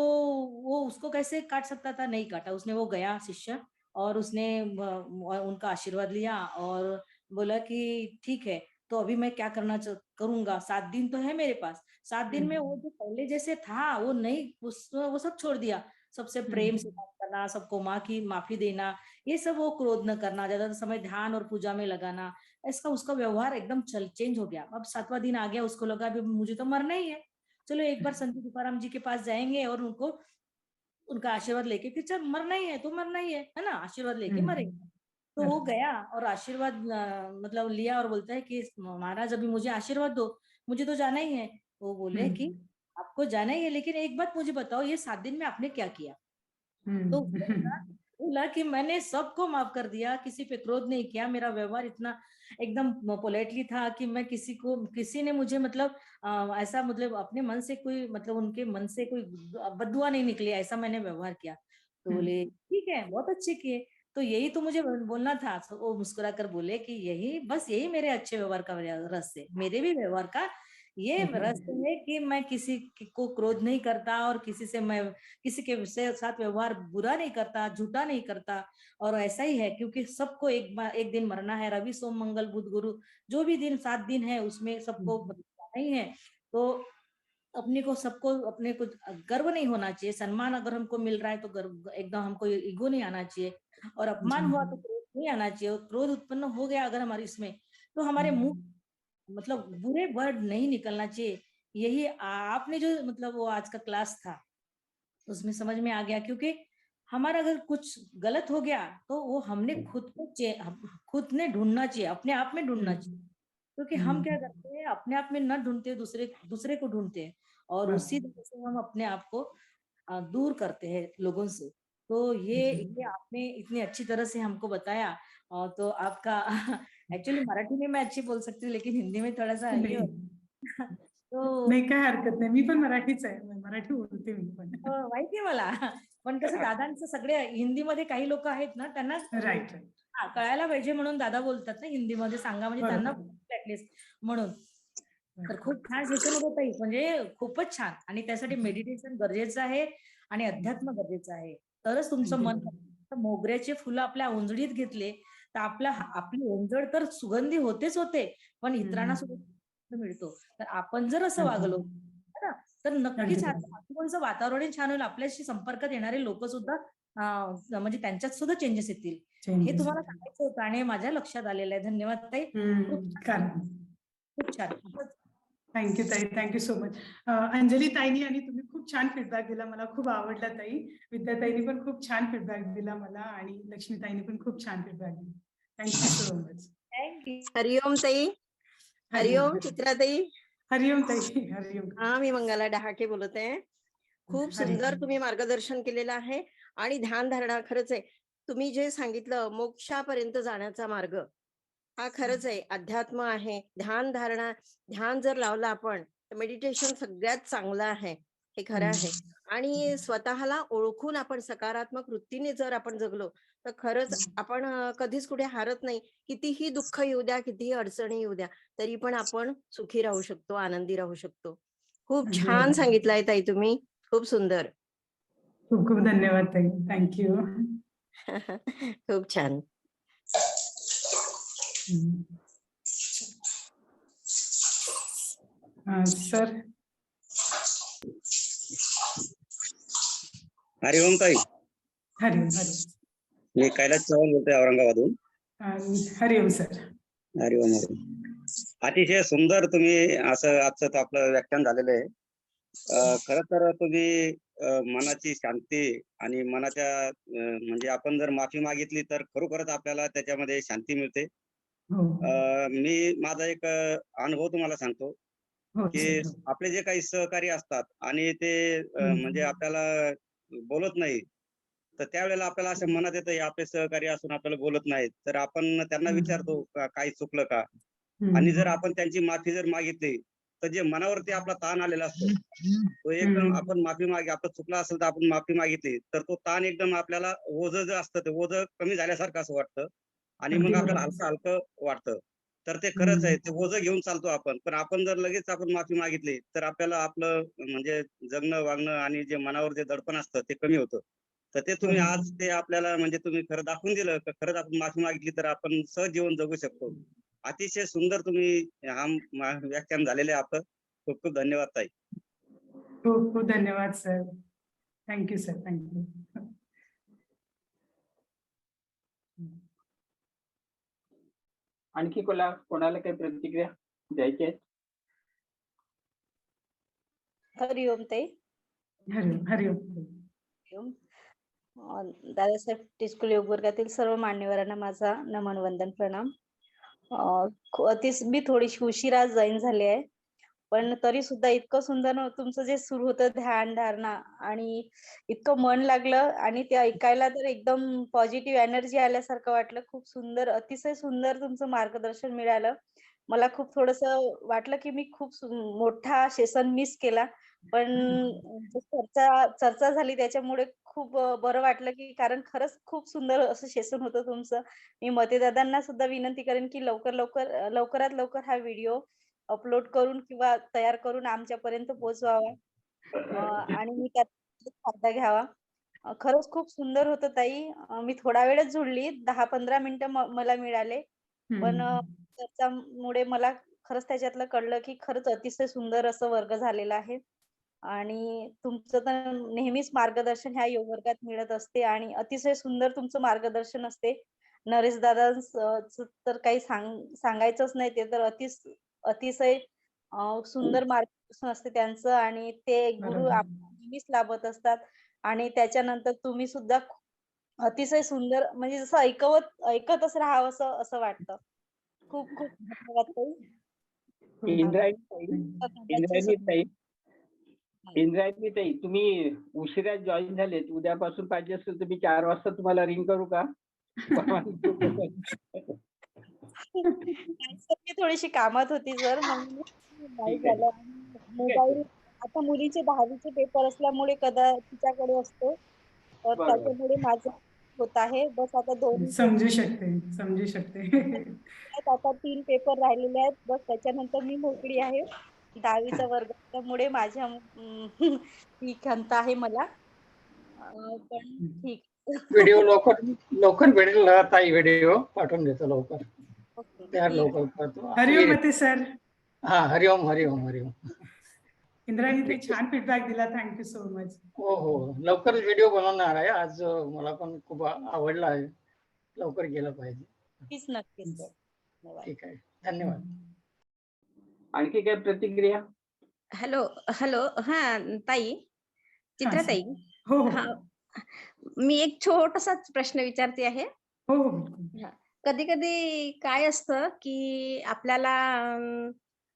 वो उसको कैसे काट सकता था, नहीं काटा उसने। वो गया शिष्य और उसने उनका आशीर्वाद लिया और बोला कि ठीक है, तो अभी मैं क्या करूंगा, 7 दिन तो है मेरे पास। 7 दिन में वो जो पहले जैसे था वो नहीं, वो सब छोड़ दिया। सबसे प्रेम से बात करना, सबको माँ की माफी देना, ये सब, वो क्रोध न करना, ज्यादा समय ध्यान और पूजा में लगाना, इसका उसका व्यवहार एकदम चेंज हो गया। अब 7वां दिन आ गया, उसको लगा अभी मुझे तो मरना ही है, चलो एक बार संत तुकाराम जी के पास जाएंगे और उनको उनका आशीर्वाद लेके, फिर चल मरना ही है तो मरना ही है ना, आशीर्वाद लेके मरेंगे। तो वो गया और आशीर्वाद मतलब लिया और बोलता है कि महाराज अभी मुझे आशीर्वाद दो, मुझे तो जाना ही है। वो बोले कि आपको जाना ही है, लेकिन एक बात मुझे बताओ, ये 7 दिन में आपने क्या किया? तो बोला कि मैंने सबको माफ कर दिया, किसी पे क्रोध नहीं किया, मेरा व्यवहार इतना एकदम पोलाइटली था कि मैं किसी ने मुझे मतलब ऐसा मतलब अपने मन से कोई मतलब उनके मन से कोई बददुआ नहीं निकली, ऐसा मैंने व्यवहार किया। तो बोले ठीक है, बहुत अच्छे किए, तो यही तो मुझे बोलना था। तो वो मुस्कुरा कर बोले कि यही मेरे अच्छे व्यवहार का रस है, मेरे भी व्यवहार का ये रस है कि मैं किसी को क्रोध नहीं करता और किसी के साथ व्यवहार बुरा नहीं करता, झूठा नहीं करता। और ऐसा ही है, क्योंकि सबको एक दिन मरना है। रवि सोम मंगल बुध गुरु जो भी दिन 7 दिन है उसमें सबको नहीं है। तो सबको अपने को गर्व नहीं होना चाहिए। सम्मान अगर हमको मिल रहा है तो गर्व, एकदम हमको ईगो नहीं आना चाहिए। और अपमान हुआ तो क्रोध नहीं आना चाहिए। क्रोध उत्पन्न हो गया अगर हमारे इसमें, तो हमारे मुंह मतलब बुरे वर्ड नहीं निकलना चाहिए। यही आपने जो मतलब वो आज का क्लास था उसमें समझ में आ गया, क्योंकि हमारा अगर कुछ गलत हो गया तो वो हमने खुद ने ढूंढना चाहिए, अपने आप में ढूंढना चाहिए। क्योंकि हम क्या करते हैं, अपने आप में न ढूंढते, दूसरे को ढूंढते हैं, और उसी तरह से हम अपने आप को दूर करते हैं लोगों से। तो ये आपने इतनी अच्छी तरह से हमको बताया। तो आपका एक्चुअली मराठी में मैं अच्छी बोल सकती हूँ, लेकिन हिंदी में थोड़ा सा ये तो नाही, काय हरकत नाही, मी पण मराठीच आहे, मराठी बोलते मी पण. माहितीये मला, पण कसं दादांचं सगळे हिंदीमध्ये काही लोक आहेत ना, त्यांना राईट कळायला पाहिजे म्हणून दादा बोलतात ना हिंदीमध्ये, सांगा म्हणजे त्यांना ऍटलिस्ट म्हणून. तर खूप छान सेशन होत ताई, म्हणजे खूपच छान. आणि त्यासाठी मेडिटेशन गरजेचं आहे आणि अध्यात्म गरजेचं आहे, तरच तुमचं मन. मोगऱ्याचे फुलं आपल्या ओंजळीत घेतले तर आपली ओंजळ तर सुगंधी होतेच होते, पण इतरांना सुद्धा मिळतो. तर आपण जर असं वागलो ना, तर नक्कीच आजूबाजूचं वातावरण छान होईल, आपल्याशी संपर्कात येणारे लोक सुद्धा म्हणजे त्यांच्यात सुद्धा चेंजेस येतील. हे तुम्हाला सांगायचं होतं आणि माझ्या लक्षात आलेलं आहे. धन्यवाद ताई, खूप छान. थँक्यू ताई, थँक्यू सो मच. अंजली ताईनी आणि तुम्ही खूप छान फीडबॅक दिला, मला खूप आवडला ताई. विद्या ताईनी पण खूप छान फीडबॅक दिला मला, आणि लक्ष्मी ताईनी पण खूप छान फीडबॅक दिला. Thank you so much. Thank you. Hariom ताई. हरिओम चित्रा ताई. हरिओम ताई. हरिओम. हा, मी मंगला डहाके बोलत आहे. खूप सुंदर तुम्ही मार्गदर्शन केलेलं आहे. आणि ध्यान धारणा खरंच आहे, तुम्ही जे सांगितलं मोक्षापर्यंत जाण्याचा मार्ग हा खरंच आहे, अध्यात्म आहे. ध्यान धारणा, ध्यान जर लावलं आपण तर मेडिटेशन सगळ्यात चांगलं आहे, हे खरं आहे. आणि स्वतःला ओळखून आपण सकारात्मक वृत्तीने जर आपण जगलो तर खरंच आपण कधीच कुठे हारत नाही. कितीही दुःख येऊ द्या, कितीही अडचणी येऊ द्या, तरी पण आपण सुखी राहू शकतो, आनंदी राहू शकतो. खूप छान सांगितलंय ताई तुम्ही, खूप सुंदर. खूप खूप धन्यवाद ताई, थँक्यू. खूप छान. सर. हरिओम ताई. हरिओम. मी कैलास चव्हाण बोलतोय औरंगाबादहून. हरिओम सर. हरिओम. अतिशय सुंदर तुम्ही असं आजचं आपलं व्याख्यान झालेलं आहे. खरं तर तुम्ही मनाची शांती आणि मनाच्या म्हणजे आपण जर माफी मागितली तर खरोखरच आपल्याला त्याच्यामध्ये शांती मिळते. मी माझा एक अनुभव तुम्हाला सांगतो की आपले जे काही सहकारी असतात आणि ते म्हणजे आपल्याला बोलत नाही, तर त्यावेळेला आपल्याला असं मनात येतं आपले सहकारी असून आपल्याला बोलत नाहीत, तर आपण त्यांना विचारतो काही चुकलं का, आणि जर आपण त्यांची माफी जर मागितली तर जे मनावरती आपला ताण आलेला असतो तो एकदम आपण माफी आपलं चुकलं असेल तर आपण माफी मागितली तर तो ताण एकदम आपल्याला ओझं जे असतं ते ओझं कमी झाल्यासारखं असं वाटतं आणि मग आपल्याला हलकं हलकं वाटतं. तर ते खरंच आहे, ते ओझं घेऊन चालतो आपण, पण आपण जर लगेच आपण माफी मागितली तर आपल्याला आपलं म्हणजे जगणं वागणं आणि जे मनावर जे दडपण असतं ते कमी होतं. तर ते तुम्ही आज ते आपल्याला म्हणजे तुम्ही खरं दाखवून दिलं की खरंच आपण माफी मागितली तर आपण सहज जीवन जगू शकतो. अतिशय सुंदर तुम्ही हा व्याख्यान झालेले आहे आपलं. खूप खूप धन्यवाद ताई. खूप खूप धन्यवाद सर. Thank you sir. थँक्यू. आणखी कोणाला काही प्रतिक्रिया द्यायची आहे? हरिओम ताई. हरिओम. दादासाहेब टिस्कुल योग वर्गातील सर्व मान्यवरांना माझा नमन वंदन प्रणाम. मी थोडीशी उशिरा जॉईन झाली आहे, पण तरी सुद्धा इतकं सुंदर तुमचं जे सुरू होतं ध्यान धारणा आणि इतकं मन लागलं आणि ते ऐकायला तर एकदम पॉझिटिव्ह एनर्जी आल्यासारखं वाटलं. खूप सुंदर, अतिशय सुंदर तुमचं मार्गदर्शन मिळालं. मला खूप थोडंसं वाटलं की मी खूप मोठा सेशन मिस केला, पण चर्चा झाली त्याच्यामुळे खूप बरं वाटलं की कारण खरंच खूप सुंदर असं सेशन होतं तुमचं. मी मतेदादांना सुद्धा विनंती करेन की लवकरात लवकर हा व्हिडिओ अपलोड करून किंवा तयार करून आमच्यापर्यंत पोहोचवावा आणि मी त्यात फायदा घ्यावा. खरंच खूप सुंदर होतं ताई. मी थोडा वेळच जुळली, 10-15 मिनिटं मला मिळाले, पण त्याच्यामुळे मला खरंच त्याच्यातलं कळलं की खरंच अतिशय सुंदर असं वर्ग झालेला आहे आणि तुमचं तर नेहमीच मार्गदर्शन ह्या योग वर्गात मिळत असते आणि अतिशय सुंदर तुमचं मार्गदर्शन असते. नरेश दादांचं तर काही सांगायचंच नाही, ते तर अतिशय सुंदर मार्गदर्शन असते त्यांचं आणि ते गुरु नेहमीच लाभत असतात आणि त्याच्यानंतर तुम्ही सुद्धा अतिशय सुंदर म्हणजे जसं ऐकतच राहावं असं वाटतं. खूप खूप धन्यवाद ताई. इंद्रायणी ताई, तुम्ही उशिरा जॉईन झालेत. उद्यापासून पाहिजे असेल तर मी 4 वाजता तुम्हाला रिंग करू का? मी थोडीशी कामात होती सर, म्हणून नाही झालं. मोबाईल आता मुलीचे 10वीचे पेपर असल्यामुळे तिच्याकडे असतो, तर त्याच्यामुळे माझं होत आहे. बस आता 2 समजू शकते. आता 3 पेपर राहिलेले आहेत, बस त्याच्यानंतर मी मोकळी आहे. 10वीचा वर्ग असल्यामुळे माझ्या ही खंत आहे मला, पण ठीक. व्हिडिओ लवकर भेटेल ताई, व्हिडिओ पाठवून देतो लवकर. तयार लवकर करतो. हरिओम मते सर. हा, हरिओम. इंद्रायणी ताई छान फीडबॅक दिला. Thank you so much. हो, लवकरच व्हिडिओ बनवणार आहे. आज मला पण खूप आवडला आहे. लवकर गेलं पाहिजे. नक्कीच. ठीक आहे, धन्यवाद. आणखी काय प्रतिक्रिया? हॅलो. हा ताई, चित्रा ताई. हो. मी एक छोटासाच प्रश्न विचारते आहे. हो. कधी कधी काय असतं की आपल्याला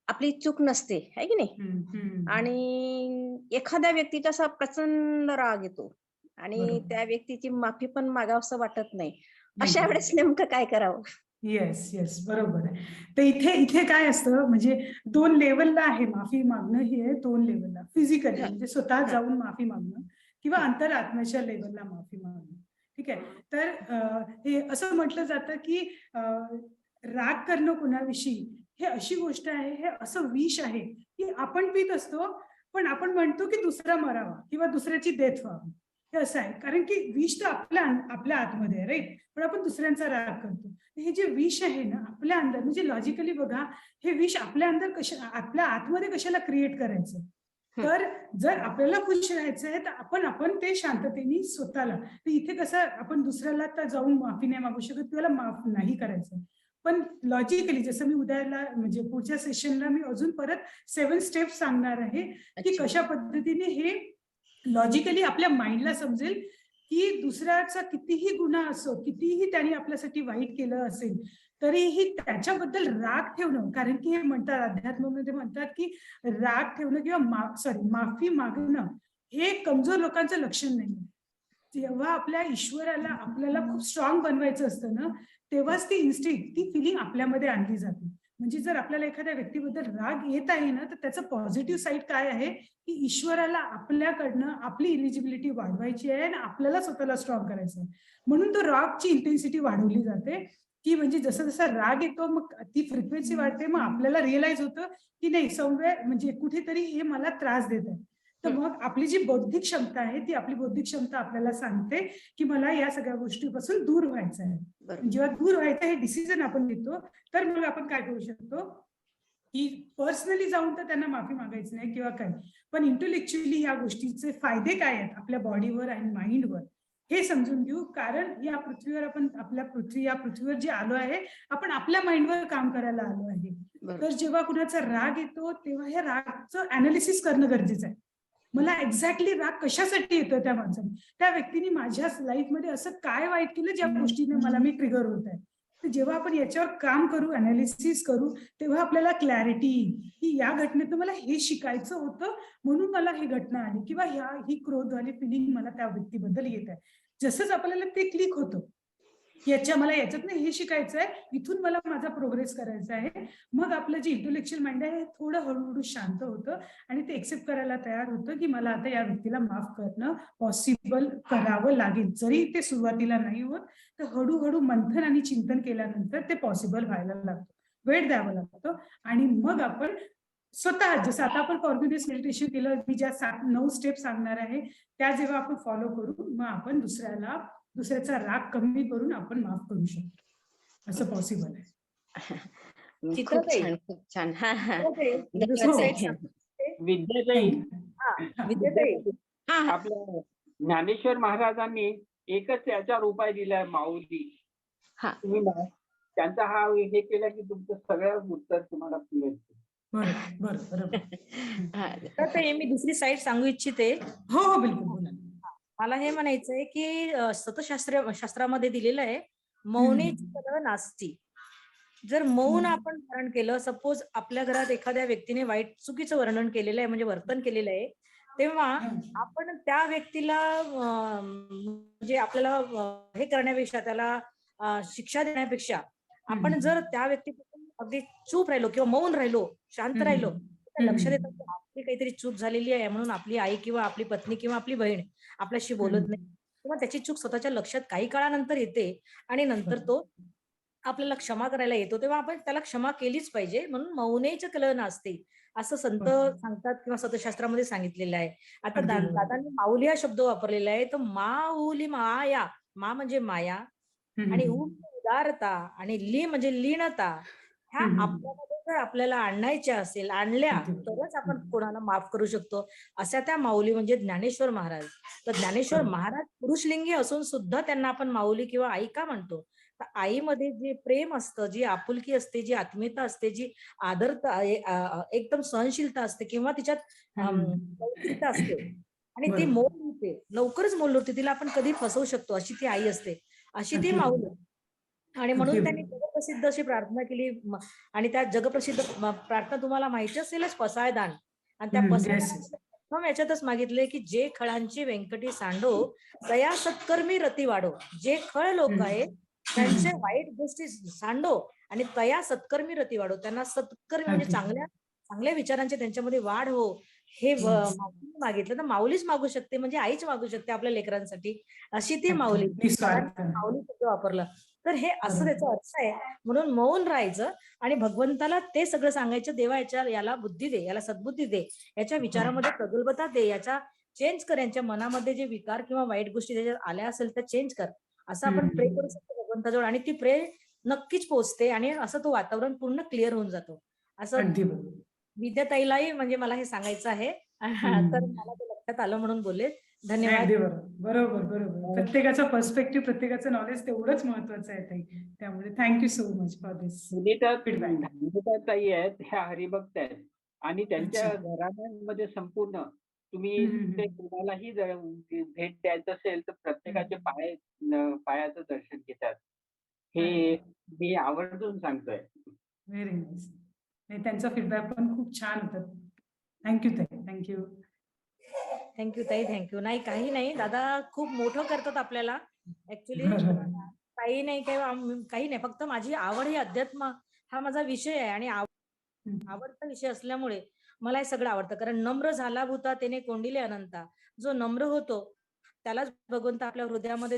आपली चूक नसते, है की नाही, आणि एखाद्या व्यक्तीचा असा प्रचंड राग येतो आणि त्या व्यक्तीची माफी पण मागावंसं वाटत नाही. अशा वेळेस नेमकं काय करावं? येस, बरोबर आहे. तर इथे काय असतं, म्हणजे 2 लेवलला आहे माफी मागणं. ही आहे 2 लेवलला. फिजिकली म्हणजे स्वतः जाऊन माफी मागणं किंवा अंतरात्म्याच्या लेवलला माफी मागणं. ठीक आहे. तर हे असं म्हटलं जातं की राग करणं कुणाविषयी हे अशी गोष्ट आहे, हे असं विष आहे की आपण पित असतो, पण आपण म्हणतो की दुसरा मरावा किंवा दुसऱ्याची डेथ व्हावी. हे असं आहे, कारण की विष तर आपल्या आतमध्ये आहे, राईट, पण आपण दुसऱ्यांचा राग करतो. हे जे विष आहे ना आपल्या अंदर, म्हणजे लॉजिकली बघा, हे विष आपल्या अंदर आपल्या आतमध्ये कशाला क्रिएट करायचं? तर जर आपल्याला खुश राहायचं आहे तर आपण ते शांततेने स्वतःला, तर इथे कसं आपण दुसऱ्याला तर जाऊन माफी नाही मागू शकत, त्याला माफ नाही करायचं. पण लॉजिकली जसं मी उद्याला म्हणजे पुढच्या सेशनला मी अजून परत 7 स्टेप्स सांगणार आहे की कशा पद्धतीने हे लॉजिकली आपल्या माइंडला समजेल की दुसऱ्याचा कितीही गुन्हा असो, कितीही त्याने आपल्यासाठी वाईट केलं असेल, तरीही त्याच्याबद्दल राग ठेवणं, कारण की हे म्हणतात अध्यात्मामध्ये म्हणतात की राग ठेवणं किंवा माफी मागणं हे कमजोर लोकांचं लक्षण नाही. जेव्हा आपल्या ईश्वराला आपल्याला खूप स्ट्रॉंग बनवायचं असतं ना, तेव्हाच ती इन्स्टिंक्ट, ती फिलिंग आपल्यामध्ये आणली जाते. म्हणजे जर आपल्याला एखाद्या व्यक्तीबद्दल राग येत आहे ना, तर त्याचं पॉझिटिव्ह साईड काय आहे की ईश्वराला आपल्याकडनं आपली इलिजिबिलिटी वाढवायची आहे आणि आपल्याला स्वतःला स्ट्रॉंग करायचं आहे. म्हणून तो रागची इंटेन्सिटी वाढवली जाते की म्हणजे जसं जसा राग येतो मग ती फ्रिक्वेन्सी वाढते, मग आपल्याला रिअलाइज होतं की नाही समवेअर म्हणजे कुठेतरी हे मला त्रास देत आहे. तर मग आपली जी बौद्धिक क्षमता आहे ती आपली बौद्धिक क्षमता आपल्याला सांगते की मला या सगळ्या गोष्टीपासून दूर व्हायचं आहे. जेव्हा दूर व्हायचं हे डिसिजन आपण घेतो, तर मग आपण काय करू शकतो की पर्सनली जाऊन तर त्यांना माफी मागायची नाही किंवा काय, पण इंटेलेक्च्युअली या गोष्टीचे फायदे काय आहेत आपल्या बॉडीवर आणि माइंडवर हे समजून घेऊ. कारण या पृथ्वीवर आपण या पृथ्वीवर जे आलो आहे, आपण आपल्या माइंडवर काम करायला आलो आहे. तर जेव्हा कुणाचा राग येतो तेव्हा या रागचं अनालिसिस करणं गरजेचं आहे. मला एक्झॅक्टली राग कशासाठी येतो त्या माणसाने, त्या व्यक्तीने माझ्या लाईफमध्ये असं काय वाईट केलं ज्या गोष्टीने मला मी ट्रिगर होत आहे. तर जेव्हा आपण याच्यावर काम करू, अनालिसिस करू, तेव्हा आपल्याला क्लॅरिटी येईल की या घटनेतून मला हे शिकायचं होतं म्हणून मला ही घटना आली किंवा ही क्रोधवाली फिलिंग मला त्या व्यक्तीबद्दल येत आहे. जसंच आपल्याला ते क्लिक होतं मला याच्यातनं हे शिकायचं आहे, इथून मला माझा प्रोग्रेस करायचा आहे, मग आपलं जे इंटेलेक्च्युअल माइंड आहे थोडं हळूहळू शांत होतं आणि ते एक्सेप्ट करायला तयार होतं की मला आता या व्यक्तीला माफ करणं पॉसिबल करावं लागेल. जरी ते सुरुवातीला नाही होत, तर हळूहळू मंथन आणि चिंतन केल्यानंतर ते पॉसिबल व्हायला लागतं, वेळ द्यावा लागतो. आणि मग आपण स्वतः जसं आता आपण कॉन्फिडन्स मेडिटेशन केलं, मी ज्या 9 स्टेप सांगणार आहे त्या जेव्हा आपण फॉलो करू, मग आपण दुसऱ्याचा राग कमी करून आपण माफ करू शकतो. असं पॉसिबल आहे. खूप छान, खूप छान. हा हा विद्याताई, आपल्या ज्ञानेश्वर महाराजांनी एकच याच्यावर उपाय दिलाय, माऊली. तुम्ही त्यांचा हा हे केला की तुमचं सगळं उत्तर तुम्हाला मिळते. तर मी दुसरी साईड सांगू इच्छिते. हो बिलकुल. मला हे म्हणायचंय की शास्त्रामध्ये दिलेलं आहे, मौनेची कला नास्ती. जर मौन आपण धारण केलं, सपोज आपल्या घरात एखाद्या व्यक्तीने वाईट चुकीचं वर्णन केलेलं आहे, म्हणजे वर्तन केलेलं आहे, तेव्हा आपण त्या व्यक्तीला म्हणजे आपल्याला हे करण्यापेक्षा, त्याला शिक्षा देण्यापेक्षा आपण जर त्या व्यक्तीपासून अगदी चूप राहिलो किंवा मौन राहिलो, शांत राहिलो, लक्षात येतं की आपली काहीतरी चूक झालेली आहे म्हणून आपली आई किंवा आपली पत्नी किंवा आपली बहीण आपल्याशी बोलत नाही, किंवा त्याची चूक स्वतःच्या लक्षात काही काळानंतर येते आणि नंतर तो आपल्याला क्षमा करायला येतो, तेव्हा आपण त्याला क्षमा केलीच पाहिजे. म्हणून मौनेची कला नास्ती असं संत सांगतात किंवा सतशास्त्रामध्ये सांगितलेलं आहे. आता दादांनी माऊली हा शब्द वापरलेला आहे, तर माऊली माया, मा म्हणजे माया आणि उदारता आणि ली म्हणजे लीनता, ह्या आपल्यामध्ये जर आपल्याला आणायच्या असेल, आणल्या तरच आपण कोणाला माफ करू शकतो. अशा त्या माऊली म्हणजे ज्ञानेश्वर महाराज. तर ज्ञानेश्वर महाराज पुरुषलिंगी असून सुद्धा त्यांना आपण माऊली किंवा आई का म्हणतो? तर आईमध्ये जे प्रेम असतं, जी आपुलकी असते, जी आत्मीयता असते, जी आदरता, एकदम सहनशीलता असते किंवा तिच्यात लवचिकता असते आणि ती मोल होते, लवकरच मोल होते, तिला आपण कधी फसवू शकतो अशी ती आई असते, अशी ती माऊली. आणि म्हणून त्यांनी जगप्रसिद्ध अशी प्रार्थना केली. आणि त्या जगप्रसिद्ध प्रार्थना तुम्हाला माहिती असेलच, पसायदान. आणि त्या पसायदान याच्यातच मागितले की जे खळांची व्यंकटी सांडो, तया सत्कर्मी रती वाढो. जे खळ लोक आहेत त्यांच्या वाईट गोष्टी सांडो आणि तया सत्कर्मी रती वाढो, त्यांना सत्कर्मी म्हणजे चांगल्या विचारांचे त्यांच्यामध्ये वाढ हो, हे मागितलं. तर माऊलीच मागू शकते, म्हणजे आईच मागू शकते आपल्या लेकरांसाठी, अशी ती माऊली. माऊली शब्द वापरला तर हे असं त्याचा अर्थ आहे. म्हणून मौन राहायचं आणि भगवंताला ते सगळं सांगायचं, देवा याला बुद्धी दे, याला सद्बुद्धी दे, याच्या विचारामध्ये प्रगल्भता दे, याच्या चेंज कर, यांच्या मनामध्ये जे विकार किंवा वाईट गोष्टी त्याच्यात आल्या असेल त्या चेंज कर, असं आपण प्रे करू शकतो भगवंताजवळ. आणि ती प्रे नक्कीच पोहोचते आणि असं तो वातावरण पूर्ण क्लिअर होऊन जातो. असं विद्याताईलाही म्हणजे मला हे सांगायचं आहे, तर मला ते लक्षात आलं म्हणून बोलले. धन्यवाद. बरोबर. प्रत्येकाचा पर्स्पेक्टिव्ह, प्रत्येकाचं नॉलेज तेवढंच महत्वाचं आहे ताई. त्यामुळे thank you so much for this ताई आहेत, ह्या हरिभक्त आहेत आणि त्यांच्या घराण्यामध्ये संपूर्ण तुम्ही ते कोणालाही भेट द्यायचं असेल तर प्रत्येकाचे पायाचं दर्शन घेतात. हे मी आवर्जून सांगतोय. Very nice. नाही, त्यांचा फीडबॅक पण खूप छान होता. थँक्यू ताई, थँक्यू. थँक्यू ताई, थँक्यू. नाही, काही नाही, दादा खूप मोठं करतात आपल्याला ऍक्च्युली. काही नाही, काही नाही, फक्त माझी आवड ही अध्यात्म हा माझा विषय आहे आणि आवडता विषय असल्यामुळे मला हे सगळं आवडतं. कारण नम्र झाला भूता त्याने कोंडिले अनंता. जो नम्र होतो त्यालाच भगवंत आपल्या हृदयामध्ये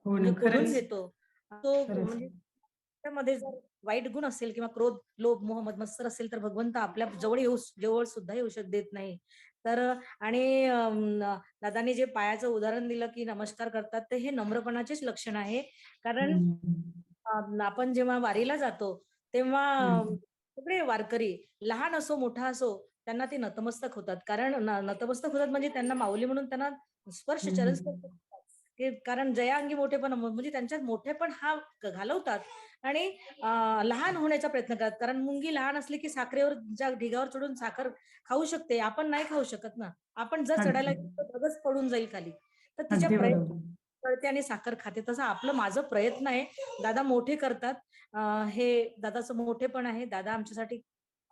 म्हणजे कोरून घेतो. तो म्हणजे त्यामध्ये जर वाईट गुण असेल किंवा क्रोध, लोभ, मोह, मत्सर असेल तर भगवंत आपल्या जवळ सुद्धा येऊ देत नाही. तर आणि दादाने जे पायाचं उदाहरण दिलं की नमस्कार करतात, तर हे नम्रपणाचेच लक्षण आहे. कारण आपण जेव्हा वारीला जातो तेव्हा सगळे वारकरी लहान असो मोठा असो त्यांना ते नतमस्तक होतात. कारण नतमस्तक होतात म्हणजे त्यांना माऊली म्हणून त्यांना चरण स्पर्श कारण जयाअंगी मोठेपण म्हणजे त्यांच्यात मोठेपण हा घालवतात आणि लहान होण्याचा प्रयत्न करतात. कारण मुंगी लहान असली की साखरेवर ढिगावर चढून साखर खाऊ शकते, आपण नाही खाऊ शकत ना. आपण जर चढायला गेलो तर ढगच पडून जाईल खाली. तर तिच्या प्रयत्न करते आणि साखर खाते. तसं माझं प्रयत्न आहे. दादा मोठे करतात, हे दादाचं मोठेपण आहे. दादा आमच्यासाठी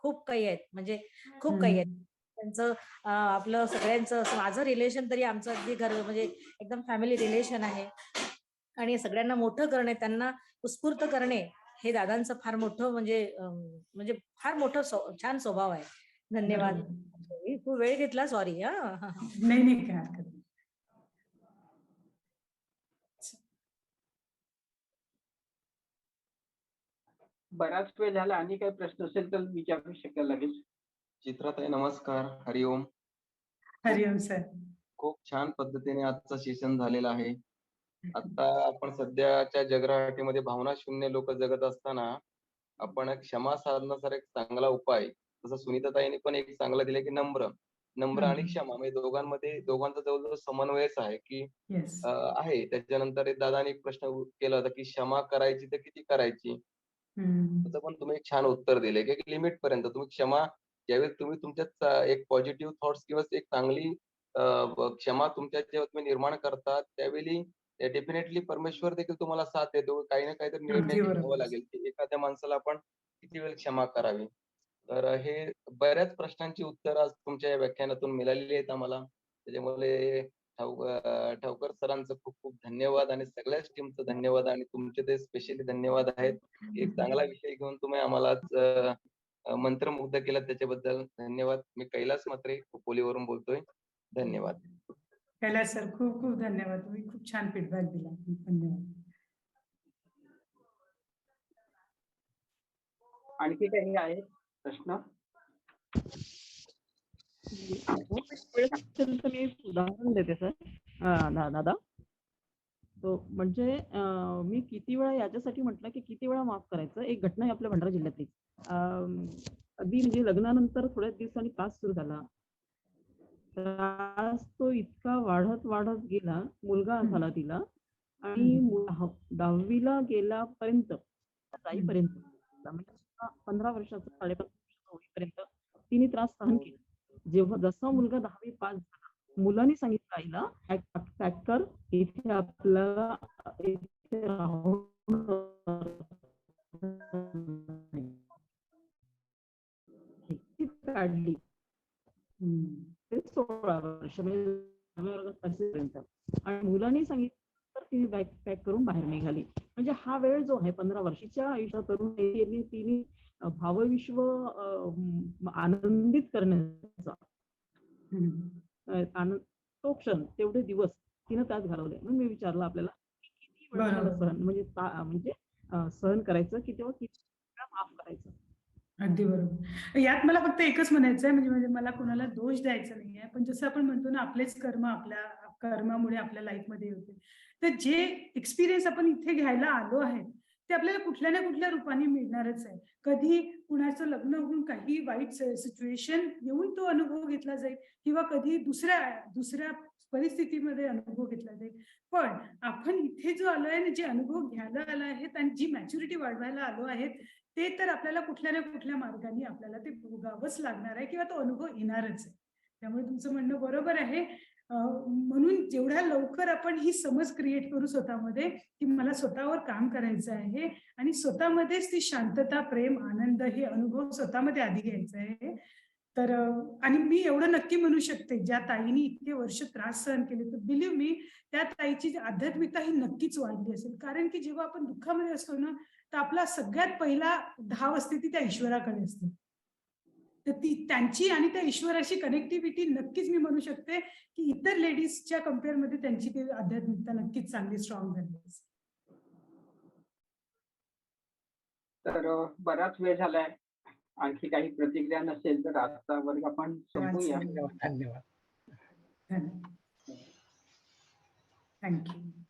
खूप काही आहेत, म्हणजे खूप काही आहेत. त्यांचं आपलं सगळ्यांचं माझं रिलेशन तरी आमचं अगदी घर म्हणजे एकदम फॅमिली रिलेशन आहे. आणि सगळ्यांना मोठं करणे, त्यांना उत्स्फूर्त करणे हे दादांचं फार मोठं म्हणजे फार मोठं छान स्वभाव आहे. धन्यवाद. खूप वेळ घेतला, सॉरी. नाही, काय हरकत नाही. बराच वेळ झाला, आणि काही प्रश्न असेल तर विचारू शकाल लगेच. चित्राताई नमस्कार. हरिओम. हरिओम सर. खूप छान पद्धतीने आजचं सेशन झालेलं आहे. आता आपण सध्याच्या जगराटीमध्ये भावना शून्य लोक जगत असताना आपण क्षमा साधण्याचा एक चांगला उपाय, जसं सुनीताताईंनी पण एक चांगलं दिलं की नम्र आणि क्षमा, म्हणजे दोघांचा जवळजवळ समन्वयच आहे की आहे. त्याच्यानंतर दादाने एक प्रश्न केला होता की क्षमा करायची तर किती करायची. त्याचं पण तुम्ही एक छान उत्तर दिले की लिमिट पर्यंत तुम्ही क्षमा, ज्यावेळी तुम्ही तुमच्यात एक पॉझिटिव्ह थॉट्स किंवा एक चांगली क्षमा तुमच्यात जेव्हा तुम्ही निर्माण करतात त्यावेळी डेफिनेटली परमेश्वर देखील तुम्हाला साथ देतो. काही ना काहीतरी निर्णय घ्यावा लागेल की एखाद्या माणसाला आपण किती वेळ क्षमा करावी. तर हे बऱ्याच प्रश्नांची उत्तर आज तुमच्या या व्याख्यानातून मिळालेली आहेत आम्हाला. त्याच्यामुळे ठावकर सरांचं खूप खूप धन्यवाद आणि सगळ्याच टीमचं धन्यवाद आणि तुमचे ते स्पेशली धन्यवाद आहेत. एक चांगला विषय घेऊन तुम्ही आम्हाला मंत्रमुग्ध केलं, त्याच्याबद्दल धन्यवाद. मी कैलास म्हात्रे खोपोलीवरून बोलतोय. धन्यवाद. कैलास सर, खूप खूप धन्यवाद. तुम्ही खूप छान फीडबॅक दिला. धन्यवाद. आणखी काही आहे प्रश्न? मी उदाहरण देते सर. दादा, तो म्हणजे मी किती वेळा याच्यासाठी म्हटलं की किती वेळा माफ करायचं. एक घटना आहे आपल्या भंडारा जिल्ह्यातली. अगदी म्हणजे लग्नानंतर थोड्याच दिवसांनी त्रास सुरू झाला. त्रास तो इतका वाढत गेला. मुलगा झाला तिला आणि 10वीला गेल्यापर्यंत जाईपर्यंत 15 वर्षाचा 15.5 वर्षाचा होईपर्यंत तिने त्रास सहन केला. जेव्हा जसा मुलगा 10वी पास झाला, मुलांनी सांगितलं आईला पॅक कर, इथे आपल्याला काढली 16 वर्ष म्हणजे आणि मुलांनी सांगितलं तर तिने बॅग पॅक करून बाहेर निघाली. म्हणजे हा वेळ जो आहे 15 वर्षाच्या आयुष्यात तरुण तिने भावविश्व आनंदित करण्याचा तो क्षण, तेवढे दिवस तिनं त्यात घालवले. म्हणून मी विचारलं आपल्याला किती वेळा सहन म्हणजे सहन करायचं की तेव्हा किती वेळा माफ करायचं. अगदी बरोबर. यात मला फक्त एकच म्हणायचं आहे, म्हणजे मला कोणाला दोष द्यायचा नाहीये, पण जसं आपण म्हणतो ना, आपलेच कर्म आपल्या कर्मामुळे आपल्या लाईफमध्ये होते. तर जे एक्सपिरियन्स आपण इथे घ्यायला आलो आहे ते आपल्याला कुठल्या ना कुठल्या रूपाने मिळणारच आहे. कधी कुणाचं लग्न होऊन काही वाईट सिच्युएशन येऊन तो अनुभव घेतला जाईल किंवा कधी दुसऱ्या परिस्थितीमध्ये अनुभव घेतला जाईल. पण आपण इथे जो आलो आहे, जे अनुभव घ्यायला आलो आहेत आणि जी मॅच्युरिटी वाढवायला आलो आहे, ते तर आपल्याला कुठल्या ना कुठल्या मार्गाने आपल्याला ते भोगावंच लागणार आहे किंवा तो अनुभव येणारच आहे. त्यामुळे तुमचं म्हणणं बरोबर आहे. म्हणून जेवढ्या लवकर आपण ही समज क्रिएट करू स्वतःमध्ये की मला स्वतःवर काम करायचं आहे आणि स्वतःमध्येच ती शांतता, प्रेम, आनंद हे अनुभव स्वतःमध्ये आधी घ्यायचा आहे. तर आणि मी एवढं नक्की म्हणू शकते, ज्या ताईनी इतके वर्ष त्रास सहन केले, तर बिलीव्ह मी त्या ताईची आध्यात्मिकता ही नक्कीच वाढली असेल. कारण की जेव्हा आपण दुःखामध्ये असतो ना, तर आपला सगळ्यात पहिला धाव असते ती त्या ईश्वराकडे असते. तर ती त्यांची आणि त्या ईश्वराशी कनेक्टिव्हिटी नक्कीच मी म्हणू शकते की इतर लेडीजच्या कम्पेअरमध्ये त्यांची ती आध्यात्मिकता नक्कीच चांगली स्ट्रॉंग झाली असेल. तर बराच वेळ झालाय. आणखी काही प्रतिक्रिया नसेल तर आजचा वर्ग आपण संपूया. धन्यवाद. थँक्यू.